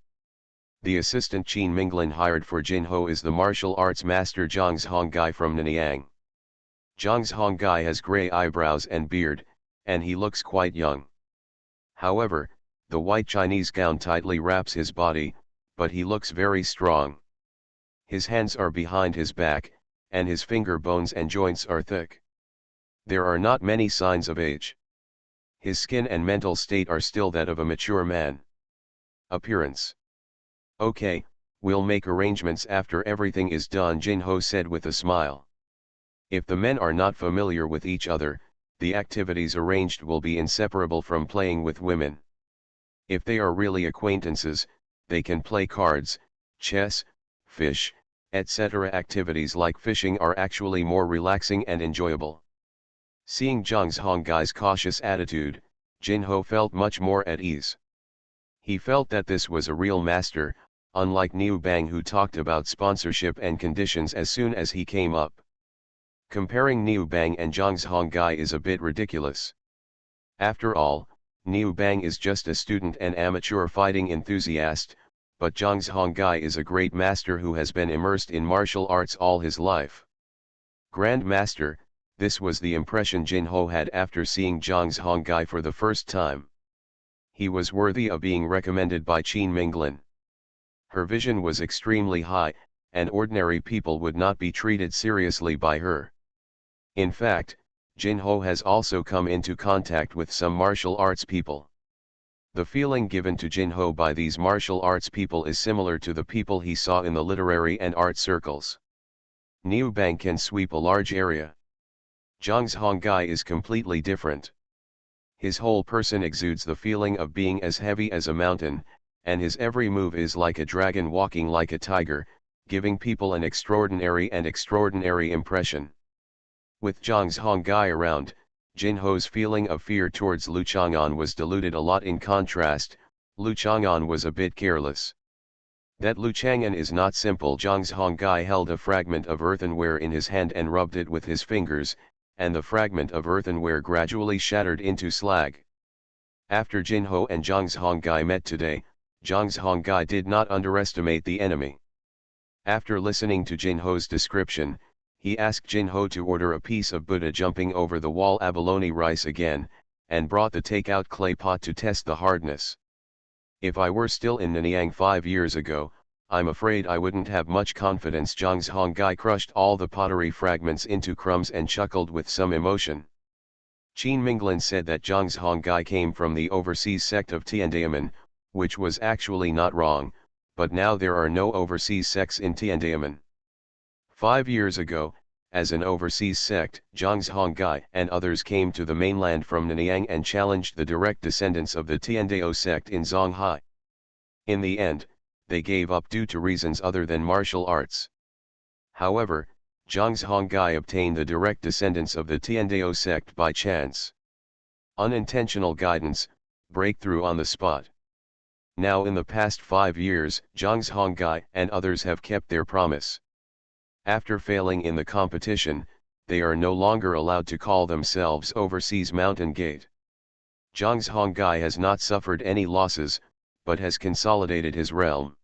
The assistant Qin Minglin hired for Jinho is the martial arts master Zhang Zhonggai from Nanyang. Zhang Zhonggai has grey eyebrows and beard, and he looks quite young. However, the white Chinese gown tightly wraps his body, but he looks very strong. His hands are behind his back, and his finger bones and joints are thick. There are not many signs of age. His skin and mental state are still that of a mature man. Appearance. Okay, we'll make arrangements after everything is done, Jinho said with a smile. If the men are not familiar with each other, the activities arranged will be inseparable from playing with women. If they are really acquaintances, they can play cards, chess, fish, etc. Activities like fishing are actually more relaxing and enjoyable. Seeing Zhang Zhonggai's cautious attitude, Jinho felt much more at ease. He felt that this was a real master, unlike Niu Bang who talked about sponsorship and conditions as soon as he came up. Comparing Niu Bang and Zhang Zhonggai is a bit ridiculous. After all, Niu Bang is just a student and amateur fighting enthusiast, but Zhang Zhonggai is a great master who has been immersed in martial arts all his life. Grand Master, this was the impression Jinho had after seeing Zhang Zhonggai for the first time. He was worthy of being recommended by Qin Minglin. Her vision was extremely high, and ordinary people would not be treated seriously by her. In fact, Jinho has also come into contact with some martial arts people. The feeling given to Jinho by these martial arts people is similar to the people he saw in the literary and art circles. Niu Bang can sweep a large area. Zhang's Hongai is completely different. His whole person exudes the feeling of being as heavy as a mountain, and his every move is like a dragon walking like a tiger, giving people an extraordinary impression. With Zhang's Hongai around, Jinho's feeling of fear towards Lu Chang'an was diluted a lot. In contrast, Lu Chang'an was a bit careless. That Lu Chang'an is not simple. Zhang's Hongai held a fragment of earthenware in his hand and rubbed it with his fingers, and the fragment of earthenware gradually shattered into slag. After Jinho and Zhang's Hongai met today, Zhang's Hongai did not underestimate the enemy. After listening to Jinho's description, he asked Jinho to order a piece of Buddha jumping over the wall abalone rice again, and brought the takeout clay pot to test the hardness. If I were still in Nanyang 5 years ago, I'm afraid I wouldn't have much confidence. Zhang's Hongai crushed all the pottery fragments into crumbs and chuckled with some emotion. Qin Minglin said that Zhang's Hongai came from the overseas sect of Tiandaemen, which was actually not wrong, but now there are no overseas sects in Tiandaemen. 5 years ago, as an overseas sect, Zhang's Hongai and others came to the mainland from Nanyang and challenged the direct descendants of the Tiandao sect in Zhonghai. In the end, they gave up due to reasons other than martial arts. However, Zhang's Hongai obtained the direct descendants of the Tiandao sect by chance. Unintentional guidance, breakthrough on the spot. Now in the past 5 years, Zhang's Hongai and others have kept their promise. After failing in the competition, they are no longer allowed to call themselves Overseas Mountain Gate. Zhang's Hongai has not suffered any losses, but has consolidated his realm.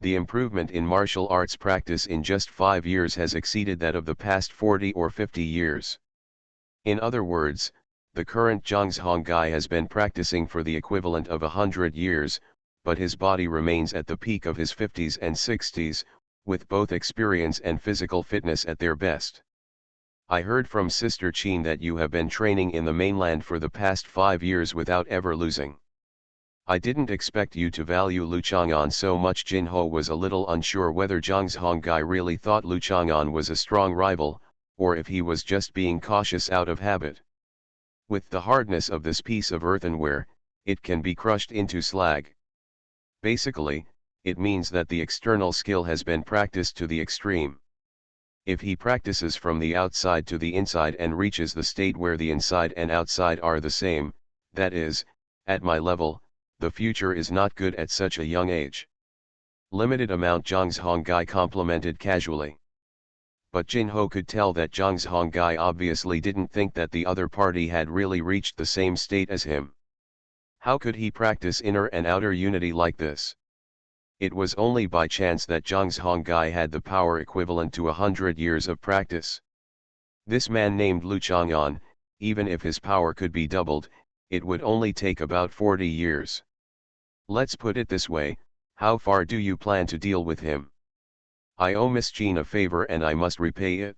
The improvement in martial arts practice in just 5 years has exceeded that of the past 40 or 50 years. In other words, the current Zhang's Hongai has been practicing for the equivalent of 100 years, but his body remains at the peak of his 50s and 60s, with both experience and physical fitness at their best. I heard from Sister Qin that you have been training in the mainland for the past 5 years without ever losing. I didn't expect you to value Lu Chang'an so much. Jinho was a little unsure whether Zhang's Hongai really thought Lu Chang'an was a strong rival, or if he was just being cautious out of habit. With the hardness of this piece of earthenware, it can be crushed into slag. Basically, it means that the external skill has been practiced to the extreme. If he practices from the outside to the inside and reaches the state where the inside and outside are the same, that is, at my level, the future is not good at such a young age. Limited amount. Zhang's Hongai complimented casually. But Jinho could tell that Zhang's Hongai obviously didn't think that the other party had really reached the same state as him. How could he practice inner and outer unity like this? It was only by chance that Zhang's Hongai had the power equivalent to 100 years of practice. This man named Lu Chang'an, even if his power could be doubled, it would only take about 40 years. Let's put it this way, how far do you plan to deal with him? I owe Miss Jean a favor and I must repay it.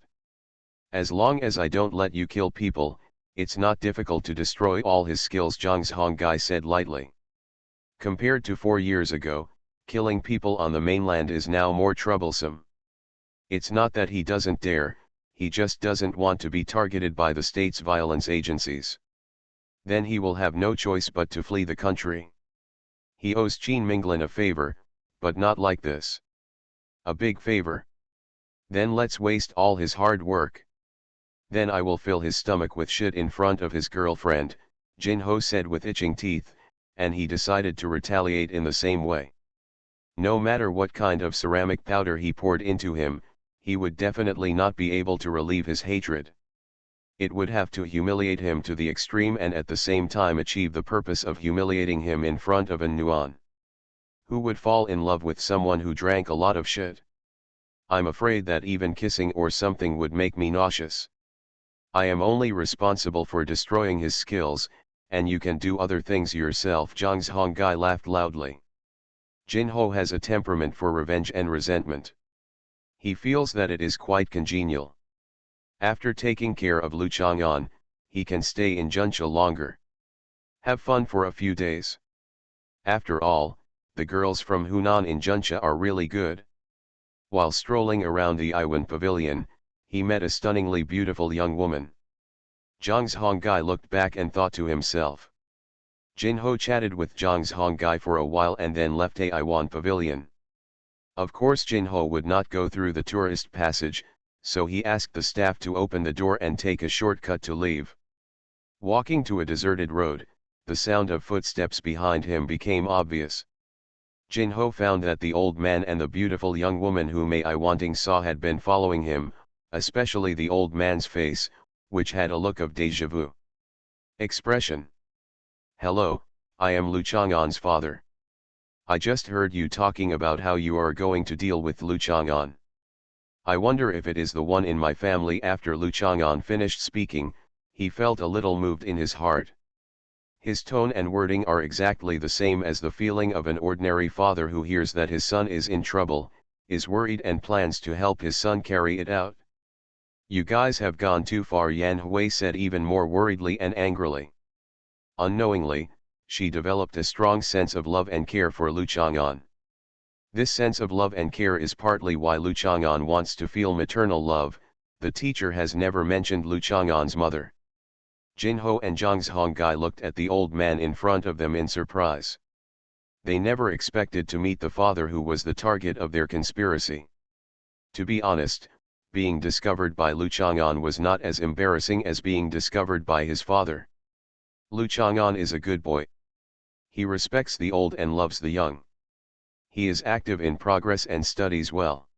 As long as I don't let you kill people, it's not difficult to destroy all his skills, Zhang's Hongai said lightly. Compared to 4 years ago, killing people on the mainland is now more troublesome. It's not that he doesn't dare, he just doesn't want to be targeted by the state's violence agencies. Then he will have no choice but to flee the country. He owes Qin Minglin a favor, but not like this. A big favor? Then let's waste all his hard work. Then I will fill his stomach with shit in front of his girlfriend, Jinho said with itching teeth, and he decided to retaliate in the same way. No matter what kind of ceramic powder he poured into him, he would definitely not be able to relieve his hatred. It would have to humiliate him to the extreme and at the same time achieve the purpose of humiliating him in front of an Nuan. Who would fall in love with someone who drank a lot of shit? I'm afraid that even kissing or something would make me nauseous. I am only responsible for destroying his skills, and you can do other things yourself. Zhang's Hongai laughed loudly. Jinho has a temperament for revenge and resentment. He feels that it is quite congenial. After taking care of Lu Chang'an, he can stay in Juncha longer. Have fun for a few days. After all, the girls from Hunan in Juncha are really good. While strolling around the Iwan pavilion, he met a stunningly beautiful young woman. Zhang Honggai looked back and thought to himself. Jinho chatted with Zhang Honggai for a while and then left the Iwan pavilion. Of course Jinho would not go through the tourist passage, so he asked the staff to open the door and take a shortcut to leave. Walking to a deserted road, the sound of footsteps behind him became obvious. Jinho found that the old man and the beautiful young woman whom Mei Wanting saw had been following him, especially the old man's face, which had a look of déjà vu expression. "Hello, I am Lu Chang'an's father. I just heard you talking about how you are going to deal with Lu Chang'an. I wonder if it is the one in my family." After Lu Chang'an finished speaking, he felt a little moved in his heart. His tone and wording are exactly the same as the feeling of an ordinary father who hears that his son is in trouble, is worried and plans to help his son carry it out. "You guys have gone too far," Yan Hui said even more worriedly and angrily. Unknowingly, she developed a strong sense of love and care for Lu Chang'an. This sense of love and care is partly why Lu Chang'an wants to feel maternal love. The teacher has never mentioned Lu Chang'an's mother. Jinho and Zhang Honggai looked at the old man in front of them in surprise. They never expected to meet the father who was the target of their conspiracy. To be honest, being discovered by Lu Chang'an was not as embarrassing as being discovered by his father. Lu Chang'an is a good boy. He respects the old and loves the young. He is active in progress and studies well.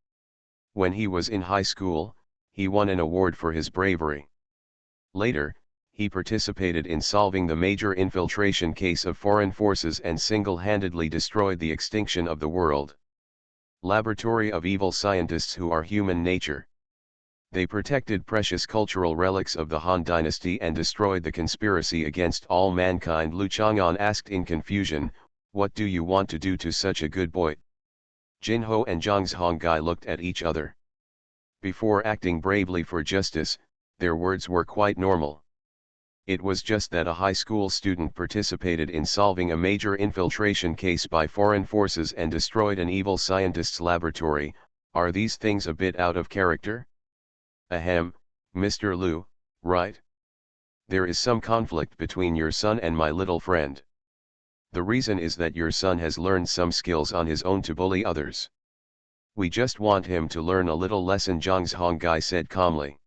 When he was in high school, he won an award for his bravery. Later, he participated in solving the major infiltration case of foreign forces and single-handedly destroyed the extinction of the world. Laboratory of evil scientists who are human nature. They protected precious cultural relics of the Han dynasty and destroyed the conspiracy against all mankind. Lu Chang'an asked in confusion, "What do you want to do to such a good boy?" Jinho and Zhang Honggai looked at each other. Before acting bravely for justice, their words were quite normal. It was just that a high school student participated in solving a major infiltration case by foreign forces and destroyed an evil scientist's laboratory. Are these things a bit out of character? Ahem, Mr. Lu, right? There is some conflict between your son and my little friend. The reason is that your son has learned some skills on his own to bully others. We just want him to learn a little lesson, Zhang Honggai said calmly.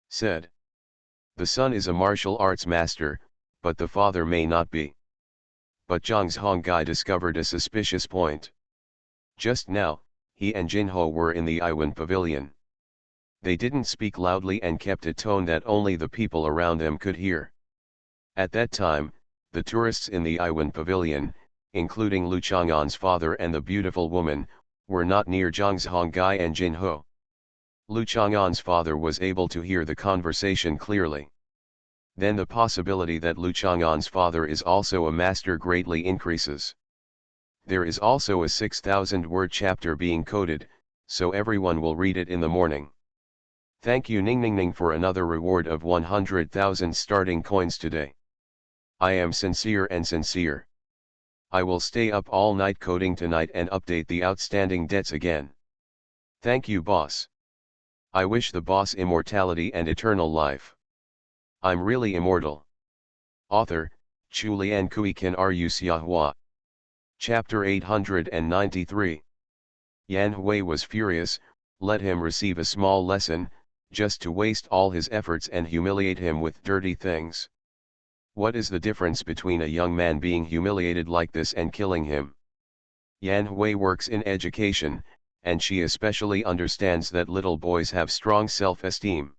Said. The son is a martial arts master, but the father may not be. But Zhang Honggai discovered a suspicious point. Just now, he and Jinho were in the Iwan pavilion. They didn't speak loudly and kept a tone that only the people around them could hear. At that time, the tourists in the Iwan pavilion, including Lu Chang'an's father and the beautiful woman, were not near Zhang Honggai and Jinho. Lu Chang'an's father was able to hear the conversation clearly. Then the possibility that Lu Chang'an's father is also a master greatly increases. There is also a 6,000-word chapter being coded, so everyone will read it in the morning. Thank you Ning Ning Ning for another reward of 100,000 starting coins today. I am sincere and sincere. I will stay up all night coding tonight and update the outstanding debts again. Thank you boss. I wish the boss immortality and eternal life. I'm really immortal. Author, Chulian Kui Kan Ru Xiahua. Chapter 893. Yan Hui was furious. Let him receive a small lesson, just to waste all his efforts and humiliate him with dirty things. What is the difference between a young man being humiliated like this and killing him? Yan Hui works in education, and she especially understands that little boys have strong self-esteem.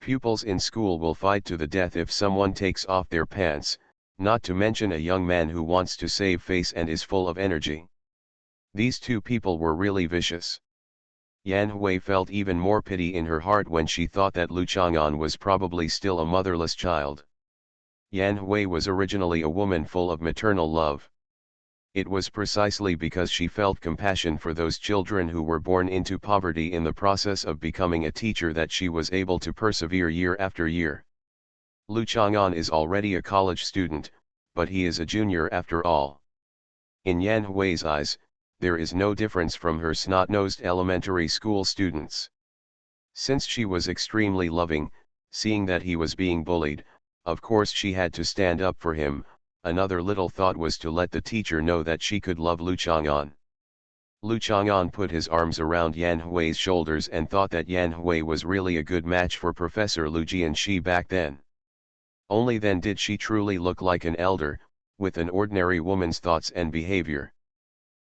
Pupils in school will fight to the death if someone takes off their pants, not to mention a young man who wants to save face and is full of energy. These two people were really vicious. Yan Hui felt even more pity in her heart when she thought that Lu Chang'an was probably still a motherless child. Yan Hui was originally a woman full of maternal love. It was precisely because she felt compassion for those children who were born into poverty in the process of becoming a teacher that she was able to persevere year after year. Lu Chang'an is already a college student, but he is a junior after all. In Yan Hui's eyes, there is no difference from her snot-nosed elementary school students. Since she was extremely loving, seeing that he was being bullied, of course she had to stand up for him. Another little thought was to let the teacher know that she could love Lu Chang'an. Lu Chang'an put his arms around Yan Hui's shoulders and thought that Yan Hui was really a good match for Professor Lu Jianxi back then. Only then did she truly look like an elder, with an ordinary woman's thoughts and behavior.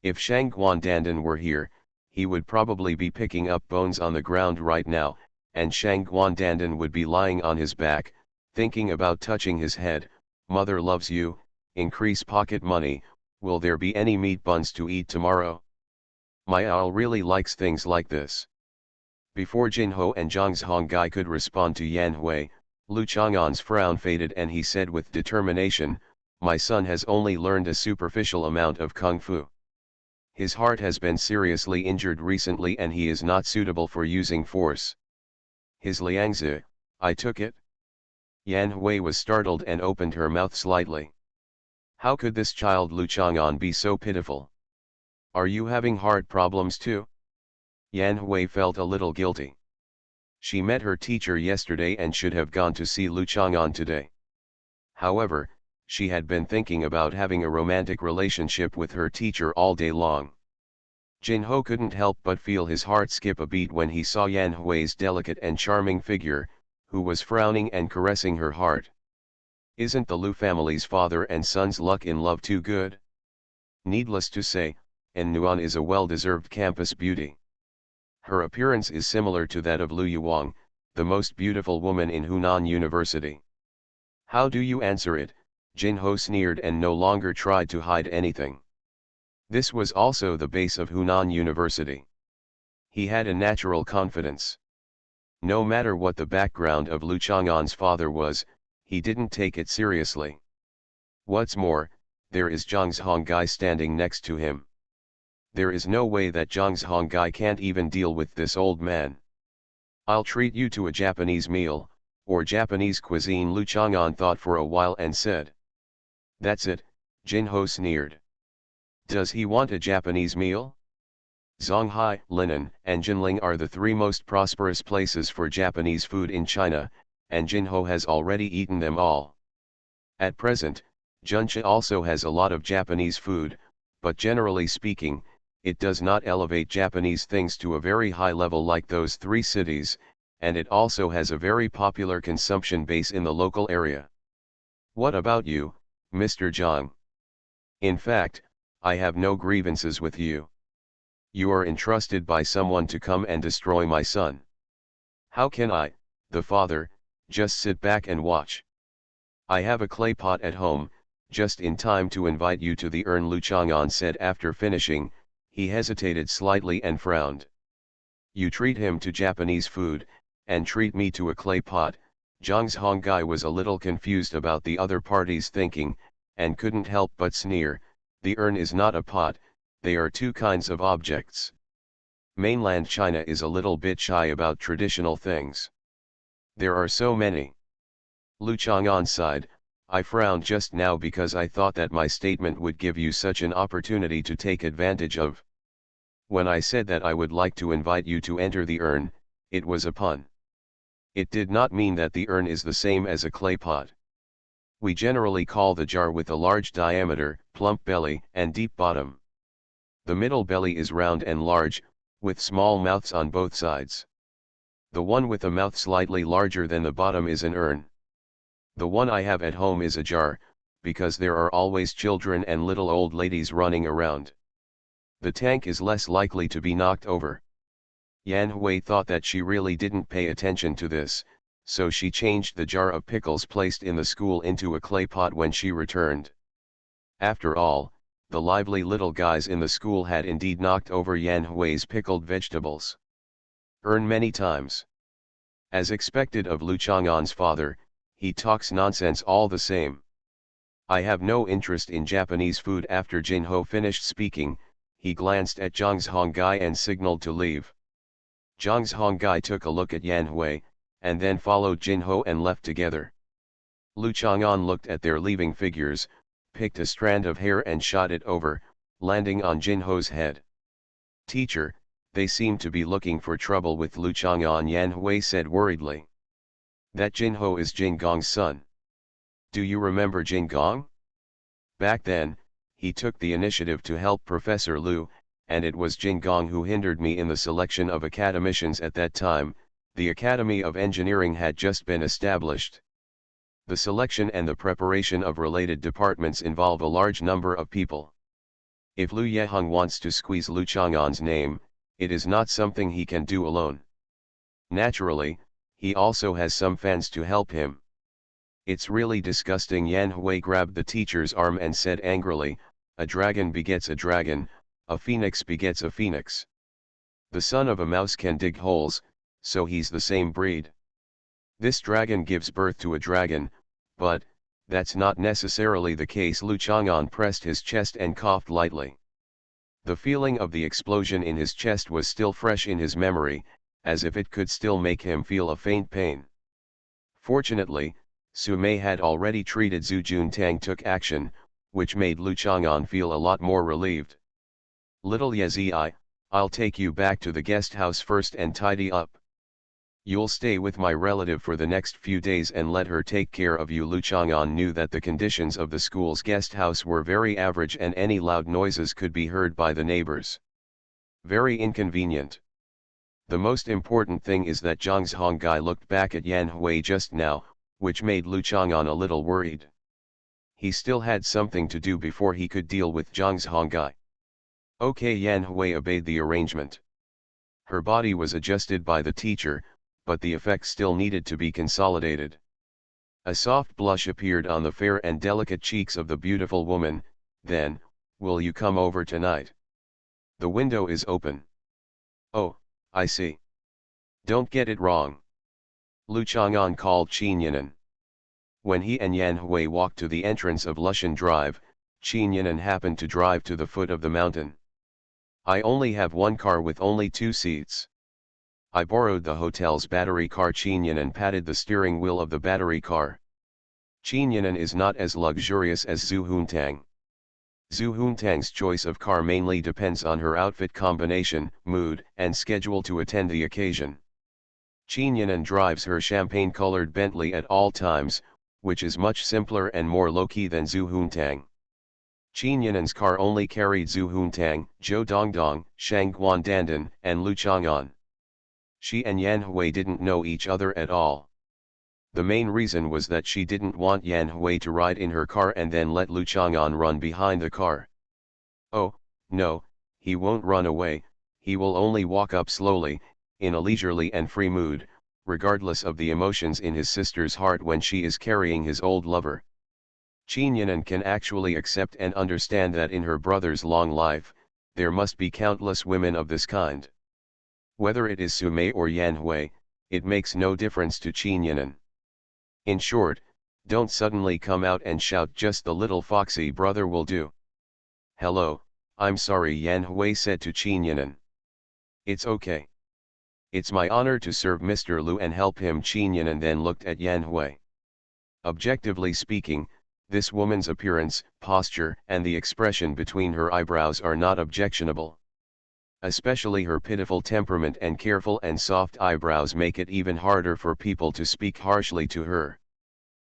If Shang Guandandan were here, he would probably be picking up bones on the ground right now, and Shang Guandandan would be lying on his back, thinking about touching his head. Mother loves you, increase pocket money, will there be any meat buns to eat tomorrow? My owl really likes things like this. Before Jinho and Zhang Zhonggai could respond to Yan Hui, Lu Chang'an's frown faded and he said with determination, my son has only learned a superficial amount of kung fu. His heart has been seriously injured recently and he is not suitable for using force. His liangzi, I took it? Yan Hui was startled and opened her mouth slightly. How could this child Lu Chang'an be so pitiful? Are you having heart problems too? Yan Hui felt a little guilty. She met her teacher yesterday and should have gone to see Lu Chang'an today. However, she had been thinking about having a romantic relationship with her teacher all day long. Jinho couldn't help but feel his heart skip a beat when he saw Yan Hui's delicate and charming figure, who was frowning and caressing her heart. Isn't the Lu family's father and son's luck in love too good? Needless to say, En Nuan is a well-deserved campus beauty. Her appearance is similar to that of Lu Yuang, the most beautiful woman in Hunan University. How do you answer it? Jinho sneered and no longer tried to hide anything. This was also the base of Hunan University. He had a natural confidence. No matter what the background of Lu Chang'an's father was, he didn't take it seriously. What's more, there is Zhang Zhonggai standing next to him. There is no way that Zhang Zhonggai can't even deal with this old man. I'll treat you to a Japanese meal, or Japanese cuisine, Lu Chang'an thought for a while and said. That's it, Jinho sneered. Does he want a Japanese meal? Zhonghai, Linan, and Jinling are the three most prosperous places for Japanese food in China, and Jinho has already eaten them all. At present, Juncha also has a lot of Japanese food, but generally speaking, it does not elevate Japanese things to a very high level like those three cities, and it also has a very popular consumption base in the local area. What about you, Mr. Zhang? In fact, I have no grievances with you. You are entrusted by someone to come and destroy my son. How can I, the father, just sit back and watch? I have a clay pot at home, just in time to invite you to the urn, Lu Chang'an said after finishing. He hesitated slightly and frowned. You treat him to Japanese food, and treat me to a clay pot. Zhang Zhonggai was a little confused about the other party's thinking, and couldn't help but sneer. The urn is not a pot, they are two kinds of objects. Mainland China is a little bit shy about traditional things. There are so many. Lu Chang'an sighed. I frowned just now because I thought that my statement would give you such an opportunity to take advantage of. When I said that I would like to invite you to enter the urn, it was a pun. It did not mean that the urn is the same as a clay pot. We generally call the jar with a large diameter, plump belly, and deep bottom. The middle belly is round and large, with small mouths on both sides. The one with a mouth slightly larger than the bottom is an urn. The one I have at home is a jar, because there are always children and little old ladies running around. The tank is less likely to be knocked over. Yan Hui thought that she really didn't pay attention to this, so she changed the jar of pickles placed in the school into a clay pot when she returned. After all, the lively little guys in the school had indeed knocked over Yan Hui's pickled vegetables. Urn many times. As expected of Lu Chang'an's father, he talks nonsense all the same. I have no interest in Japanese food. After Jinho finished speaking, he glanced at Zhang Hongai and signaled to leave. Zhang Hongai took a look at Yan Hui, and then followed Jinho and left together. Lu Chang'an looked at their leaving figures, picked a strand of hair and shot it over, landing on Jinho's head. "Teacher, they seem to be looking for trouble with Lu Chang'an," Yan Hui said worriedly. "That Jinho is Jin Gong's son. Do you remember Jin Gong? Back then, he took the initiative to help Professor Lu, and it was Jin Gong who hindered me in the selection of academicians at that time. The Academy of Engineering had just been established. The selection and the preparation of related departments involve a large number of people. If Lu Yeheng wants to squeeze Lu Chang'an's name, it is not something he can do alone. Naturally, he also has some fans to help him." "It's really disgusting." Yan Hui grabbed the teacher's arm and said angrily, "A dragon begets a dragon, a phoenix begets a phoenix. The son of a mouse can dig holes, so he's the same breed. This dragon gives birth to a dragon, but that's not necessarily the case." Lu Chang'an pressed his chest and coughed lightly. The feeling of the explosion in his chest was still fresh in his memory, as if it could still make him feel a faint pain. Fortunately, Su Mei had already treated. Zhu Juntang took action, which made Lu Chang'an feel a lot more relieved. "Little Yezi, I'll take you back to the guest house first and tidy up. You'll stay with my relative for the next few days and let her take care of you." Lu Chang'an knew that the conditions of the school's guest house were very average and any loud noises could be heard by the neighbors. Very inconvenient. The most important thing is that Zhang Hongai looked back at Yan Hui just now, which made Lu Chang'an a little worried. He still had something to do before he could deal with Zhang Hongai. "Okay." Yan Hui obeyed the arrangement. Her body was adjusted by the teacher, but the effect still needed to be consolidated. A soft blush appeared on the fair and delicate cheeks of the beautiful woman. Then, "Will you come over tonight? The window is open." "Oh, I see. Don't get it wrong." Lu Chang'an called Qin Yinan. When he and Yan Hui walked to the entrance of Lushan Drive, Qin Yinan happened to drive to the foot of the mountain. "I only have one car with only 2 seats. I borrowed the hotel's battery car." Qin Yinan patted the steering wheel of the battery car. Qin Yinan is not as luxurious as Zhu Huntang. Zhu Huntang's choice of car mainly depends on her outfit combination, mood, and schedule to attend the occasion. Qin Yinan drives her champagne-colored Bentley at all times, which is much simpler and more low-key than Zhu Huntang. Qin Yinan's car only carried Zhu Huntang, Zhou Dongdong, Shang Guandandan, and Lu Chang'an. She and Yan Hui didn't know each other at all. The main reason was that she didn't want Yan Hui to ride in her car and then let Lu Chang'an run behind the car. "Oh, no, he won't run away, he will only walk up slowly, in a leisurely and free mood, regardless of the emotions in his sister's heart when she is carrying his old lover." Qin Yinan can actually accept and understand that in her brother's long life, there must be countless women of this kind. Whether it is Su Mei or Yan Hui, it makes no difference to Qin Yinan. In short, don't suddenly come out and shout, just the little foxy brother will do. "Hello, I'm sorry," Yan Hui said to Qin Yinan. "It's okay. It's my honor to serve Mr. Lu and help him." Qin Yinan then looked at Yan Hui. Objectively speaking, this woman's appearance, posture, and the expression between her eyebrows are not objectionable. Especially her pitiful temperament and careful and soft eyebrows make it even harder for people to speak harshly to her.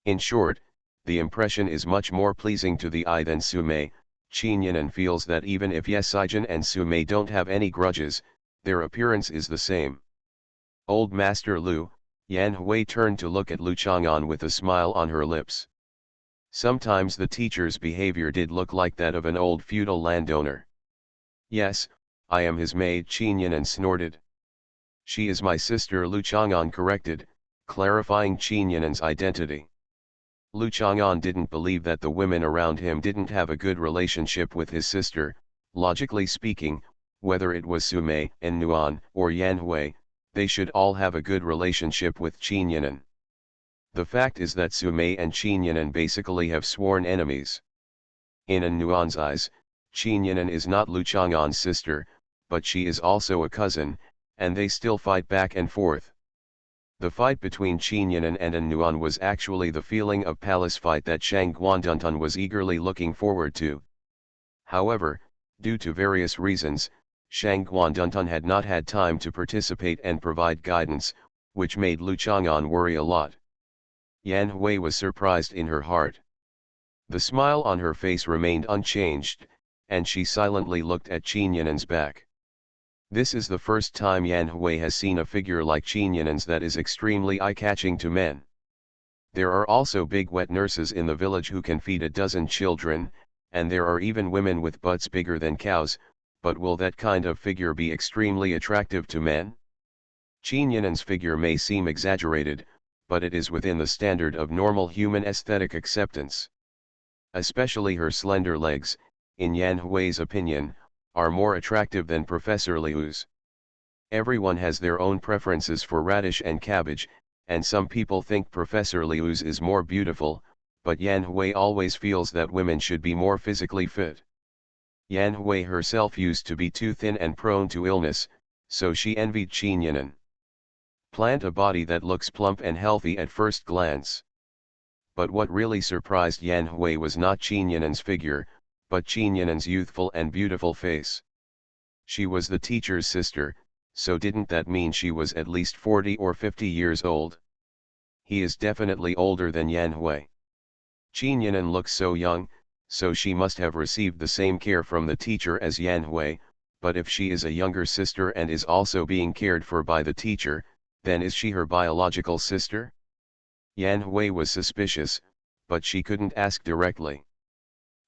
In short, the impression is much more pleasing to the eye than Su Mei. Qin Yinan feels that even if Yesijin and Su Mei don't have any grudges, their appearance is the same. "Old Master Lu," Yan Hui turned to look at Lu Chang'an with a smile on her lips. Sometimes the teacher's behavior did look like that of an old feudal landowner. "Yes, I am his maid," Qin Yinan snorted. "She is my sister," Lu Chang'an corrected, clarifying Qin Yinan's identity. Lu Chang'an didn't believe that the women around him didn't have a good relationship with his sister. Logically speaking, whether it was Su Mei, En Nuan, or Yan Hui, they should all have a good relationship with Qin Yinan. The fact is that Sumei and Qinyanan basically have sworn enemies. In An Nuan's eyes, Qinyanan is not Lu Chang'an's sister, but she is also a cousin, and they still fight back and forth. The fight between Qinyanan and An Nuan was actually the feeling of palace fight that Shang Guanduntan was eagerly looking forward to. However, due to various reasons, Shang Guanduntan had not had time to participate and provide guidance, which made Lu Chang'an worry a lot. Yan Hui was surprised in her heart. The smile on her face remained unchanged, and she silently looked at Qinyanan's back. This is the first time Yan Hui has seen a figure like Qinyanan's that is extremely eye-catching to men. There are also big wet nurses in the village who can feed a dozen children, and there are even women with butts bigger than cows, but will that kind of figure be extremely attractive to men? Qinyanan's figure may seem exaggerated, but it is within the standard of normal human aesthetic acceptance. Especially her slender legs, in Yan Hui's opinion, are more attractive than Professor Liu's. Everyone has their own preferences for radish and cabbage, and some people think Professor Liu's is more beautiful, but Yan Hui always feels that women should be more physically fit. Yan Hui herself used to be too thin and prone to illness, so she envied Qinyanan. Plant a body that looks plump and healthy at first glance. But what really surprised Yan Hui was not Qinyanan's figure, but Qinyanan's youthful and beautiful face. She was the teacher's sister, so didn't that mean she was at least 40 or 50 years old? He is definitely older than Yan Hui. Qinyanan looks so young, so she must have received the same care from the teacher as Yan Hui, but if she is a younger sister and is also being cared for by the teacher, then is she her biological sister? Yan Hui was suspicious, but she couldn't ask directly.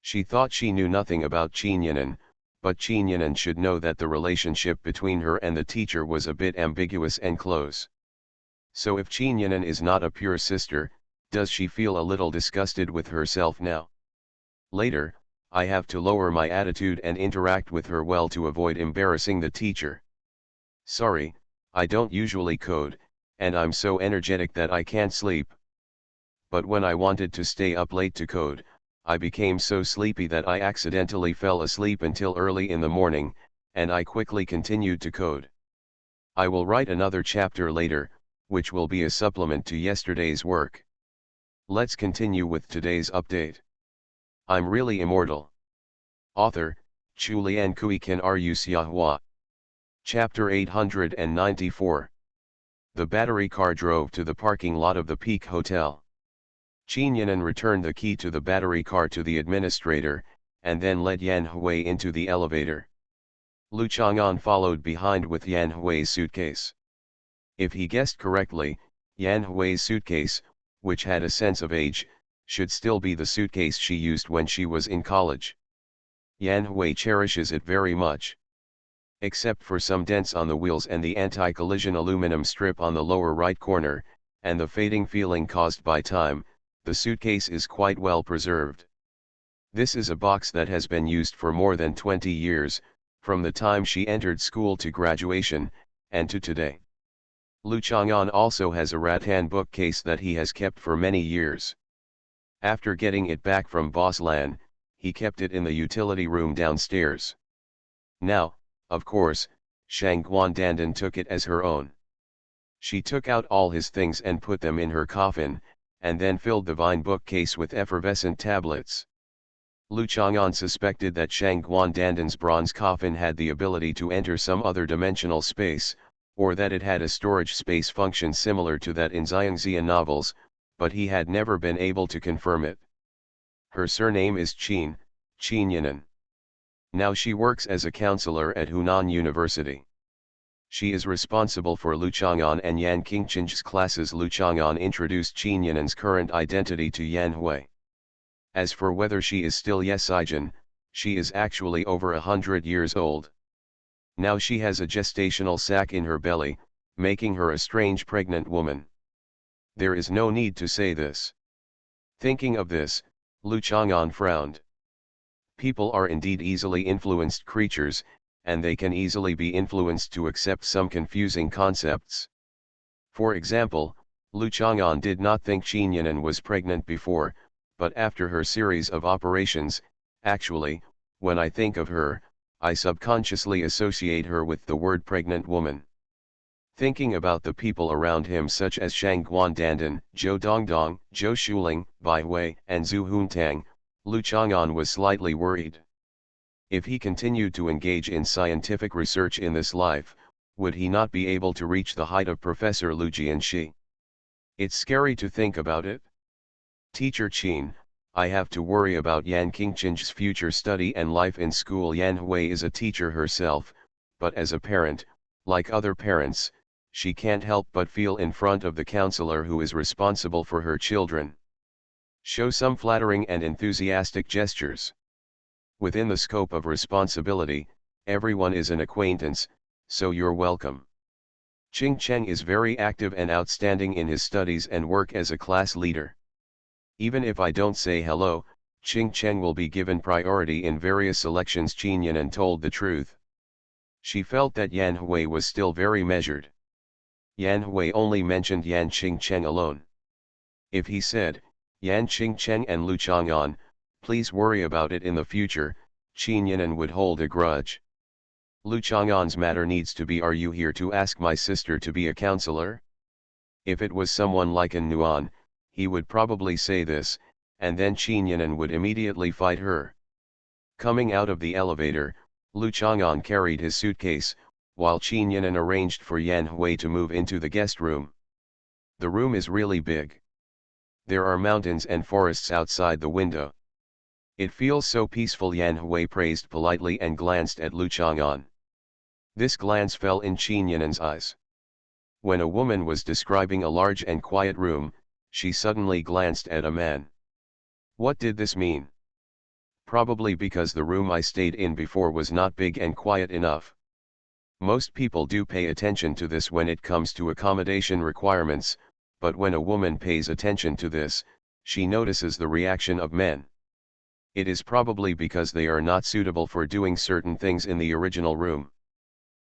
She thought she knew nothing about Qinyanan, but Qinyanan should know that the relationship between her and the teacher was a bit ambiguous and close. So if Qinyanan is not a pure sister, does she feel a little disgusted with herself now? Later, I have to lower my attitude and interact with her well to avoid embarrassing the teacher. Sorry, I don't usually code, and I'm so energetic that I can't sleep. But when I wanted to stay up late to code, I became so sleepy that I accidentally fell asleep until early in the morning, and I quickly continued to code. I will write another chapter later, which will be a supplement to yesterday's work. Let's continue with today's update. I'm really immortal. Author, Chulian Kuikan Ru Xiahua. Chapter 894. The battery car drove to the parking lot of the Peak Hotel. Qinyanan returned the key to the battery car to the administrator, and then led Yan Hui into the elevator. Lu Chang'an followed behind with Yan Hui's suitcase. If he guessed correctly, Yan Hui's suitcase, which had a sense of age, should still be the suitcase she used when she was in college. Yan Hui cherishes it very much. Except for some dents on the wheels and the anti-collision aluminum strip on the lower right corner, and the fading feeling caused by time, the suitcase is quite well preserved. This is a box that has been used for more than 20 years, from the time she entered school to graduation, and to today. Lu Chang'an also has a rattan bookcase that he has kept for many years. After getting it back from Boss Lan, he kept it in the utility room downstairs. Now, of course, Shang Guandandan took it as her own. She took out all his things and put them in her coffin, and then filled the vine bookcase with effervescent tablets. Lu Chang'an suspected that Shang Guandandan's bronze coffin had the ability to enter some other dimensional space, or that it had a storage space function similar to that in Xiangxia novels, but he had never been able to confirm it. Her surname is Qinyanan. Now she works as a counselor at Hunan University. She is responsible for Lu Chang'an and Yan Qingqing's classes. Lu Chang'an introduced Qinyanan's current identity to Yan Hui. As for whether she is still Yesijin, she is actually over 100 years old. Now she has a gestational sac in her belly, making her a strange pregnant woman. There is no need to say this. Thinking of this, Lu Chang'an frowned. People are indeed easily influenced creatures, and they can easily be influenced to accept some confusing concepts. For example, Lu Chang'an did not think Qin Yanan was pregnant before, but after her series of operations, actually, when I think of her, I subconsciously associate her with the word pregnant woman. Thinking about the people around him such as Shang Guandandan, Zhou Dongdong, Zhou Shuling, Bai Wei, and Zhu Huntang, Lu Chang'an was slightly worried. If he continued to engage in scientific research in this life, would he not be able to reach the height of Professor Lu Jianxi? It's scary to think about it. Teacher Qin, I have to worry about Yan Qingqing's future study and life in school. Yan Hui is a teacher herself, but as a parent, like other parents, she can't help but feel in front of the counselor who is responsible for her children. Show some flattering and enthusiastic gestures. Within the scope of responsibility, everyone is an acquaintance, so you're welcome. Qing Cheng is very active and outstanding in his studies and work as a class leader. Even if I don't say hello, Qing Cheng will be given priority in various selections. Qin Yanan told the truth. She felt that Yan Hui was still very measured. Yan Hui only mentioned Yan Qingcheng alone. If he said, Yan Qingcheng and Lu Chang'an, please worry about it in the future, Qin Yanan would hold a grudge. Lu Chang'an's matter needs to be, are you here to ask my sister to be a counselor? If it was someone like An Nuan, he would probably say this, and then Qin Yanan would immediately fight her. Coming out of the elevator, Lu Chang'an carried his suitcase, while Qin Yanan arranged for Yan Hui to move into the guest room. The room is really big. There are mountains and forests outside the window. It feels so peaceful. Yan Hui praised politely and glanced at Lu Chang'an. This glance fell in Qin Yanan's eyes. When a woman was describing a large and quiet room, she suddenly glanced at a man. What did this mean? Probably because the room I stayed in before was not big and quiet enough. Most people do pay attention to this when it comes to accommodation requirements, but when a woman pays attention to this, she notices the reaction of men. It is probably because they are not suitable for doing certain things in the original room.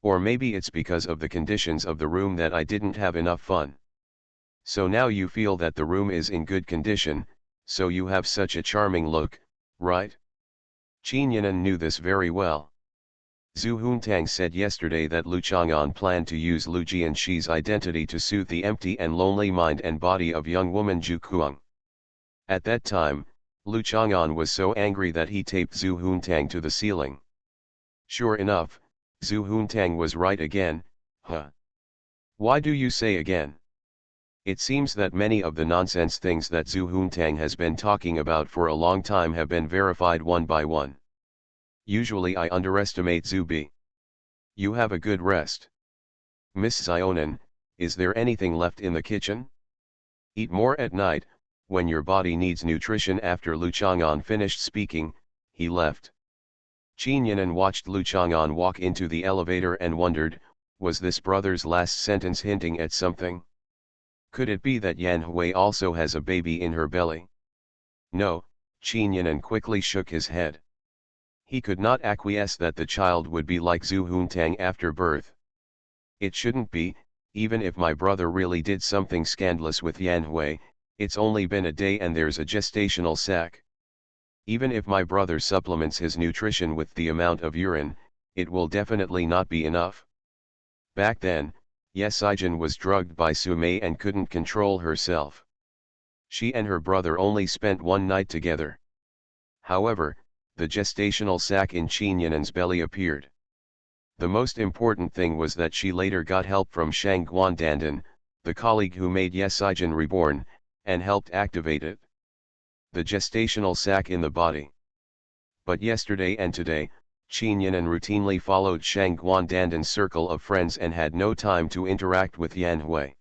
Or maybe it's because of the conditions of the room that I didn't have enough fun. So now you feel that the room is in good condition, so you have such a charming look, right? Qin Yanan knew this very well. Zhu Huntang said yesterday that Lu Chang'an planned to use Lu Jianxi's identity to soothe the empty and lonely mind and body of young woman Zhu Kuang. At that time, Lu Chang'an was so angry that he taped Zhu Huntang to the ceiling. Sure enough, Zhu Huntang was right again, huh? Why do you say again? It seems that many of the nonsense things that Zhu Huntang has been talking about for a long time have been verified one by one. Usually I underestimate Zhu B. You have a good rest. Miss Zionan, is there anything left in the kitchen? Eat more at night, when your body needs nutrition. After Lu Chang'an finished speaking, he left. Qin Yanan watched Lu Chang'an walk into the elevator and wondered, was this brother's last sentence hinting at something? Could it be that Yan Hui also has a baby in her belly? No, Qin Yanan quickly shook his head. He could not acquiesce that the child would be like Zhu Huntang after birth. It shouldn't be, even if my brother really did something scandalous with Yan Hui, it's only been a day and there's a gestational sac. Even if my brother supplements his nutrition with the amount of urine, it will definitely not be enough. Back then, Ye Sijin was drugged by Su Mei and couldn't control herself. She and her brother only spent one night together. However, the gestational sac in Qin Yanan's belly appeared. The most important thing was that she later got help from Shang Guandandan, the colleague who made Ye Sijin reborn, and helped activate it. The gestational sac in the body. But yesterday and today, Qin Yanan routinely followed Shang Guandandan's circle of friends and had no time to interact with Yan Hui.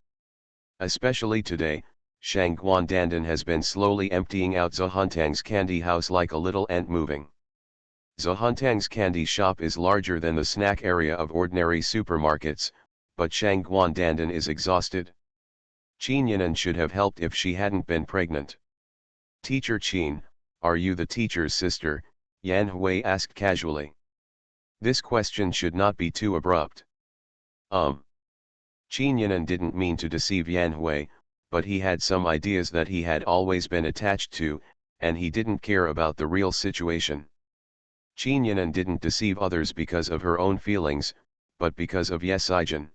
Especially today, Shang Guandandan has been slowly emptying out Zhuntang's candy house like a little ant moving. Zhuntang's candy shop is larger than the snack area of ordinary supermarkets, but Shang Guandandan is exhausted. Qin Yanan should have helped if she hadn't been pregnant. Teacher Qin, are you the teacher's sister? Yan Hui asked casually. This question should not be too abrupt. Qin Yanan didn't mean to deceive Yan Hui, but he had some ideas that he had always been attached to, and he didn't care about the real situation. Qin Yinan didn't deceive others because of her own feelings, but because of Ye Sijin.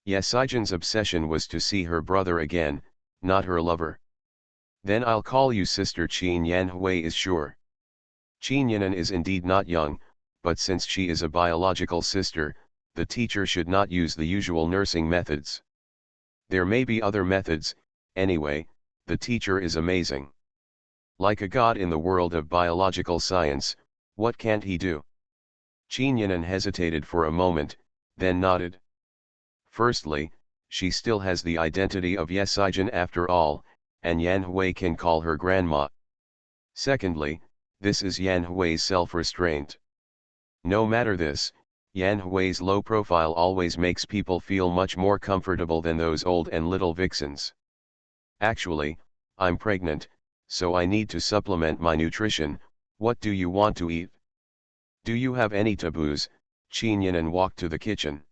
Ye Sijin's obsession was to see her brother again, not her lover. Then I'll call you sister, Qin Yan Hui is sure. Qin Yinan is indeed not young, but since she is a biological sister, the teacher should not use the usual nursing methods. There may be other methods, anyway, the teacher is amazing. Like a god in the world of biological science, what can't he do? Qin Yinan hesitated for a moment, then nodded. Firstly, she still has the identity of Ye Sijin after all, and Yan Hui can call her grandma. Secondly, this is Yan Hui's self-restraint. No matter this, Yan Hui's low profile always makes people feel much more comfortable than those old and little vixens. Actually, I'm pregnant, so I need to supplement my nutrition. What do you want to eat? Do you have any taboos? Qin Yinan walked to the kitchen.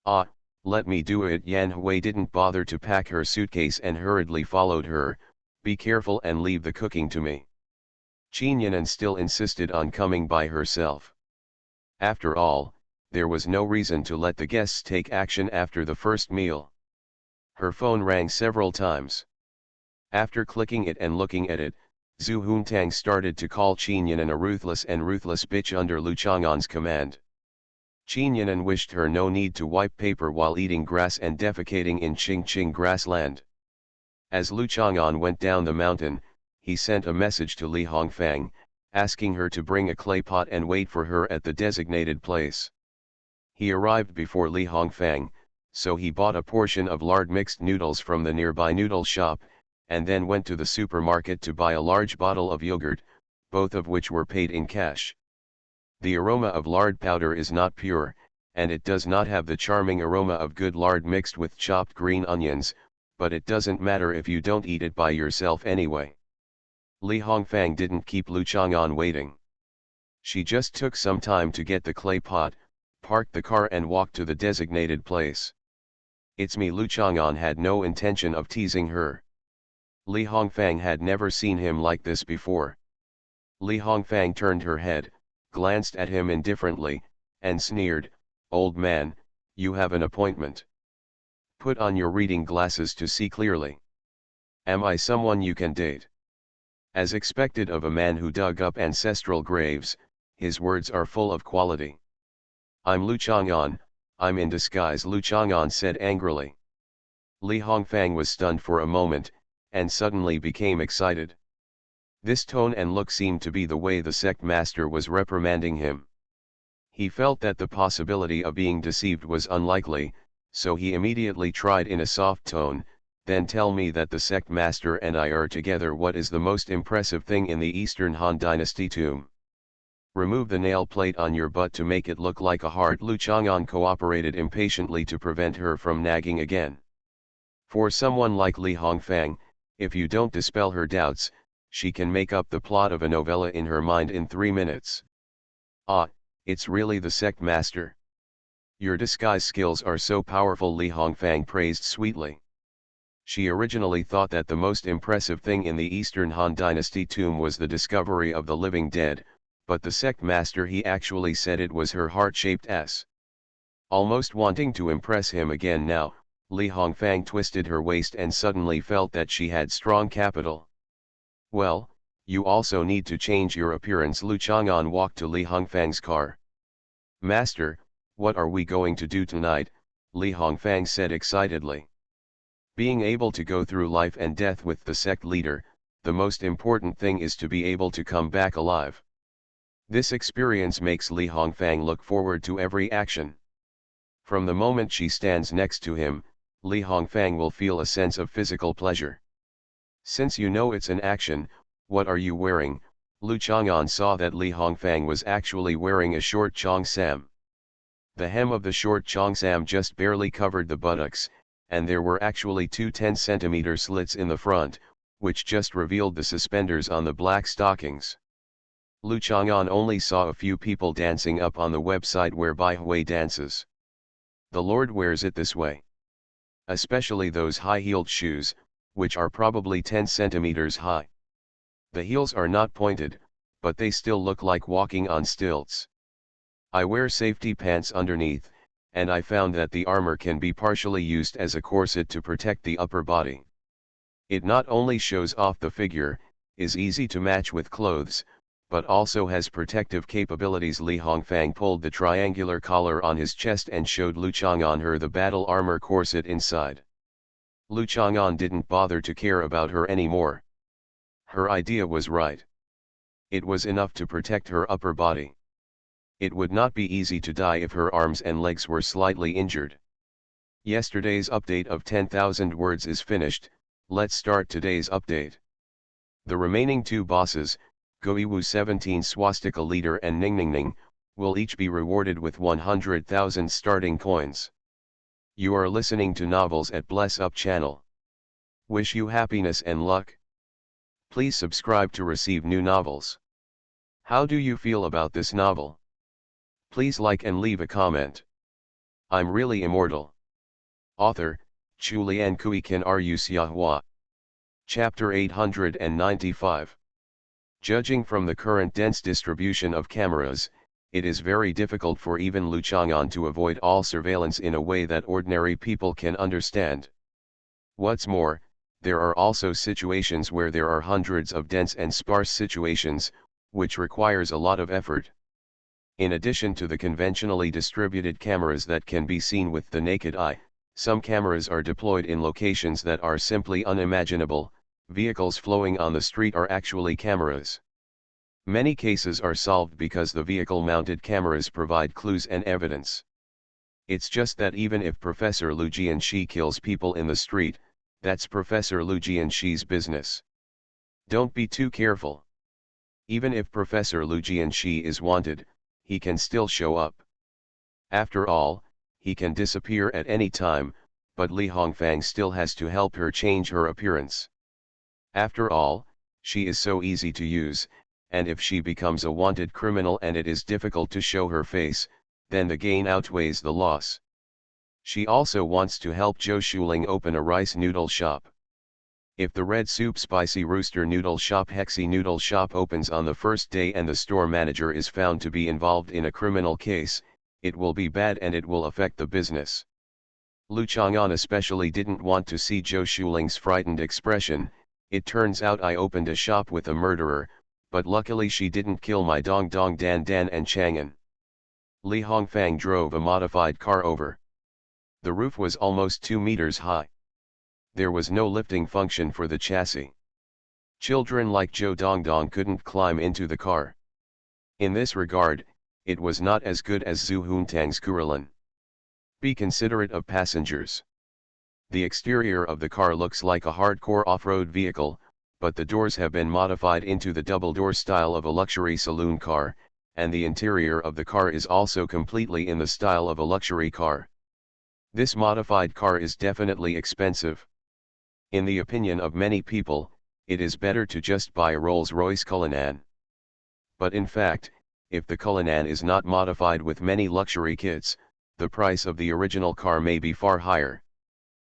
Ah, let me do it. Yan Hui didn't bother to pack her suitcase and hurriedly followed her. Be careful and leave the cooking to me. Qin Yinan still insisted on coming by herself. After all, there was no reason to let the guests take action after the first meal. Her phone rang several times. After clicking it and looking at it, Zhu Huntang started to call Qin Yinan a ruthless bitch under Lu Chang'an's command. Qin Yinan wished her no need to wipe paper while eating grass and defecating in Qingqing grassland. As Lu Chang'an went down the mountain, he sent a message to Li Hongfang, asking her to bring a clay pot and wait for her at the designated place. He arrived before Li Hongfang, so he bought a portion of lard mixed noodles from the nearby noodle shop, and then went to the supermarket to buy a large bottle of yogurt, both of which were paid in cash. The aroma of lard powder is not pure, and it does not have the charming aroma of good lard mixed with chopped green onions, but it doesn't matter if you don't eat it by yourself anyway. Li Hongfang didn't keep Lu Chang'an waiting. She just took some time to get the clay pot, parked the car and walked to the designated place. It's me. Lu Chang'an had no intention of teasing her. Li Hongfang had never seen him like this before. Li Hongfang turned her head, glanced at him indifferently, and sneered, "Old man, you have an appointment. Put on your reading glasses to see clearly. Am I someone you can date?" As expected of a man who dug up ancestral graves, his words are full of quality. "I'm Lu Chang'an, I'm in disguise," Lu Chang'an said angrily. Li Hongfang was stunned for a moment, and suddenly became excited. This tone and look seemed to be the way the sect master was reprimanding him. He felt that the possibility of being deceived was unlikely, so he immediately tried in a soft tone, "Then tell me that the sect master and I are together. What is the most impressive thing in the Eastern Han Dynasty tomb? Remove the nail plate on your butt to make it look like a heart." Lu Chang'an cooperated impatiently to prevent her from nagging again. For someone like Li Hongfang, if you don't dispel her doubts, she can make up the plot of a novella in her mind in 3 minutes. "Ah, it's really the sect master. Your disguise skills are so powerful," Li Hongfang praised sweetly. She originally thought that the most impressive thing in the Eastern Han Dynasty tomb was the discovery of the living dead, but the sect master, he actually said it was her heart-shaped S. Almost wanting to impress him again now, Li Hongfang twisted her waist and suddenly felt that she had strong capital. "Well, you also need to change your appearance." Lu Chang'an walked to Li Hongfang's car. "Master, what are we going to do tonight?" Li Hongfang said excitedly. Being able to go through life and death with the sect leader, the most important thing is to be able to come back alive. This experience makes Li Hongfang look forward to every action. From the moment she stands next to him, Li Hongfang will feel a sense of physical pleasure. "Since you know it's an action, what are you wearing?" Lu Chang'an saw that Li Hongfang was actually wearing a short cheongsam. The hem of the short cheongsam just barely covered the buttocks, and there were actually 2 10-centimeter slits in the front, which just revealed the suspenders on the black stockings. Lu Chang'an only saw a few people dancing up on the website where Bai Hui dances. "The Lord wears it this way." especially those high-heeled shoes, which are probably 10 centimeters high. The heels are not pointed, but they still look like walking on stilts. I wear safety pants underneath, and I found that the armor can be partially used as a corset to protect the upper body. It not only shows off the figure, is easy to match with clothes, but also has protective capabilities. Li Hongfang pulled the triangular collar on his chest and showed Lu Chang'an her the battle armor corset inside. Lu Chang'an didn't bother to care about her anymore. Her idea was right. It was enough to protect her upper body. It would not be easy to die if her arms and legs were slightly injured. Yesterday's update of 10,000 words is finished, let's start today's update. The remaining two bosses, Goiwu 17 Swastika Leader and Ningning, will each be rewarded with 100,000 starting coins. You are listening to Novels at Bless Up channel. Wish you happiness and luck. Please subscribe to receive new novels. How do you feel about this novel? Please like and leave a comment. I'm really immortal. Author, Chulian Kui Kan Ru Xiahua. Chapter 895. Judging from the current dense distribution of cameras, it is very difficult for even Lu Chang'an to avoid all surveillance in a way that ordinary people can understand. What's more, there are also situations where there are hundreds of dense and sparse situations, which requires a lot of effort. In addition to the conventionally distributed cameras that can be seen with the naked eye, some cameras are deployed in locations that are simply unimaginable. Vehicles flowing on the street are actually cameras. Many cases are solved because the vehicle-mounted cameras provide clues and evidence. It's just that even if Professor Lu Jianxi kills people in the street, that's Professor Lu Jianxi's business. Don't be too careful. Even if Professor Lu Jianxi is wanted, he can still show up. After all, he can disappear at any time, but Li Hongfang still has to help her change her appearance. After all, she is so easy to use, and if she becomes a wanted criminal and it is difficult to show her face, then the gain outweighs the loss. She also wants to help Zhou Shuling open a rice noodle shop. If the Red Soup Spicy Rooster Noodle Shop Hexy Noodle Shop opens on the first day and the store manager is found to be involved in a criminal case, it will be bad and it will affect the business. Lu Chang'an especially didn't want to see Zhou Shuling's frightened expression. It turns out I opened a shop with a murderer, but luckily she didn't kill my Dong Dong Dan Dan and Chang'an. Li Hongfang drove a modified car over. The roof was almost 2 meters high. There was no lifting function for the chassis. Children like Zhou Dongdong couldn't climb into the car. In this regard, it was not as good as Zhu Huntang's Kuralin. Be considerate of passengers. The exterior of the car looks like a hardcore off-road vehicle, but the doors have been modified into the double-door style of a luxury saloon car, and the interior of the car is also completely in the style of a luxury car. This modified car is definitely expensive. In the opinion of many people, it is better to just buy a Rolls-Royce Cullinan. But in fact, if the Cullinan is not modified with many luxury kits, the price of the original car may be far higher.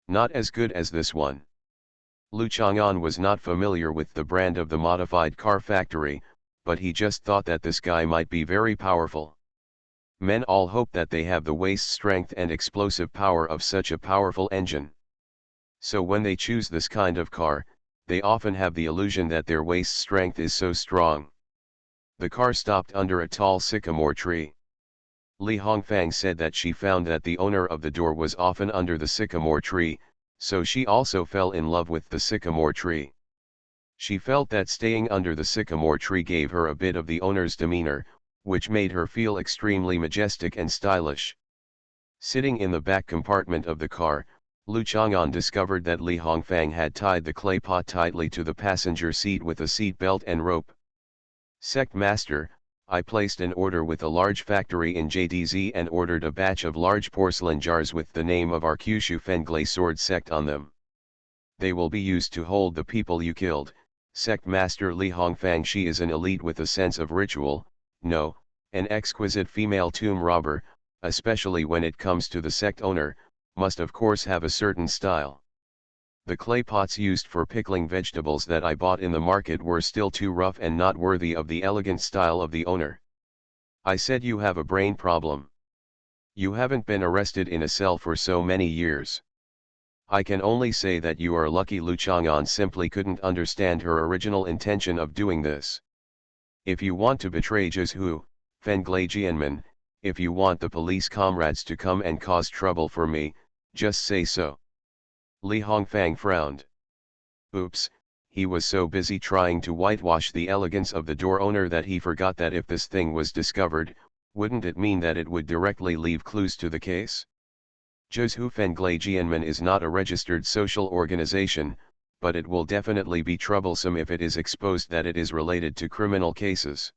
Not as good as this one. Lu Chang'an was not familiar with the brand of the modified car factory, but he just thought that this guy might be very powerful. Men all hope that they have the waist strength and explosive power of such a powerful engine. So when they choose this kind of car, they often have the illusion that their waist strength is so strong. The car stopped under a tall sycamore tree. Li Hongfang said that she found that the owner of the door was often under the sycamore tree, so she also fell in love with the sycamore tree. She felt that staying under the sycamore tree gave her a bit of the owner's demeanor, which made her feel extremely majestic and stylish. Sitting in the back compartment of the car, Lu Chang'an discovered that Li Hongfang had tied the clay pot tightly to the passenger seat with a seat belt and rope. Sect Master, I placed an order with a large factory in JDZ and ordered a batch of large porcelain jars with the name of our Kyushu Fenglai sword sect on them. They will be used to hold the people you killed. Sect Master Li Hongfang, she is an elite with a sense of ritual, no, an exquisite female tomb robber, especially when it comes to the sect owner, must of course have a certain style. The clay pots used for pickling vegetables that I bought in the market were still too rough and not worthy of the elegant style of the owner. I said, you have a brain problem. You haven't been arrested in a cell for so many years. I can only say that you are lucky. Lu Chang'an simply couldn't understand her original intention of doing this. If you want to betray Zhu Fenglai Jianmen, if you want the police comrades to come and cause trouble for me, just say so. Li Hongfang frowned. Oops, he was so busy trying to whitewash the elegance of the door owner that he forgot that if this thing was discovered, wouldn't it mean that it would directly leave clues to the case? Zhu Fenglai Jianmen is not a registered social organization, but it will definitely be troublesome if it is exposed that it is related to criminal cases.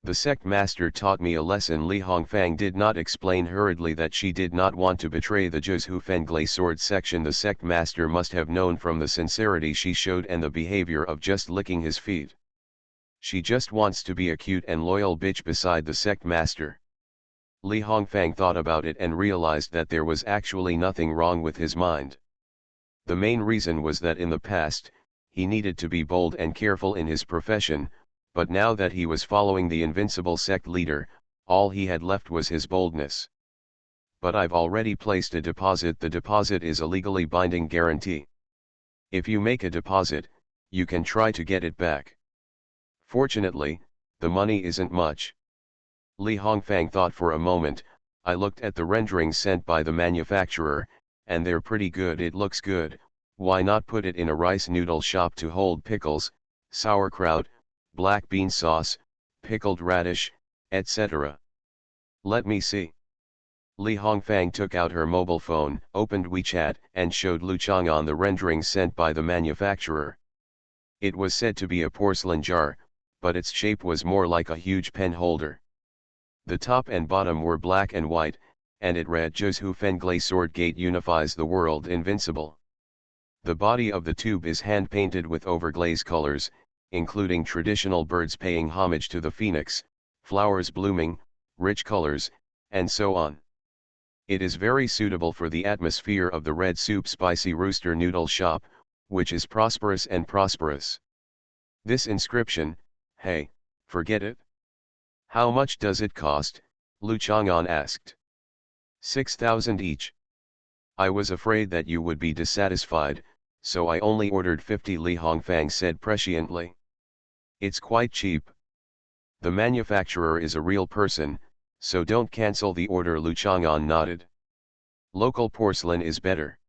The sect master taught me a lesson. Li Hongfang did not explain hurriedly that she did not want to betray the Zhu Fenglai sword section. The sect master must have known from the sincerity she showed and the behavior of just licking his feet. She just wants to be a cute and loyal bitch beside the sect master. Li Hongfang thought about it and realized that there was actually nothing wrong with his mind. The main reason was that in the past, he needed to be bold and careful in his profession, but now that he was following the invincible sect leader, all he had left was his boldness. But I've already placed a deposit. The deposit is a legally binding guarantee. If you make a deposit, you can try to get it back. Fortunately, the money isn't much. Li Hongfang thought for a moment. I looked at the renderings sent by the manufacturer, and they're pretty good. It looks good. Why not put it in a rice noodle shop to hold pickles, sauerkraut, black bean sauce, pickled radish, etc. Let me see. Li Hongfang took out her mobile phone, opened WeChat, and showed Lu Chang'an the renderings sent by the manufacturer. It was said to be a porcelain jar, but its shape was more like a huge pen holder. The top and bottom were black and white, and it read, Zhu Fenglai Sword Gate unifies the world, invincible. The body of the tube is hand-painted with overglaze colors, including traditional birds paying homage to the phoenix, flowers blooming, rich colors, and so on. It is very suitable for the atmosphere of the Red Soup Spicy Rooster Noodle Shop, which is prosperous and prosperous. This inscription, hey, forget it. How much does it cost? Lu Chang'an asked. 6,000 each. I was afraid that you would be dissatisfied, so I only ordered 50. Li Hongfang said presciently. It's quite cheap. The manufacturer is a real person, so don't cancel the order. Lu Chang'an nodded. Local porcelain is better.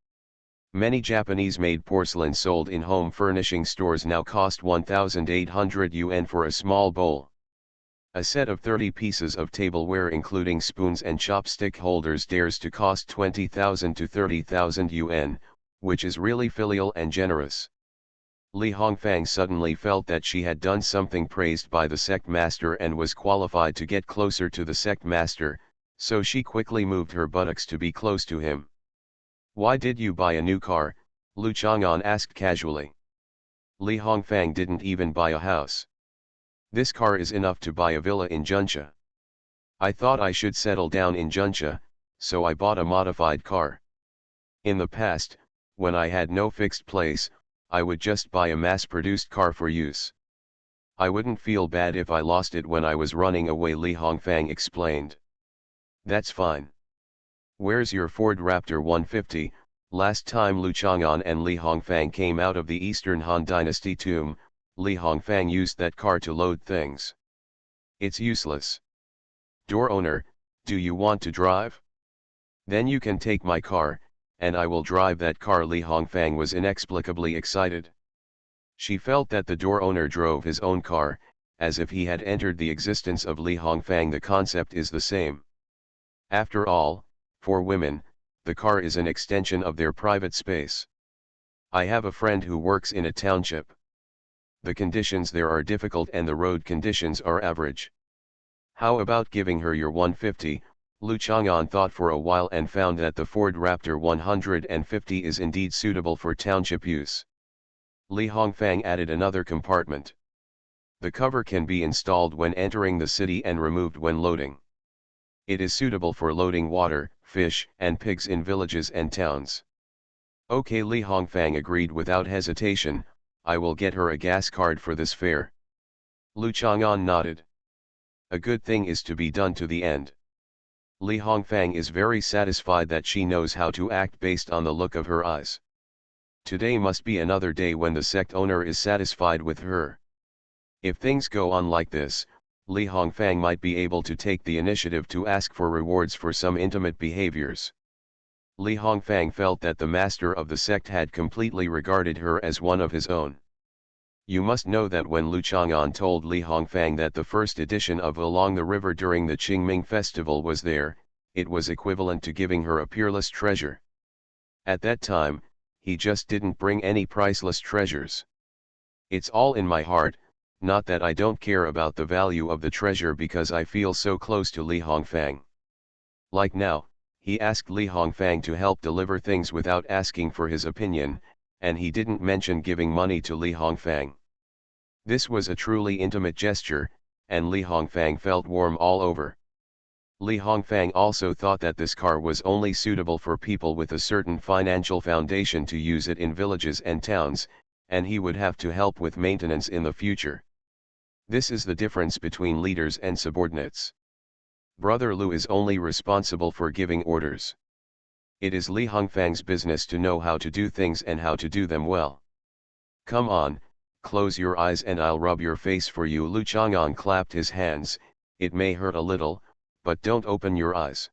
Many Japanese-made porcelain sold in home furnishing stores now cost 1,800 yuan for a small bowl. A set of 30 pieces of tableware including spoons and chopstick holders dares to cost 20,000 to 30,000 yuan, which is really filial and generous. Li Hongfang suddenly felt that she had done something praised by the sect master and was qualified to get closer to the sect master, so she quickly moved her buttocks to be close to him. Why did you buy a new car? Lu Chang'an asked casually. Li Hongfang didn't even buy a house. This car is enough to buy a villa in Juncha. I thought I should settle down in Juncha, so I bought a modified car. In the past, when I had no fixed place, I would just buy a mass-produced car for use. I wouldn't feel bad if I lost it when I was running away, Li Hongfang explained. That's fine. Where's your Ford Raptor 150? Last time Lu Chang'an and Li Hongfang came out of the Eastern Han Dynasty tomb, Li Hongfang used that car to load things. It's useless. Door owner, do you want to drive? Then you can take my car, and I will drive that car. Li Hongfang was inexplicably excited. She felt that the door owner drove his own car, as if he had entered the existence of Li Hongfang. The concept is the same. After all, for women, the car is an extension of their private space. I have a friend who works in a township. The conditions there are difficult and the road conditions are average. How about giving her your 150? Lu Chang'an thought for a while and found that the Ford Raptor 150 is indeed suitable for township use. Li Hongfang added another compartment. The cover can be installed when entering the city and removed when loading. It is suitable for loading water, fish, and pigs in villages and towns. Okay, Li Hongfang agreed without hesitation. I will get her a gas card for this fare. Lu Chang'an nodded. A good thing is to be done to the end. Li Hongfang is very satisfied that she knows how to act based on the look of her eyes. Today must be another day when the sect owner is satisfied with her. If things go on like this, Li Hongfang might be able to take the initiative to ask for rewards for some intimate behaviors. Li Hongfang felt that the master of the sect had completely regarded her as one of his own. You must know that when Lu Chang'an told Li Hongfang that the first edition of Along the River during the Qingming festival was there, it was equivalent to giving her a peerless treasure. At that time, he just didn't bring any priceless treasures. It's all in my heart, not that I don't care about the value of the treasure because I feel so close to Li Hongfang. Like now, he asked Li Hongfang to help deliver things without asking for his opinion, and he didn't mention giving money to Li Hongfang. This was a truly intimate gesture, and Li Hongfang felt warm all over. Li Hongfang also thought that this car was only suitable for people with a certain financial foundation to use it in villages and towns, and he would have to help with maintenance in the future. This is the difference between leaders and subordinates. Brother Lu is only responsible for giving orders. It is Li Hongfang's business to know how to do things and how to do them well. Come on, close your eyes and I'll rub your face for you. Lu Chang'an clapped his hands. It may hurt a little, but don't open your eyes.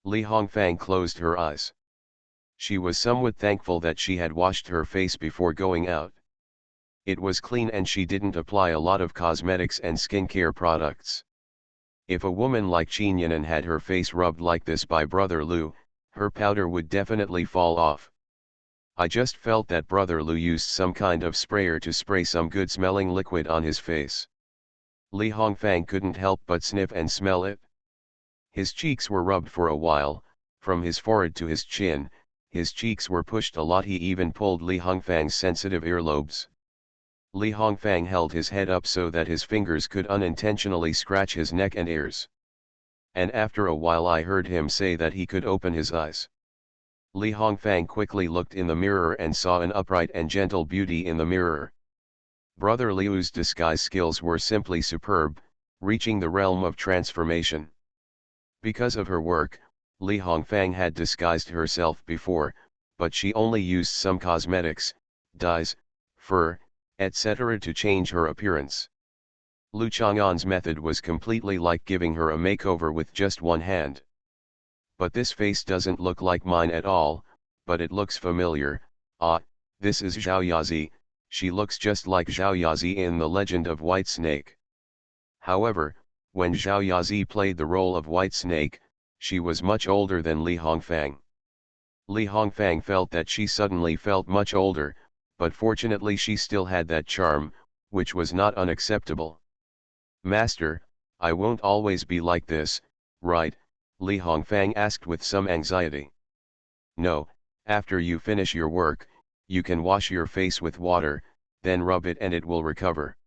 Li Hongfang closed her eyes. She was somewhat thankful that she had washed her face before going out. It was clean and she didn't apply a lot of cosmetics and skincare products. If a woman like Qin Yanan had her face rubbed like this by Brother Lu, her powder would definitely fall off. I just felt that Brother Lu used some kind of sprayer to spray some good-smelling liquid on his face. Li Hongfang couldn't help but sniff and smell it. His cheeks were rubbed for a while, from his forehead to his chin. His cheeks were pushed a lot. He even pulled Li Hongfang's sensitive earlobes. Li Hongfang held his head up so that his fingers could unintentionally scratch his neck and ears. And after a while I heard him say that he could open his eyes. Li Hongfang quickly looked in the mirror and saw an upright and gentle beauty in the mirror. Brother Liu's disguise skills were simply superb, reaching the realm of transformation. Because of her work, Li Hongfang had disguised herself before, but she only used some cosmetics, dyes, fur, etc. to change her appearance. Lu Chang'an's method was completely like giving her a makeover with just one hand. But this face doesn't look like mine at all, but it looks familiar. Ah, this is Zhao Yazi. She looks just like Zhao Yazi in The Legend of White Snake. However, when Zhao Yazi played the role of White Snake, she was much older than Li Hongfang. Li Hongfang felt that she suddenly felt much older, but fortunately she still had that charm, which was not unacceptable. Master, I won't always be like this, right? Li Hongfang asked with some anxiety. No, after you finish your work, you can wash your face with water, then rub it and it will recover.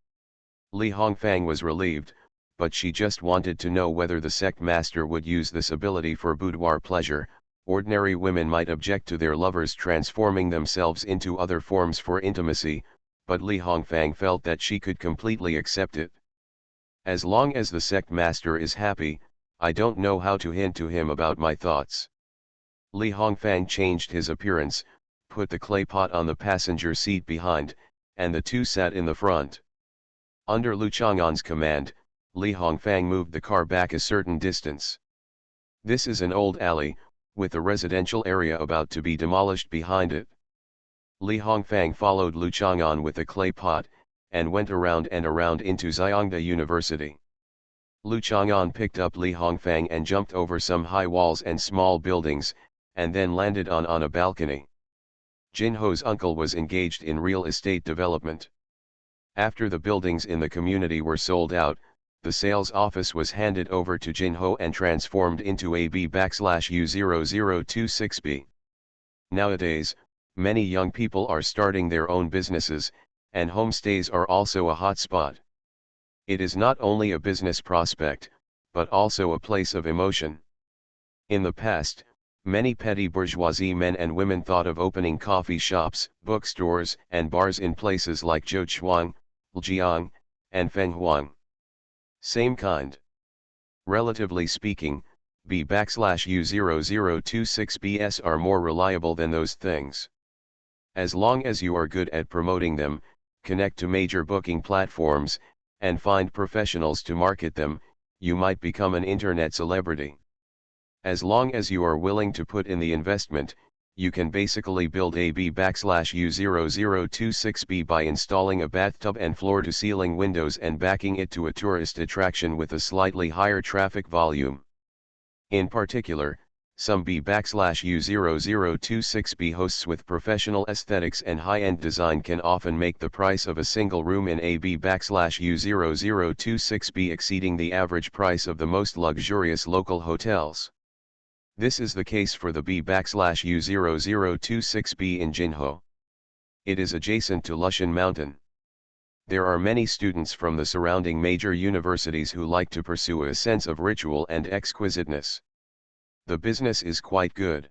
Li Hongfang was relieved, but she just wanted to know whether the sect master would use this ability for boudoir pleasure. Ordinary women might object to their lovers transforming themselves into other forms for intimacy, but Li Hongfang felt that she could completely accept it. As long as the sect master is happy, I don't know how to hint to him about my thoughts. Li Hongfang changed his appearance, put the clay pot on the passenger seat behind, and the two sat in the front. Under Lu Chang'an's command, Li Hongfang moved the car back a certain distance. This is an old alley, with a residential area about to be demolished behind it. Li Hongfang followed Lu Chang'an with a clay pot, and went around and around into Xiongda University. Lu Chang'an picked up Li Hongfang and jumped over some high walls and small buildings, and then landed on a balcony. Jinho's uncle was engaged in real estate development. After the buildings in the community were sold out, the sales office was handed over to Jinho and transformed into AB/U0026B. Nowadays, many young people are starting their own businesses, and homestays are also a hot spot. It is not only a business prospect, but also a place of emotion. In the past, many petty bourgeoisie men and women thought of opening coffee shops, bookstores, and bars in places like Zhoushuang, Lijiang, and Fenghuang. Same kind. Relatively speaking, B/U0026BS are more reliable than those things. As long as you are good at promoting them, connect to major booking platforms, and find professionals to market them, you might become an internet celebrity. As long as you are willing to put in the investment, you can basically build a B/U0026B by installing a bathtub and floor-to-ceiling windows and backing it to a tourist attraction with a slightly higher traffic volume. In particular, some B/U0026B hosts with professional aesthetics and high-end design can often make the price of a single room in a B/U0026B exceeding the average price of the most luxurious local hotels. This is the case for the B/U0026B in Jinho. It is adjacent to Lushan Mountain. There are many students from the surrounding major universities who like to pursue a sense of ritual and exquisiteness. The business is quite good.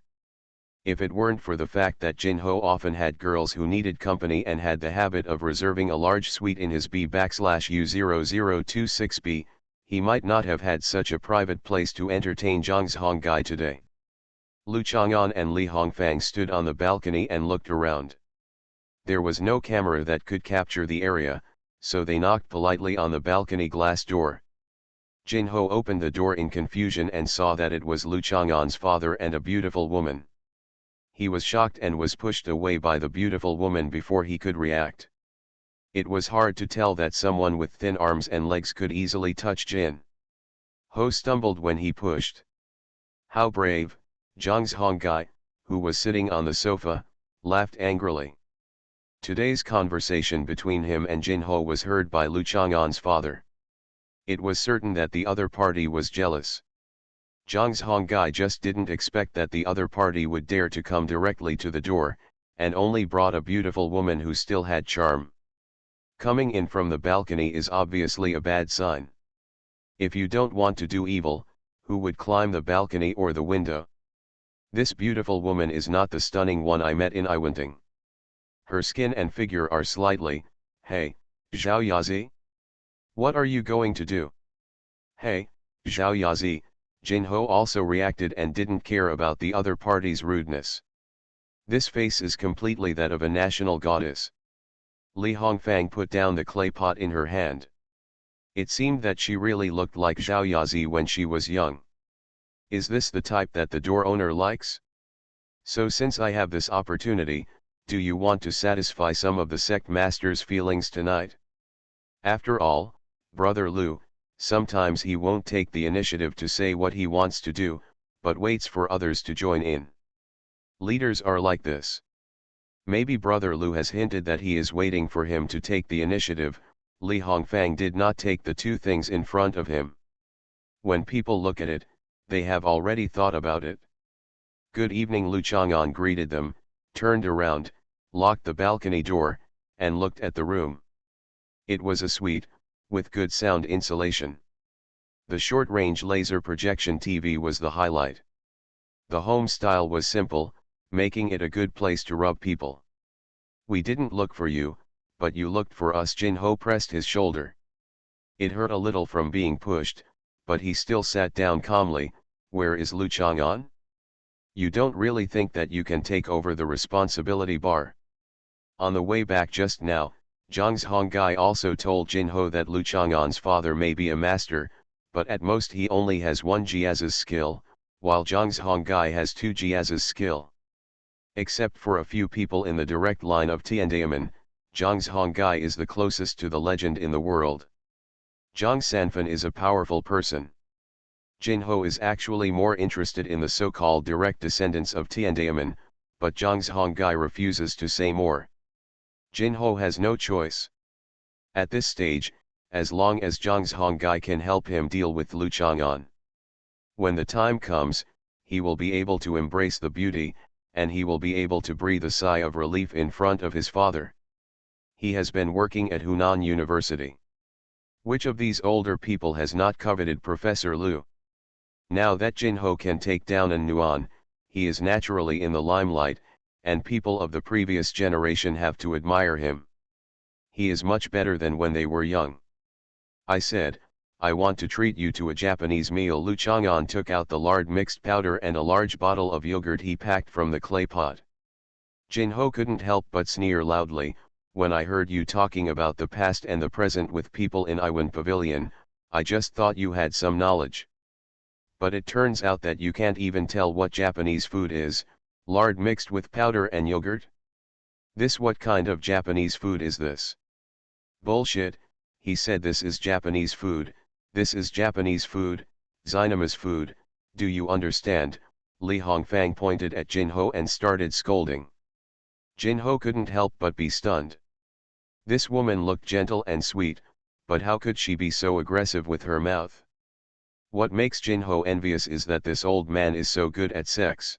If it weren't for the fact that Jinho often had girls who needed company and had the habit of reserving a large suite in his B/U0026B, he might not have had such a private place to entertain Zhang's Hongai today. Lu Chang'an and Li Hongfang stood on the balcony and looked around. There was no camera that could capture the area, so they knocked politely on the balcony glass door. Jinho opened the door in confusion and saw that it was Lu Chang'an's father and a beautiful woman. He was shocked and was pushed away by the beautiful woman before he could react. It was hard to tell that someone with thin arms and legs could easily touch Jin Ho stumbled when he pushed. How brave, Zhang's Hongai, who was sitting on the sofa, laughed angrily. Today's conversation between him and Jin Ho was heard by Lu Chang'an's father. It was certain that the other party was jealous. Zhang's Hongai just didn't expect that the other party would dare to come directly to the door, and only brought a beautiful woman who still had charm. Coming in from the balcony is obviously a bad sign. If you don't want to do evil, who would climb the balcony or the window? This beautiful woman is not the stunning one I met in Iwanting. Her skin and figure are slightly, hey, Zhao Yazi? What are you going to do? Hey, Zhao Yazi, Jinho also reacted and didn't care about the other party's rudeness. This face is completely that of a national goddess. Li Hongfang put down the clay pot in her hand. It seemed that she really looked like Zhao Yazi when she was young. Is this the type that the door owner likes? So since I have this opportunity, do you want to satisfy some of the sect master's feelings tonight? After all, Brother Lu, sometimes he won't take the initiative to say what he wants to do, but waits for others to join in. Leaders are like this. Maybe Brother Lu has hinted that he is waiting for him to take the initiative. Li Hongfang did not take the two things in front of him. When people look at it, they have already thought about it. Good evening, Lu Chang'an greeted them, turned around, locked the balcony door, and looked at the room. It was a suite, with good sound insulation. The short-range laser projection TV was the highlight. The home style was simple, making it a good place to rub people. We didn't look for you, but you looked for us. Jin Ho pressed his shoulder. It hurt a little from being pushed, but he still sat down calmly. Where is Lu Chang'an? You don't really think that you can take over the responsibility bar? On the way back just now, Zhang's Hongai also told Jin Ho that Lu Chang'an's father may be a master, but at most he only has 1 jiaz's skill, while Zhang's Hongai has 2 jiaz's skill. Except for a few people in the direct line of Tiandamen, Zhang's Hongai is the closest to the legend in the world. Zhang Sanfan is a powerful person. Jin Ho is actually more interested in the so-called direct descendants of Tiandamen, but Zhang's Hongai refuses to say more. Jin Ho has no choice. At this stage, as long as Zhang's Hongai can help him deal with Lu Chang'an. When the time comes, he will be able to embrace the beauty, and he will be able to breathe a sigh of relief in front of his father. He has been working at Hunan University. Which of these older people has not coveted Professor Lu? Now that Jinho can take down an Nuan, he is naturally in the limelight, and people of the previous generation have to admire him. He is much better than when they were young. I said, I want to treat you to a Japanese meal. Lu Chang'an took out the lard mixed powder and a large bottle of yogurt he packed from the clay pot. Jinho couldn't help but sneer loudly. When I heard you talking about the past and the present with people in Iwan Pavilion, I just thought you had some knowledge. But it turns out that you can't even tell what Japanese food is, lard mixed with powder and yogurt? What kind of Japanese food is this? Bullshit, he said. This is Japanese food, this is Japanese food, Xinama's food, do you understand? Li Hongfang pointed at Jinho and started scolding. Jinho couldn't help but be stunned. This woman looked gentle and sweet, but how could she be so aggressive with her mouth? What makes Jinho envious is that this old man is so good at sex.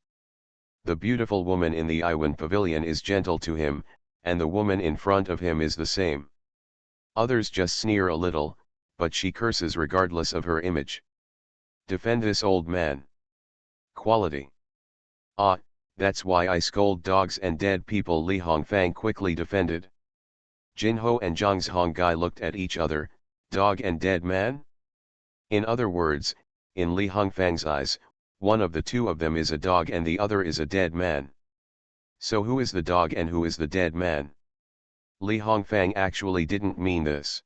The beautiful woman in the Iwan Pavilion is gentle to him, and the woman in front of him is the same. Others just sneer a little, but she curses regardless of her image. Defend this old man. Quality. Ah, that's why I scold dogs and dead people, Li Hongfang quickly defended. Jinho and Zhang Zhonggai looked at each other. Dog and dead man? In other words, in Li Hongfang's eyes, one of the two of them is a dog and the other is a dead man. So who is the dog and who is the dead man? Li Hongfang actually didn't mean this.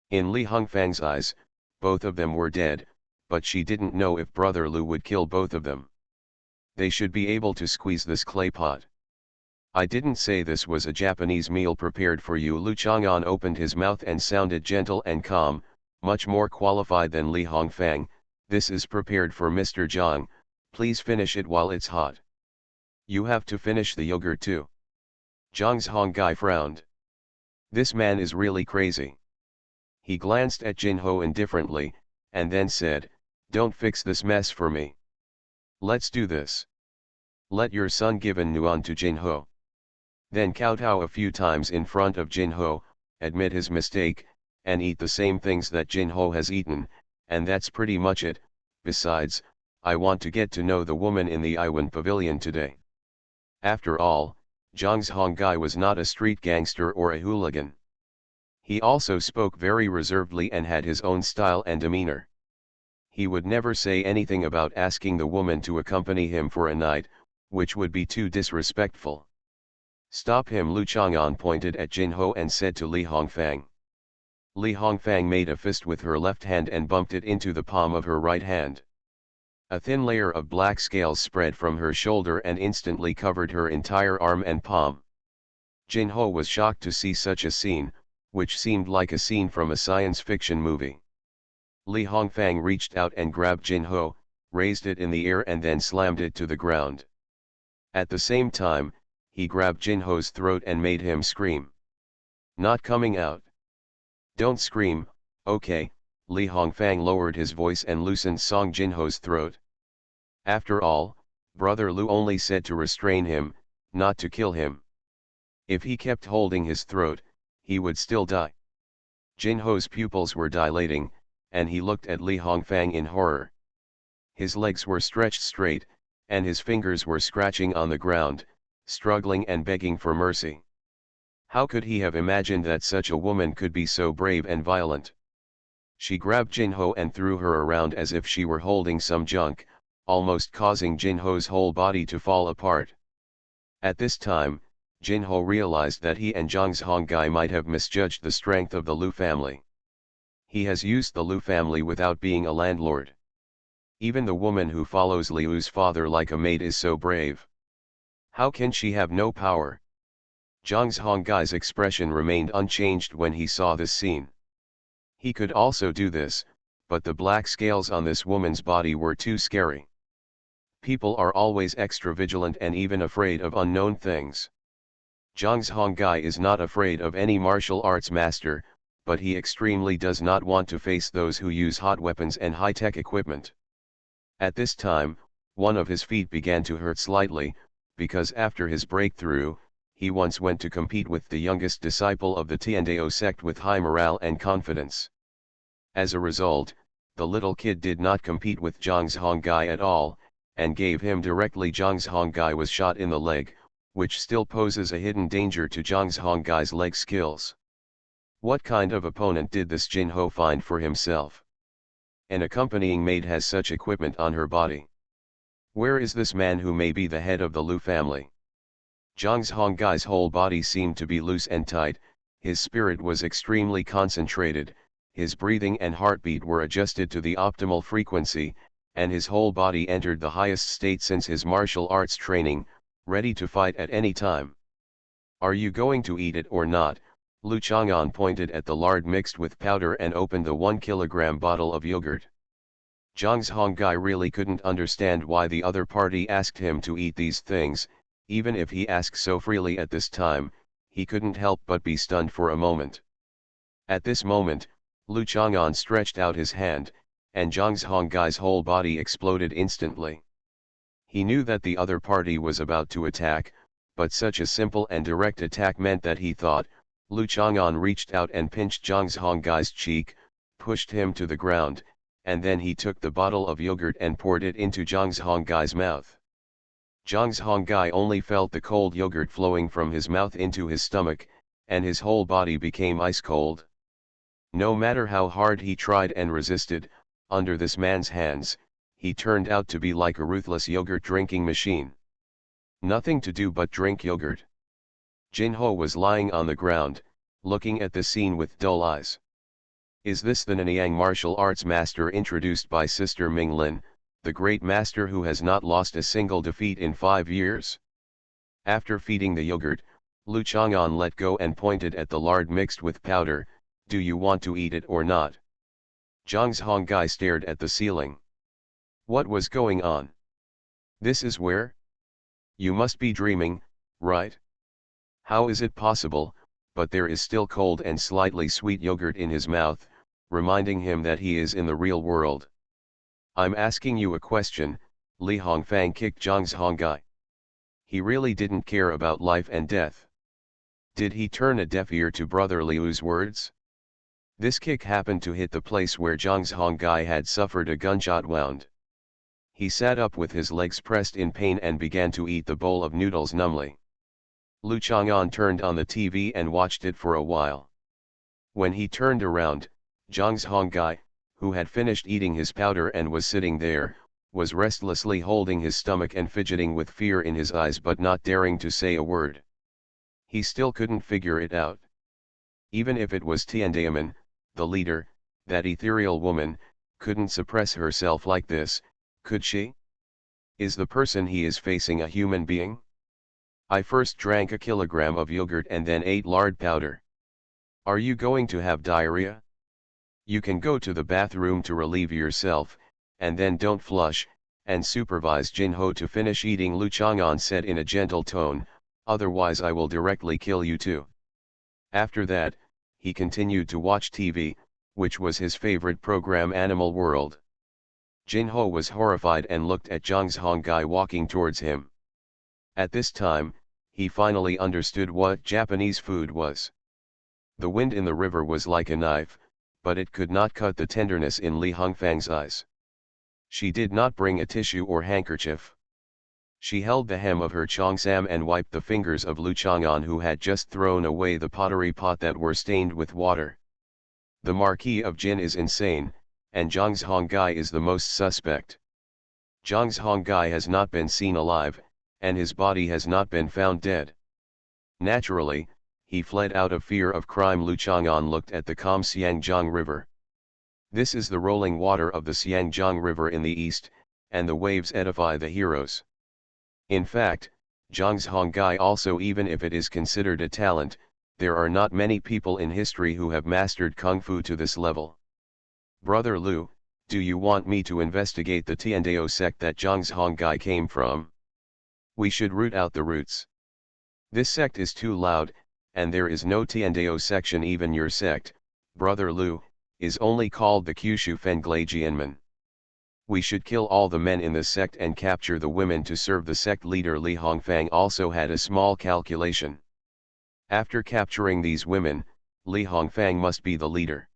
In Li Hongfang's eyes, both of them were dead, but she didn't know if Brother Lu would kill both of them. They should be able to squeeze this clay pot. I didn't say this was a Japanese meal prepared for you. Lu Chang'an opened his mouth and sounded gentle and calm, much more qualified than Li Hongfang. This is prepared for Mr. Zhang, please finish it while it's hot. You have to finish the yogurt too. Zhang Zhonggai frowned. This man is really crazy. He glanced at Jinho indifferently, and then said, don't fix this mess for me. Let's do this. Let your son give an Nuan to Jinho. Then kowtow a few times in front of Jinho, admit his mistake, and eat the same things that Jinho has eaten, and that's pretty much it. Besides, I want to get to know the woman in the Iwan Pavilion today. After all, Zhang Zhonggai was not a street gangster or a hooligan. He also spoke very reservedly and had his own style and demeanor. He would never say anything about asking the woman to accompany him for a night, which would be too disrespectful. Stop him, Lu Chang'an pointed at Jinho and said to Li Hongfang. Li Hongfang made a fist with her left hand and bumped it into the palm of her right hand. A thin layer of black scales spread from her shoulder and instantly covered her entire arm and palm. Jinho was shocked to see such a scene, which seemed like a scene from a science fiction movie. Li Hongfang reached out and grabbed Jinho, raised it in the air and then slammed it to the ground. At the same time, he grabbed Jinho's throat and made him scream. Not coming out. Don't scream, okay. Li Hongfang lowered his voice and loosened Song Jinho's throat. After all, Brother Lu only said to restrain him, not to kill him. If he kept holding his throat, he would still die. Jinho's pupils were dilating, and he looked at Li Hongfang in horror. His legs were stretched straight, and his fingers were scratching on the ground, struggling and begging for mercy. How could he have imagined that such a woman could be so brave and violent? She grabbed Jinho and threw her around as if she were holding some junk, almost causing Jinho's whole body to fall apart. At this time, Jinho realized that he and Zhang Zhonggai might have misjudged the strength of the Lu family. He has used the Lu family without being a landlord. Even the woman who follows Liu's father like a maid is so brave. How can she have no power? Zhang Zhonggai's expression remained unchanged when he saw this scene. He could also do this, but the black scales on this woman's body were too scary. People are always extra vigilant and even afraid of unknown things. Zhang Zhonggai is not afraid of any martial arts master, but he extremely does not want to face those who use hot weapons and high-tech equipment. At this time, one of his feet began to hurt slightly, because after his breakthrough, he once went to compete with the youngest disciple of the Tiandao sect with high morale and confidence. As a result, the little kid did not compete with Zhang Hongai at all, and gave him directly. Zhang Hongai was shot in the leg, which still poses a hidden danger to Zhang Hongai's leg skills. What kind of opponent did this Jinho find for himself? An accompanying maid has such equipment on her body. Where is this man who may be the head of the Lu family? Zhang Honggai's whole body seemed to be loose and tight, his spirit was extremely concentrated, his breathing and heartbeat were adjusted to the optimal frequency, and his whole body entered the highest state since his martial arts training, ready to fight at any time. Are you going to eat it or not? Lu Chang'an pointed at the lard mixed with powder and opened the 1 kilogram bottle of yogurt. Zhang Honggai really couldn't understand why the other party asked him to eat these things. Even if he asked so freely at this time, he couldn't help but be stunned for a moment. At this moment, Lu Chang'an stretched out his hand, and Zhang Honggai's whole body exploded instantly. He knew that the other party was about to attack, but such a simple and direct attack meant that he thought. Lu Chang'an reached out and pinched Zhang Honggai's cheek, pushed him to the ground, and then he took the bottle of yogurt and poured it into Zhang Honggai's mouth. Zhang Honggai only felt the cold yogurt flowing from his mouth into his stomach, and his whole body became ice cold. No matter how hard he tried and resisted, under this man's hands, he turned out to be like a ruthless yogurt drinking machine. Nothing to do but drink yogurt. Jinho was lying on the ground, looking at the scene with dull eyes. Is this the Nanyang martial arts master introduced by Sister Minglin, the great master who has not lost a single defeat in 5 years? After feeding the yogurt, Lu Chang'an let go and pointed at the lard mixed with powder. Do you want to eat it or not? Zhang Hongai stared at the ceiling. What was going on? This is where? You must be dreaming, right? How is it possible? But there is still cold and slightly sweet yogurt in his mouth, reminding him that he is in the real world. I'm asking you a question. Li Hongfang kicked Zhang Hongai. He really didn't care about life and death. Did he turn a deaf ear to Brother Liu's words? This kick happened to hit the place where Zhang Hongai had suffered a gunshot wound. He sat up with his legs pressed in pain and began to eat the bowl of noodles numbly. Lu Chang'an turned on the TV and watched it for a while. When he turned around, Zhang Hongai, who had finished eating his powder and was sitting there, was restlessly holding his stomach and fidgeting with fear in his eyes but not daring to say a word. He still couldn't figure it out. Even if it was Tiandaman, the leader, that ethereal woman, couldn't suppress herself like this, could she? Is the person he is facing a human being? I first drank a kilogram of yogurt and then ate lard powder. Are you going to have diarrhea? You can go to the bathroom to relieve yourself, and then don't flush, and supervise Jinho to finish eating, Lu Chang'an said in a gentle tone, otherwise I will directly kill you too. After that, he continued to watch TV, which was his favorite program, Animal World. Jinho was horrified and looked at Zhang Hongai walking towards him. At this time, he finally understood what Japanese food was. The wind in the river was like a knife, but it could not cut the tenderness in Li Hongfang's eyes. She did not bring a tissue or handkerchief. She held the hem of her cheongsam and wiped the fingers of Lu Chang'an, who had just thrown away the pottery pot that were stained with water. The Marquis of Jin is insane, and Zhang Hongai is the most suspect. Zhang Hongai has not been seen alive, and his body has not been found dead. Naturally, he fled out of fear of crime. Lu Chang'an looked at the calm Xiangjiang River. This is the rolling water of the Xiangjiang River in the east, and the waves edify the heroes. In fact, Zhang Hongai also, even if it is considered a talent, there are not many people in history who have mastered Kung Fu to this level. Brother Lu, do you want me to investigate the Tiandao sect that Zhang Hongai came from? We should root out the roots. This sect is too loud, and there is no Tiandao section. Even your sect, Brother Lu, is only called the Kyushu Fenglai Jianmen. We should kill all the men in the sect and capture the women to serve the sect leader. Li Hongfang also had a small calculation. After capturing these women, Li Hongfang must be the leader.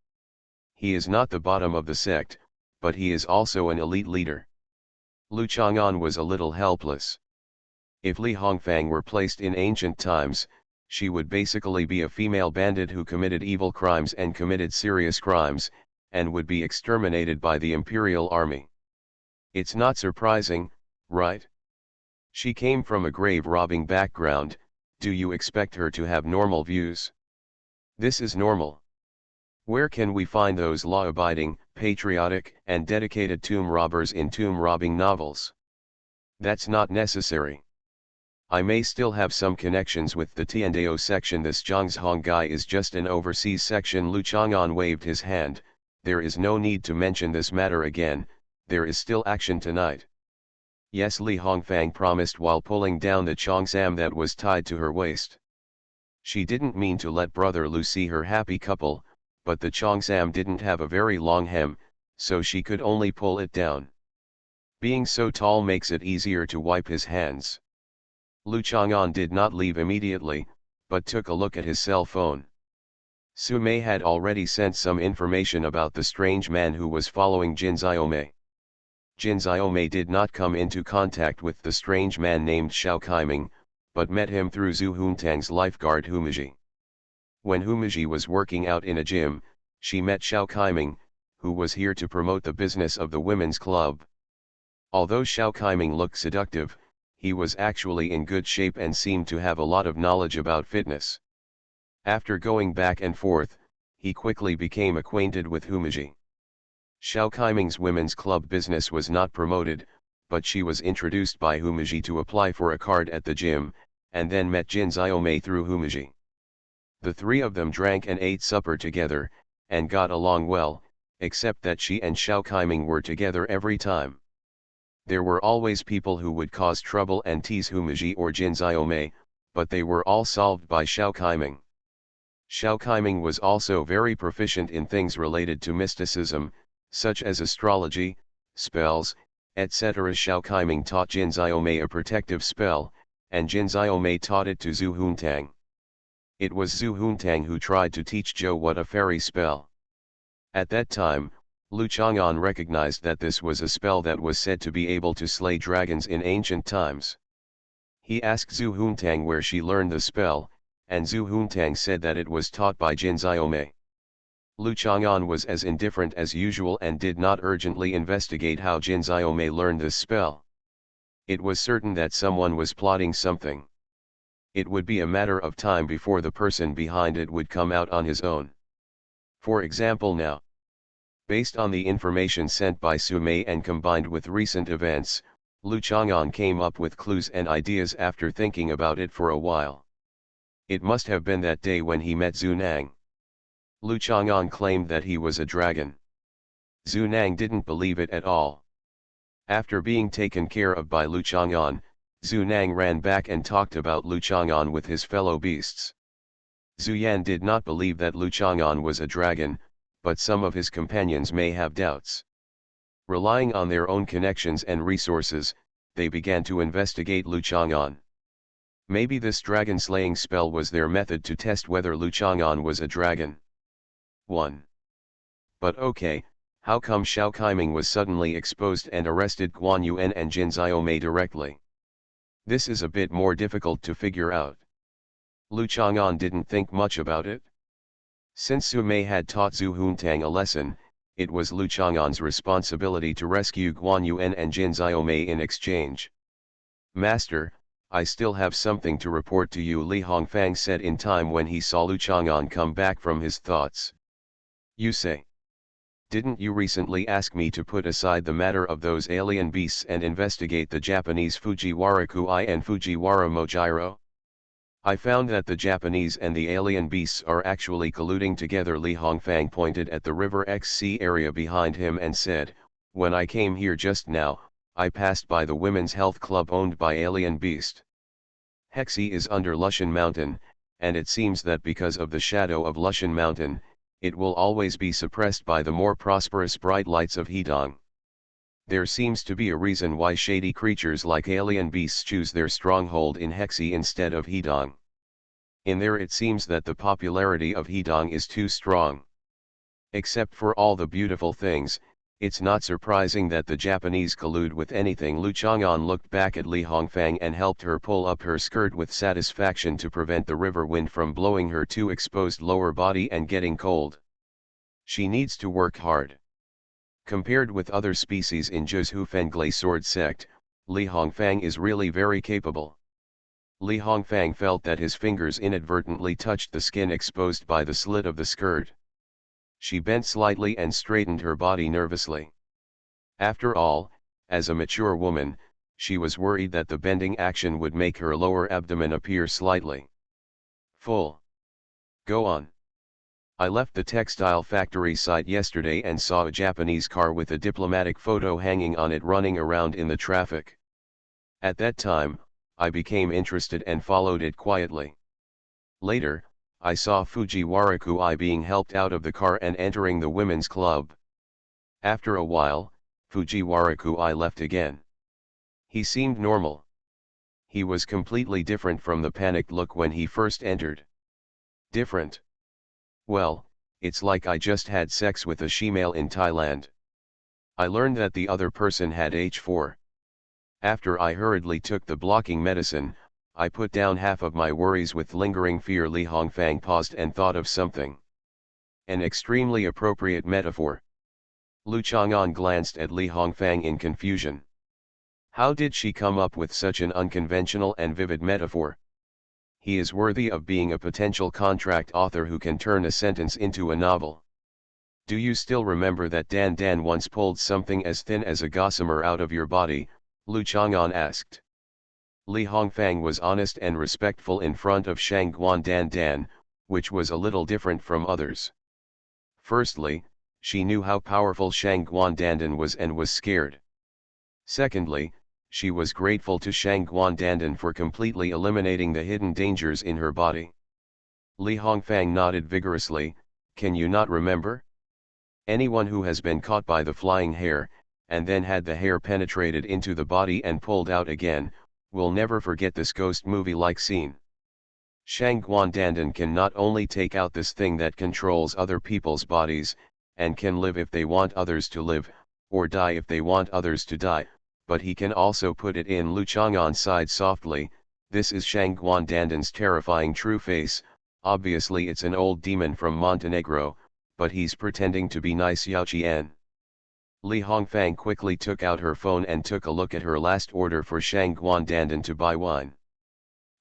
He is not the bottom of the sect, but he is also an elite leader. Lu Chang'an was a little helpless. If Li Hongfang were placed in ancient times, she would basically be a female bandit who committed evil crimes and committed serious crimes, and would be exterminated by the imperial army. It's not surprising, right? She came from a grave-robbing background. Do you expect her to have normal views? This is normal. Where can we find those law-abiding, patriotic, and dedicated tomb robbers in tomb-robbing novels? That's not necessary. I may still have some connections with the Tiandao section. This Zhangzhong guy is just an overseas section. Lu Chang'an waved his hand. There is no need to mention this matter again, there is still action tonight. Yes, Li Hongfang promised while pulling down the cheongsam that was tied to her waist. She didn't mean to let brother Lu see her happy couple, but the cheongsam didn't have a very long hem, so she could only pull it down. Being so tall makes it easier to wipe his hands. Lu Chang'an did not leave immediately, but took a look at his cell phone. Su Mei had already sent some information about the strange man who was following Jin Xiaomei. Jin Xiaomei did not come into contact with the strange man named Xiao Kaiming, but met him through Zhu Huntang's lifeguard Humiji. When Humiji was working out in a gym, she met Xiao Kaiming, who was here to promote the business of the women's club. Although Xiao Kaiming looked seductive, he was actually in good shape and seemed to have a lot of knowledge about fitness. After going back and forth, he quickly became acquainted with Humiji. Xiao Kaiming's women's club business was not promoted, but she was introduced by Humiji to apply for a card at the gym, and then met Jin Xiaomei through Humiji. The three of them drank and ate supper together, and got along well, except that she and Xiao Kaiming were together every time. There were always people who would cause trouble and tease Humiji or Jin Xiaomei, but they were all solved by Xiao Kaiming. Xiao Kaiming was also very proficient in things related to mysticism, such as astrology, spells, etc. Xiao Kaiming taught Jin Xiaomei a protective spell, and Jin Xiaomei taught it to Zhu Huntang. It was Zhu Huntang who tried to teach Zhou what a fairy spell. At that time, Lu Chang'an recognized that this was a spell that was said to be able to slay dragons in ancient times. He asked Zhu Huntang where she learned the spell, and Zhu Huntang said that it was taught by Jin Xiaomei. Lu Chang'an was as indifferent as usual and did not urgently investigate how Jin Xiaomei learned this spell. It was certain that someone was plotting something. It would be a matter of time before the person behind it would come out on his own. For example now. Based on the information sent by Su Mei and combined with recent events, Lu Chang'an came up with clues and ideas after thinking about it for a while. It must have been that day when he met Zhu Nang. Lu Chang'an claimed that he was a dragon. Zhu Nang didn't believe it at all. After being taken care of by Lu Chang'an, Zhu Nang ran back and talked about Lu Chang'an with his fellow beasts. Zhu Yan did not believe that Lu Chang'an was a dragon, but some of his companions may have doubts. Relying on their own connections and resources, they began to investigate Lu Chang'an. Maybe this dragon-slaying spell was their method to test whether Lu Chang'an was a dragon. 1. But okay, how come Xiao Kaiming was suddenly exposed and arrested Guan Yuan and Jin Xiaomei directly? This is a bit more difficult to figure out. Lu Chang'an didn't think much about it. Since Su Mei had taught Zhu Huntang a lesson, it was Lu Chang'an's responsibility to rescue Guan Yuan and Jin Xiaomei in exchange. Master, I still have something to report to you, Li Hongfang said in time when he saw Lu Chang'an come back from his thoughts. You say? Didn't you recently ask me to put aside the matter of those alien beasts and investigate the Japanese Fujiwara Kui and Fujiwara Mojiro? I found that the Japanese and the alien beasts are actually colluding together. Li Hongfang pointed at the River XC area behind him and said, when I came here just now, I passed by the women's health club owned by Alien Beast. Hexi is under Lushan Mountain, and it seems that because of the shadow of Lushan Mountain, it will always be suppressed by the more prosperous bright lights of Hedong. There seems to be a reason why shady creatures like alien beasts choose their stronghold in Hexi instead of Hedong. In there it seems that the popularity of Hedong is too strong. Except for all the beautiful things, it's not surprising that the Japanese collude with anything. Lu Chang'an looked back at Li Hongfang and helped her pull up her skirt with satisfaction to prevent the river wind from blowing her too exposed lower body and getting cold. She needs to work hard. Compared with other species in Zhu Fenglei sword sect, Li Hongfang is really very capable. Li Hongfang felt that his fingers inadvertently touched the skin exposed by the slit of the skirt. She bent slightly and straightened her body nervously. After all, as a mature woman, she was worried that the bending action would make her lower abdomen appear slightly full. Go on. I left the textile factory site yesterday and saw a Japanese car with a diplomatic photo hanging on it running around in the traffic. At that time, I became interested and followed it quietly. Later, I saw Fujiwara-kui being helped out of the car and entering the women's club. After a while, Fujiwara-kui left again. He seemed normal. He was completely different from the panicked look when he first entered. Different? Well, it's like I just had sex with a she-male in Thailand. I learned that the other person had H4. After I hurriedly took the blocking medicine, I put down half of my worries with lingering fear. Li Hongfang paused and thought of something. An extremely appropriate metaphor. Lu Chang'an glanced at Li Hongfang in confusion. How did she come up with such an unconventional and vivid metaphor? He is worthy of being a potential contract author who can turn a sentence into a novel. Do you still remember that Dan Dan once pulled something as thin as a gossamer out of your body? Lu Chang'an asked. Li Hongfang was honest and respectful in front of Shangguan Dan Dan, which was a little different from others. Firstly, she knew how powerful Shangguan Dandan was and was scared. Secondly, she was grateful to Shangguan Dandan for completely eliminating the hidden dangers in her body. Li Hongfang nodded vigorously. Can you not remember? Anyone who has been caught by the flying hair, and then had the hair penetrated into the body and pulled out again, will never forget this ghost movie-like scene. Shangguan Dandan can not only take out this thing that controls other people's bodies, and can live if they want others to live, or die if they want others to die, but he can also put it in. Lu Chang'an sighed softly. This is Shangguan Dandan's terrifying true face. Obviously it's an old demon from Montenegro, but he's pretending to be nice. Yao Qian. Li Hongfang quickly took out her phone and took a look at her last order for Shangguan Dandan to buy wine.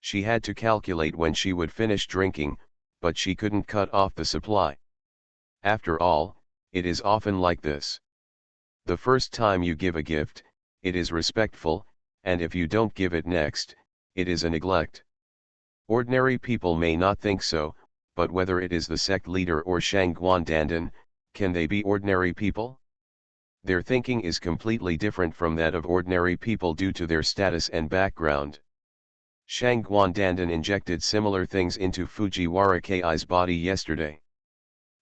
She had to calculate when she would finish drinking, but she couldn't cut off the supply. After all, it is often like this. The first time you give a gift, it is respectful, and if you don't give it next, it is a neglect. Ordinary people may not think so, but whether it is the sect leader or Shangguan Dandan, can they be ordinary people? Their thinking is completely different from that of ordinary people due to their status and background. Shangguan Dandan injected similar things into Fujiwara Ki's body yesterday.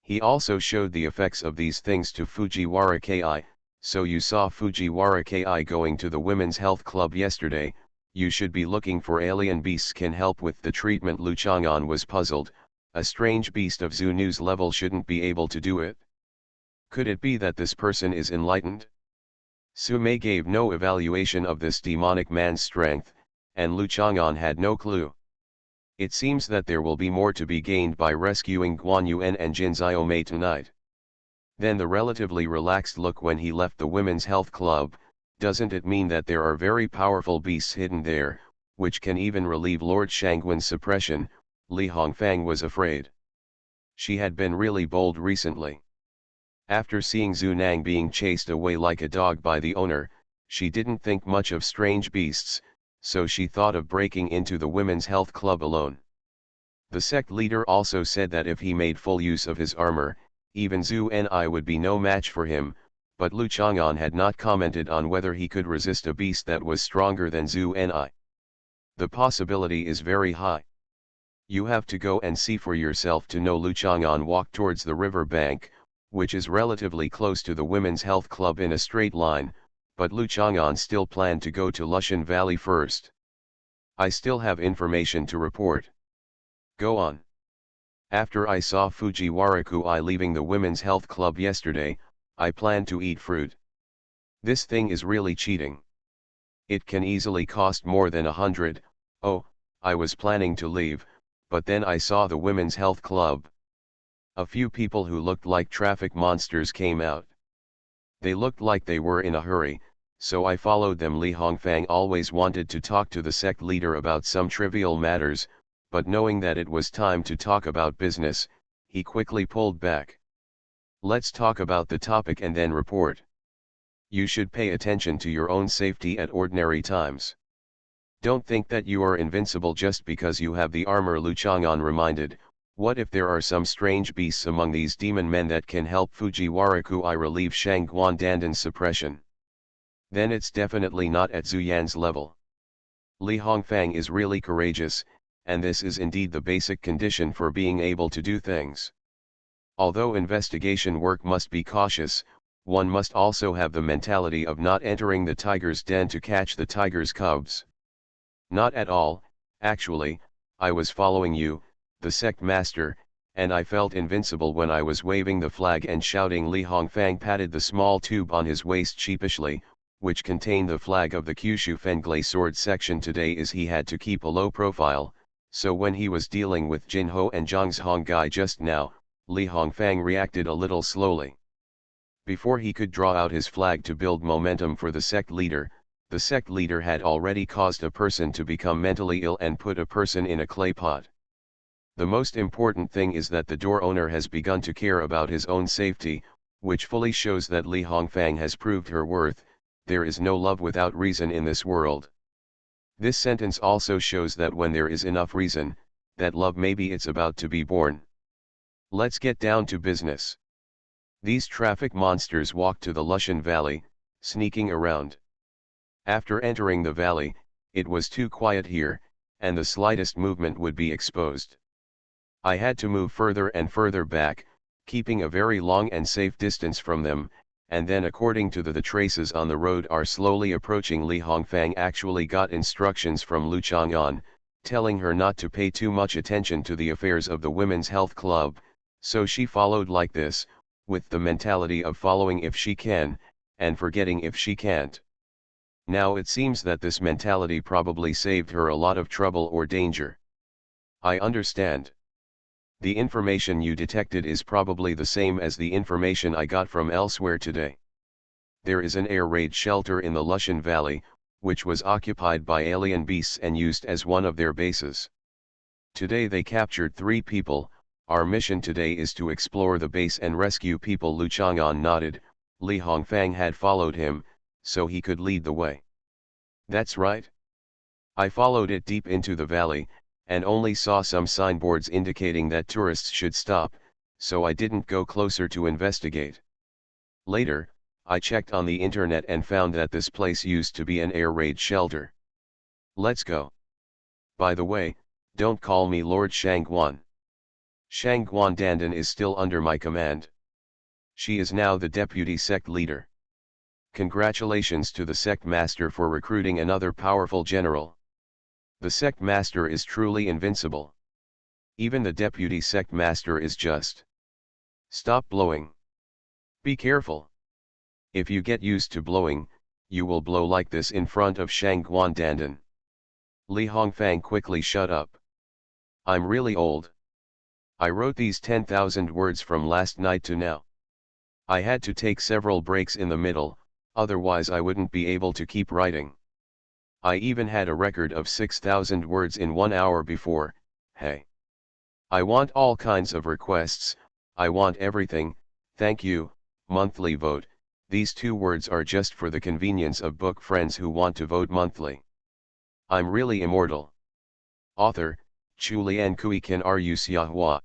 He also showed the effects of these things to Fujiwara Ki, so you saw Fujiwara Ki going to the Women's Health Club yesterday. You should be looking for alien beasts can help with the treatment. Lu Chang'an was puzzled. A strange beast of Zhu Nu's level shouldn't be able to do it. Could it be that this person is enlightened? Su Mei gave no evaluation of this demonic man's strength, and Lu Chang'an had no clue. It seems that there will be more to be gained by rescuing Guan Yuan and Jin Xiaomei tonight. Then the relatively relaxed look when he left the Women's Health Club. Doesn't it mean that there are very powerful beasts hidden there, which can even relieve Lord Shangguan's suppression? Li Hongfang was afraid. She had been really bold recently. After seeing Zhu Nang being chased away like a dog by the owner, she didn't think much of strange beasts, so she thought of breaking into the Women's Health Club alone. The sect leader also said that if he made full use of his armor, even Zhu Ni would be no match for him, but Lu Chang'an had not commented on whether he could resist a beast that was stronger than Zhu Ni. The possibility is very high. You have to go and see for yourself to know. Lu Chang'an walked towards the river bank, which is relatively close to the Women's Health Club in a straight line, but Lu Chang'an still planned to go to Lushan Valley first. I still have information to report. Go on. After I saw Fujiwara-kui leaving the Women's Health Club yesterday, I plan to eat fruit. This thing is really cheating. It can easily cost more than 100. Oh, I was planning to leave, but then I saw the Women's Health Club. A few people who looked like traffic monsters came out. They looked like they were in a hurry, so I followed them. Li Hongfang always wanted to talk to the sect leader about some trivial matters, but knowing that it was time to talk about business, he quickly pulled back. Let's talk about the topic and then report. You should pay attention to your own safety at ordinary times. Don't think that you are invincible just because you have the armor. Lu Chang'an reminded. What if there are some strange beasts among these demon men that can help Fujiwara-kui relieve Shangguan Dandan's suppression? Then it's definitely not at Zuyan's level. Li Hongfang is really courageous, and this is indeed the basic condition for being able to do things. Although investigation work must be cautious, one must also have the mentality of not entering the tiger's den to catch the tiger's cubs. Not at all, actually. I was following you, the sect master, and I felt invincible when I was waving the flag and shouting. Li Hongfang patted the small tube on his waist sheepishly, which contained the flag of the Kyushu Fenglai sword section. Today he had to keep a low profile, so when he was dealing with Jinho and Zhang's Honggai just now, Li Hongfang reacted a little slowly. Before he could draw out his flag to build momentum for the sect leader had already caused a person to become mentally ill and put a person in a clay pot. The most important thing is that the door owner has begun to care about his own safety, which fully shows that Li Hongfang has proved her worth. There is no love without reason in this world. This sentence also shows that when there is enough reason, that love maybe it's about to be born. Let's get down to business. These traffic monsters walked to the Lushan Valley, sneaking around. After entering the valley, it was too quiet here, and the slightest movement would be exposed. I had to move further and further back, keeping a very long and safe distance from them, and then according to the traces on the road are slowly approaching. Li Hongfang actually got instructions from Lu Chang'an, telling her not to pay too much attention to the affairs of the Women's Health Club, so she followed like this, with the mentality of following if she can, and forgetting if she can't. Now it seems that this mentality probably saved her a lot of trouble or danger. I understand. The information you detected is probably the same as the information I got from elsewhere today. There is an air raid shelter in the Lushan Valley, which was occupied by alien beasts and used as one of their bases. Today they captured 3 people. Our mission today is to explore the base and rescue people. Lu Chang'an nodded. Li Hongfang had followed him, so he could lead the way. That's right. I followed it deep into the valley, and only saw some signboards indicating that tourists should stop, so I didn't go closer to investigate. Later, I checked on the internet and found that this place used to be an air raid shelter. Let's go. By the way, don't call me Lord Shangguan. Shangguan Dandan is still under my command. She is now the deputy sect leader. Congratulations to the sect master for recruiting another powerful general. The sect master is truly invincible. Even the deputy sect master is just. Stop blowing. Be careful. If you get used to blowing, you will blow like this in front of Shangguan Dandan. Li Hongfang quickly shut up. I'm really old. I wrote these 10,000 words from last night to now. I had to take several breaks in the middle, otherwise I wouldn't be able to keep writing. I even had a record of 6,000 words in 1 hour before. Hey. I want all kinds of requests, I want everything. Thank you. Monthly vote. These 2 words are just for the convenience of book friends who want to vote monthly. I'm really immortal. Author, Chulian Kui Kan Ru Xiahua.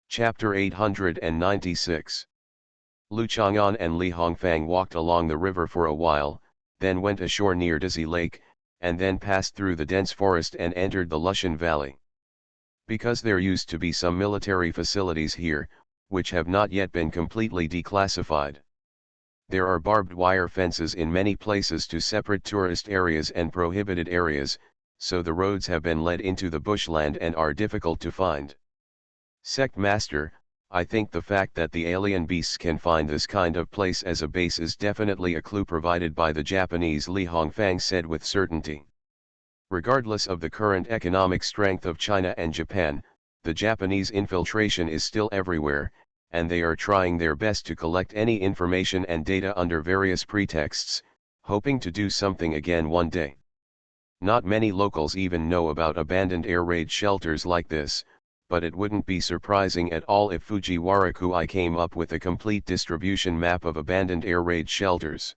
Chapter 896. Lu Chang'an and Li Hongfang walked along the river for a while, then went ashore near Dizzy Lake, and then passed through the dense forest and entered the Lushan Valley. Because there used to be some military facilities here, which have not yet been completely declassified. There are barbed wire fences in many places to separate tourist areas and prohibited areas, so the roads have been led into the bushland and are difficult to find. Sect Master, I think the fact that the alien beasts can find this kind of place as a base is definitely a clue provided by the Japanese, Li Hongfang said with certainty. Regardless of the current economic strength of China and Japan, the Japanese infiltration is still everywhere, and they are trying their best to collect any information and data under various pretexts, hoping to do something again one day. Not many locals even know about abandoned air raid shelters like this, but it wouldn't be surprising at all if Fujiwara Kui came up with a complete distribution map of abandoned air raid shelters.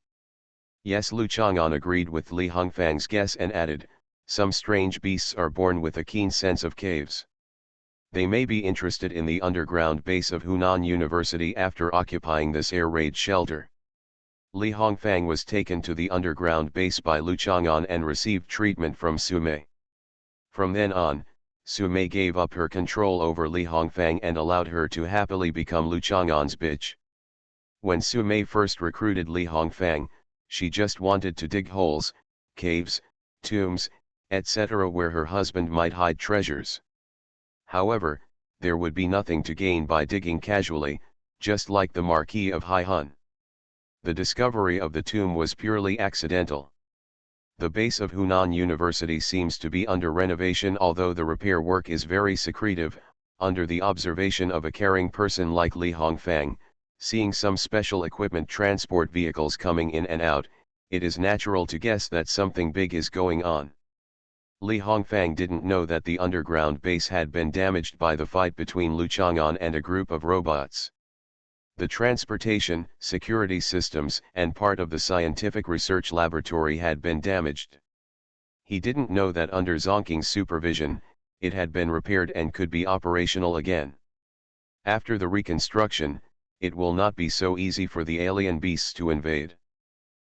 Yes, Lu Chang'an agreed with Li Hongfang's guess and added, some strange beasts are born with a keen sense of caves. They may be interested in the underground base of Hunan University after occupying this air raid shelter. Li Hongfang was taken to the underground base by Lu Chang'an and received treatment from Sumei. From then on, Sumei gave up her control over Li Hongfang and allowed her to happily become Lu Chang'an's bitch. When Sumei first recruited Li Hongfang, she just wanted to dig holes, caves, tombs, etc. where her husband might hide treasures. However, there would be nothing to gain by digging casually, just like the Marquis of Haihun. The discovery of the tomb was purely accidental. The base of Hunan University seems to be under renovation, although the repair work is very secretive. Under the observation of a caring person like Li Hongfang, seeing some special equipment transport vehicles coming in and out, it is natural to guess that something big is going on. Li Hongfang didn't know that the underground base had been damaged by the fight between Lu Chang'an and a group of robots. The transportation, security systems, and part of the scientific research laboratory had been damaged. He didn't know that under Zonking's supervision, it had been repaired and could be operational again. After the reconstruction, it will not be so easy for the alien beasts to invade.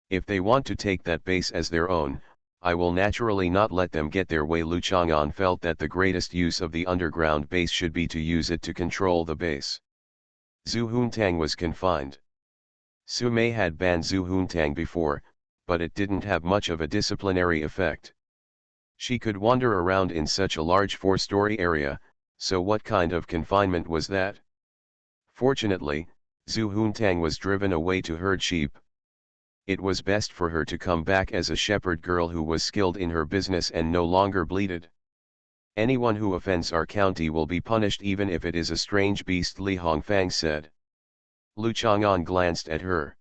If they want to take that base as their own, I will naturally not let them get their way. Lu Chang'an felt that the greatest use of the underground base should be to use it to control the base. Zhu Huntang was confined. Sumei had banned Zhu Huntang before, but it didn't have much of a disciplinary effect. She could wander around in such a large 4-story area, so what kind of confinement was that? Fortunately, Zhu Huntang was driven away to herd sheep. It was best for her to come back as a shepherd girl who was skilled in her business and no longer bleated. Anyone who offends our county will be punished, even if it is a strange beast, Li Hongfang said. Lu Chang'an glanced at her.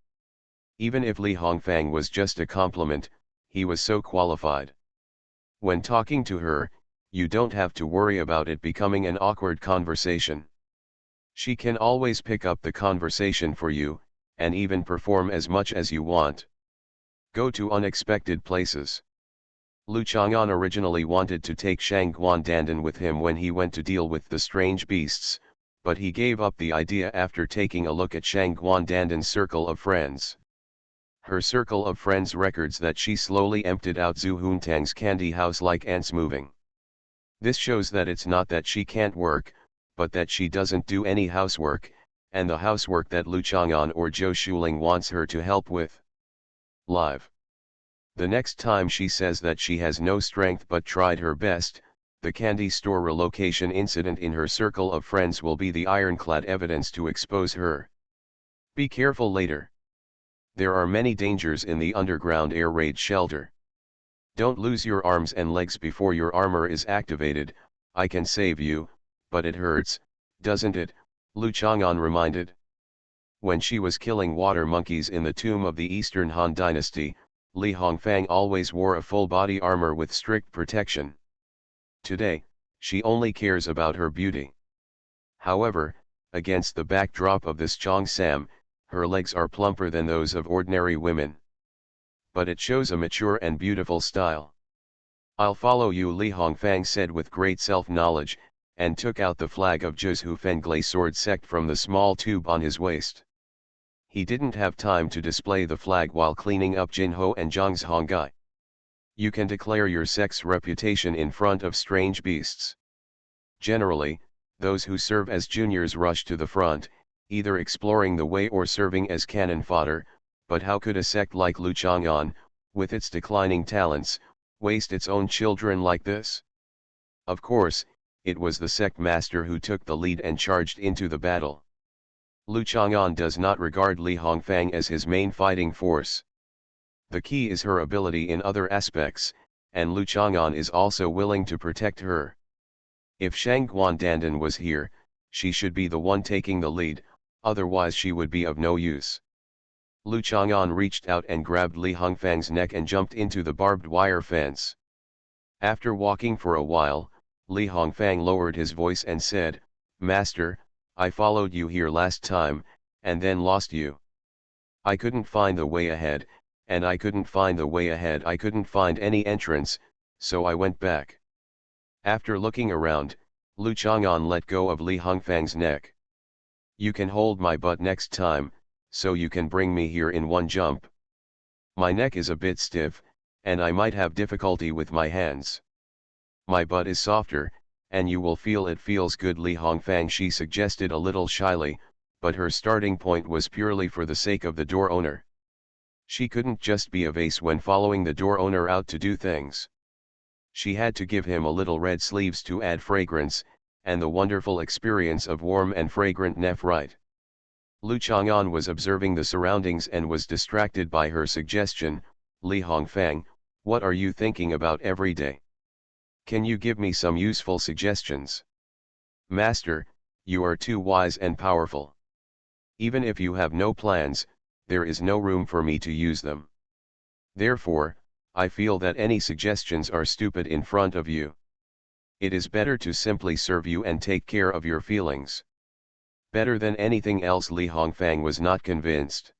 Even if Li Hongfang was just a compliment, he was so qualified. When talking to her, you don't have to worry about it becoming an awkward conversation. She can always pick up the conversation for you, and even perform as much as you want. Go to unexpected places. Lu Chang'an originally wanted to take Shang Guandandan with him when he went to deal with the strange beasts, but he gave up the idea after taking a look at Shang Guandandan's circle of friends. Her circle of friends records that she slowly emptied out Zhu Huntang's candy house like ants moving. This shows that it's not that she can't work, but that she doesn't do any housework, and the housework that Lu Chang'an or Zhou Shuling wants her to help with. Live. The next time she says that she has no strength but tried her best, the candy store relocation incident in her circle of friends will be the ironclad evidence to expose her. Be careful later. There are many dangers in the underground air raid shelter. Don't lose your arms and legs before your armor is activated. I can save you, but it hurts, doesn't it? Lu Chang'an reminded. When she was killing water monkeys in the tomb of the Eastern Han Dynasty, Li Hongfang always wore a full body armor with strict protection. Today, she only cares about her beauty. However, against the backdrop of this Cheongsam, her legs are plumper than those of ordinary women. But it shows a mature and beautiful style. I'll follow you, Li Hongfang said with great self-knowledge, and took out the flag of Zhu Fenglai sword sect from the small tube on his waist. He didn't have time to display the flag while cleaning up Jinho and Zhang's Hongai. You can declare your sect's reputation in front of strange beasts. Generally, those who serve as juniors rush to the front, either exploring the way or serving as cannon fodder, but how could a sect like Lu Chang'an, with its declining talents, waste its own children like this? Of course, it was the sect master who took the lead and charged into the battle. Lu Chang'an does not regard Li Hongfang as his main fighting force. The key is her ability in other aspects, and Lu Chang'an is also willing to protect her. If Shang Guandandan was here, she should be the one taking the lead, otherwise she would be of no use. Lu Chang'an reached out and grabbed Li Hongfang's neck and jumped into the barbed wire fence. After walking for a while, Li Hongfang lowered his voice and said, "Master, I followed you here last time, and then lost you. I couldn't find the way ahead, and I couldn't find the way ahead. I couldn't find any entrance, so I went back." After looking around, Lu Chang'an let go of Li Hongfang's neck. "You can hold my butt next time, so you can bring me here in one jump. My neck is a bit stiff, and I might have difficulty with my hands. My butt is softer, and you will feel it feels good." Li Hongfang, she suggested a little shyly, but her starting point was purely for the sake of the door owner. She couldn't just be a vase when following the door owner out to do things. She had to give him a little red sleeves to add fragrance, and the wonderful experience of warm and fragrant nephrite. Lu Chang'an was observing the surroundings and was distracted by her suggestion. "Li Hongfang, what are you thinking about every day? Can you give me some useful suggestions?" "Master, you are too wise and powerful. Even if you have no plans, there is no room for me to use them. Therefore, I feel that any suggestions are stupid in front of you. It is better to simply serve you and take care of your feelings." Better than anything else, Li Hongfang was not convinced.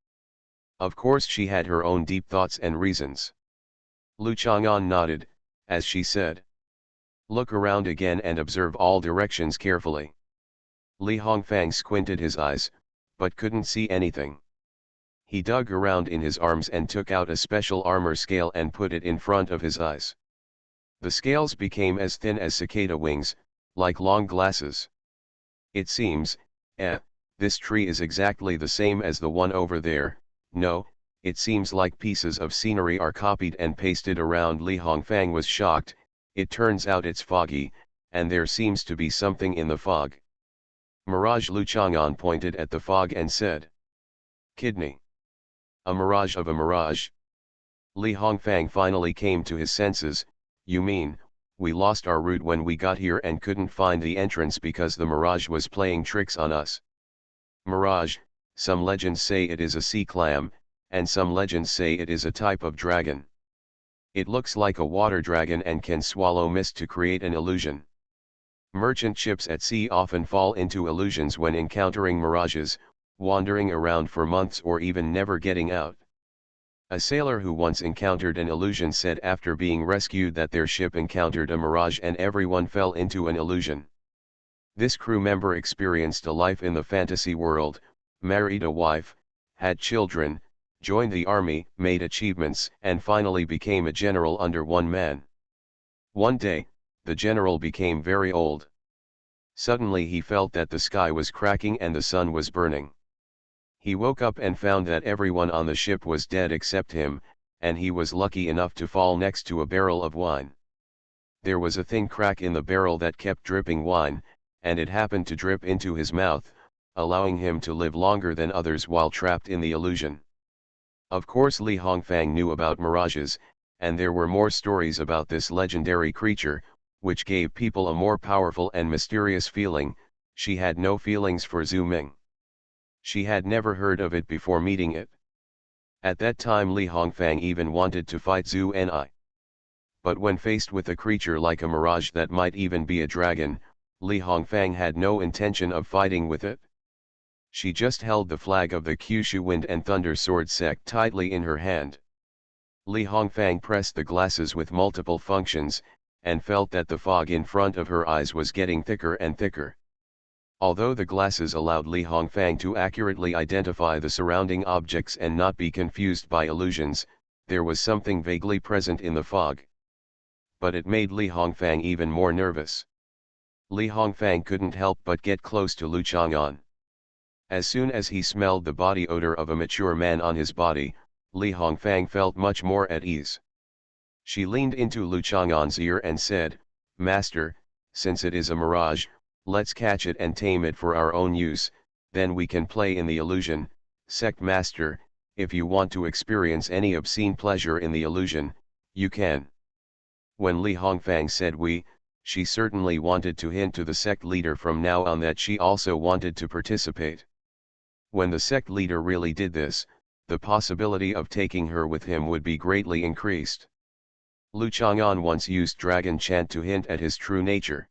Of course she had her own deep thoughts and reasons. Lu Chang'an nodded, as she said, "Look around again and observe all directions carefully." Li Hongfang squinted his eyes, but couldn't see anything. He dug around in his arms and took out a special armor scale and put it in front of his eyes. The scales became as thin as cicada wings, like long glasses. "It seems, this tree is exactly the same as the one over there. No, it seems like pieces of scenery are copied and pasted around." Li Hongfang was shocked. "It turns out it's foggy, and there seems to be something in the fog." "Mirage." Lu Chang'an pointed at the fog and said, "Kidney. A mirage of a mirage." Li Hongfang finally came to his senses. "You mean, we lost our route when we got here and couldn't find the entrance because the mirage was playing tricks on us?" "Mirage, some legends say it is a sea clam, and some legends say it is a type of dragon. It looks like a water dragon and can swallow mist to create an illusion. Merchant ships at sea often fall into illusions when encountering mirages, wandering around for months or even never getting out. A sailor who once encountered an illusion said after being rescued that their ship encountered a mirage and everyone fell into an illusion. This crew member experienced a life in the fantasy world, married a wife, had children, joined the army, made achievements, and finally became a general under one man. One day, the general became very old. Suddenly he felt that the sky was cracking and the sun was burning. He woke up and found that everyone on the ship was dead except him, and he was lucky enough to fall next to a barrel of wine. There was a thin crack in the barrel that kept dripping wine, and it happened to drip into his mouth, allowing him to live longer than others while trapped in the illusion. Of course Li Hongfang knew about mirages, and there were more stories about this legendary creature, which gave people a more powerful and mysterious feeling. She had no feelings for Zhu Ming. She had never heard of it before meeting it. At that time Li Hongfang even wanted to fight Zhu Ni. But when faced with a creature like a mirage that might even be a dragon, Li Hongfang had no intention of fighting with it. She just held the flag of the Kyushu Wind and Thunder Sword sect tightly in her hand. Li Hongfang pressed the glasses with multiple functions, and felt that the fog in front of her eyes was getting thicker and thicker. Although the glasses allowed Li Hongfang to accurately identify the surrounding objects and not be confused by illusions, there was something vaguely present in the fog. But it made Li Hongfang even more nervous. Li Hongfang couldn't help but get close to Lu Chang'an. As soon as he smelled the body odor of a mature man on his body, Li Hongfang felt much more at ease. She leaned into Lu Chang'an's ear and said, "Master, Since it is a mirage, let's catch it and tame it for our own use, then we can play in the illusion. Sect Master, if you want to experience any obscene pleasure in the illusion, you can. When Li Hongfang said we, she certainly wanted to hint to the sect leader from now on that she also wanted to participate. When the sect leader really did this, the possibility of taking her with him would be greatly increased. Lu Chang'an once used dragon chant to hint at his true nature.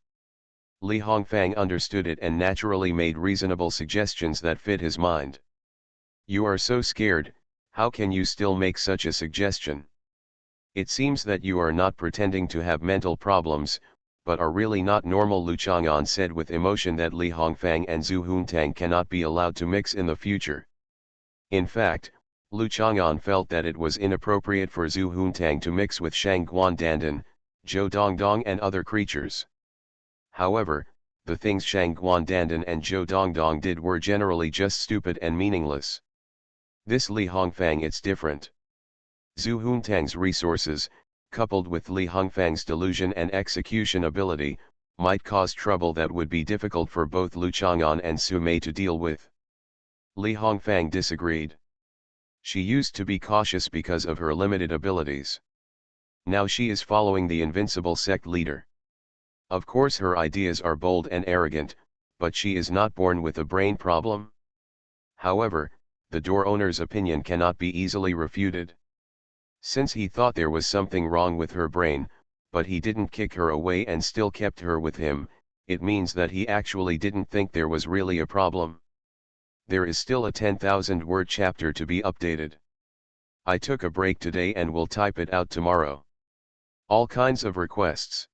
Li Hongfang understood it and naturally made reasonable suggestions that fit his mind. You are so scared, how can you still make such a suggestion? It seems that you are not pretending to have mental problems, but are really not normal, Lu Chang'an said with emotion that Li Hongfang and Zhu Huntang cannot be allowed to mix in the future. In fact, Lu Chang'an felt that it was inappropriate for Zhu Huntang to mix with Shang Guandandan, Zhou Dongdong and other creatures. However, the things Shang Guandandan and Zhou Dongdong did were generally just stupid and meaningless. This Li Hongfang, it's different. Zhu Huntang's resources, coupled with Li Hongfang's delusion and execution ability, might cause trouble that would be difficult for both Lu Chang'an and Su Mei to deal with. Li Hongfang disagreed. She used to be cautious because of her limited abilities. Now she is following the invincible sect leader. Of course her ideas are bold and arrogant, but she is not born with a brain problem. However, the door owner's opinion cannot be easily refuted. Since he thought there was something wrong with her brain, but he didn't kick her away and still kept her with him, it means that he actually didn't think there was really a problem. There is still a 10,000-word chapter to be updated. I took a break today and will type it out tomorrow. All kinds of requests.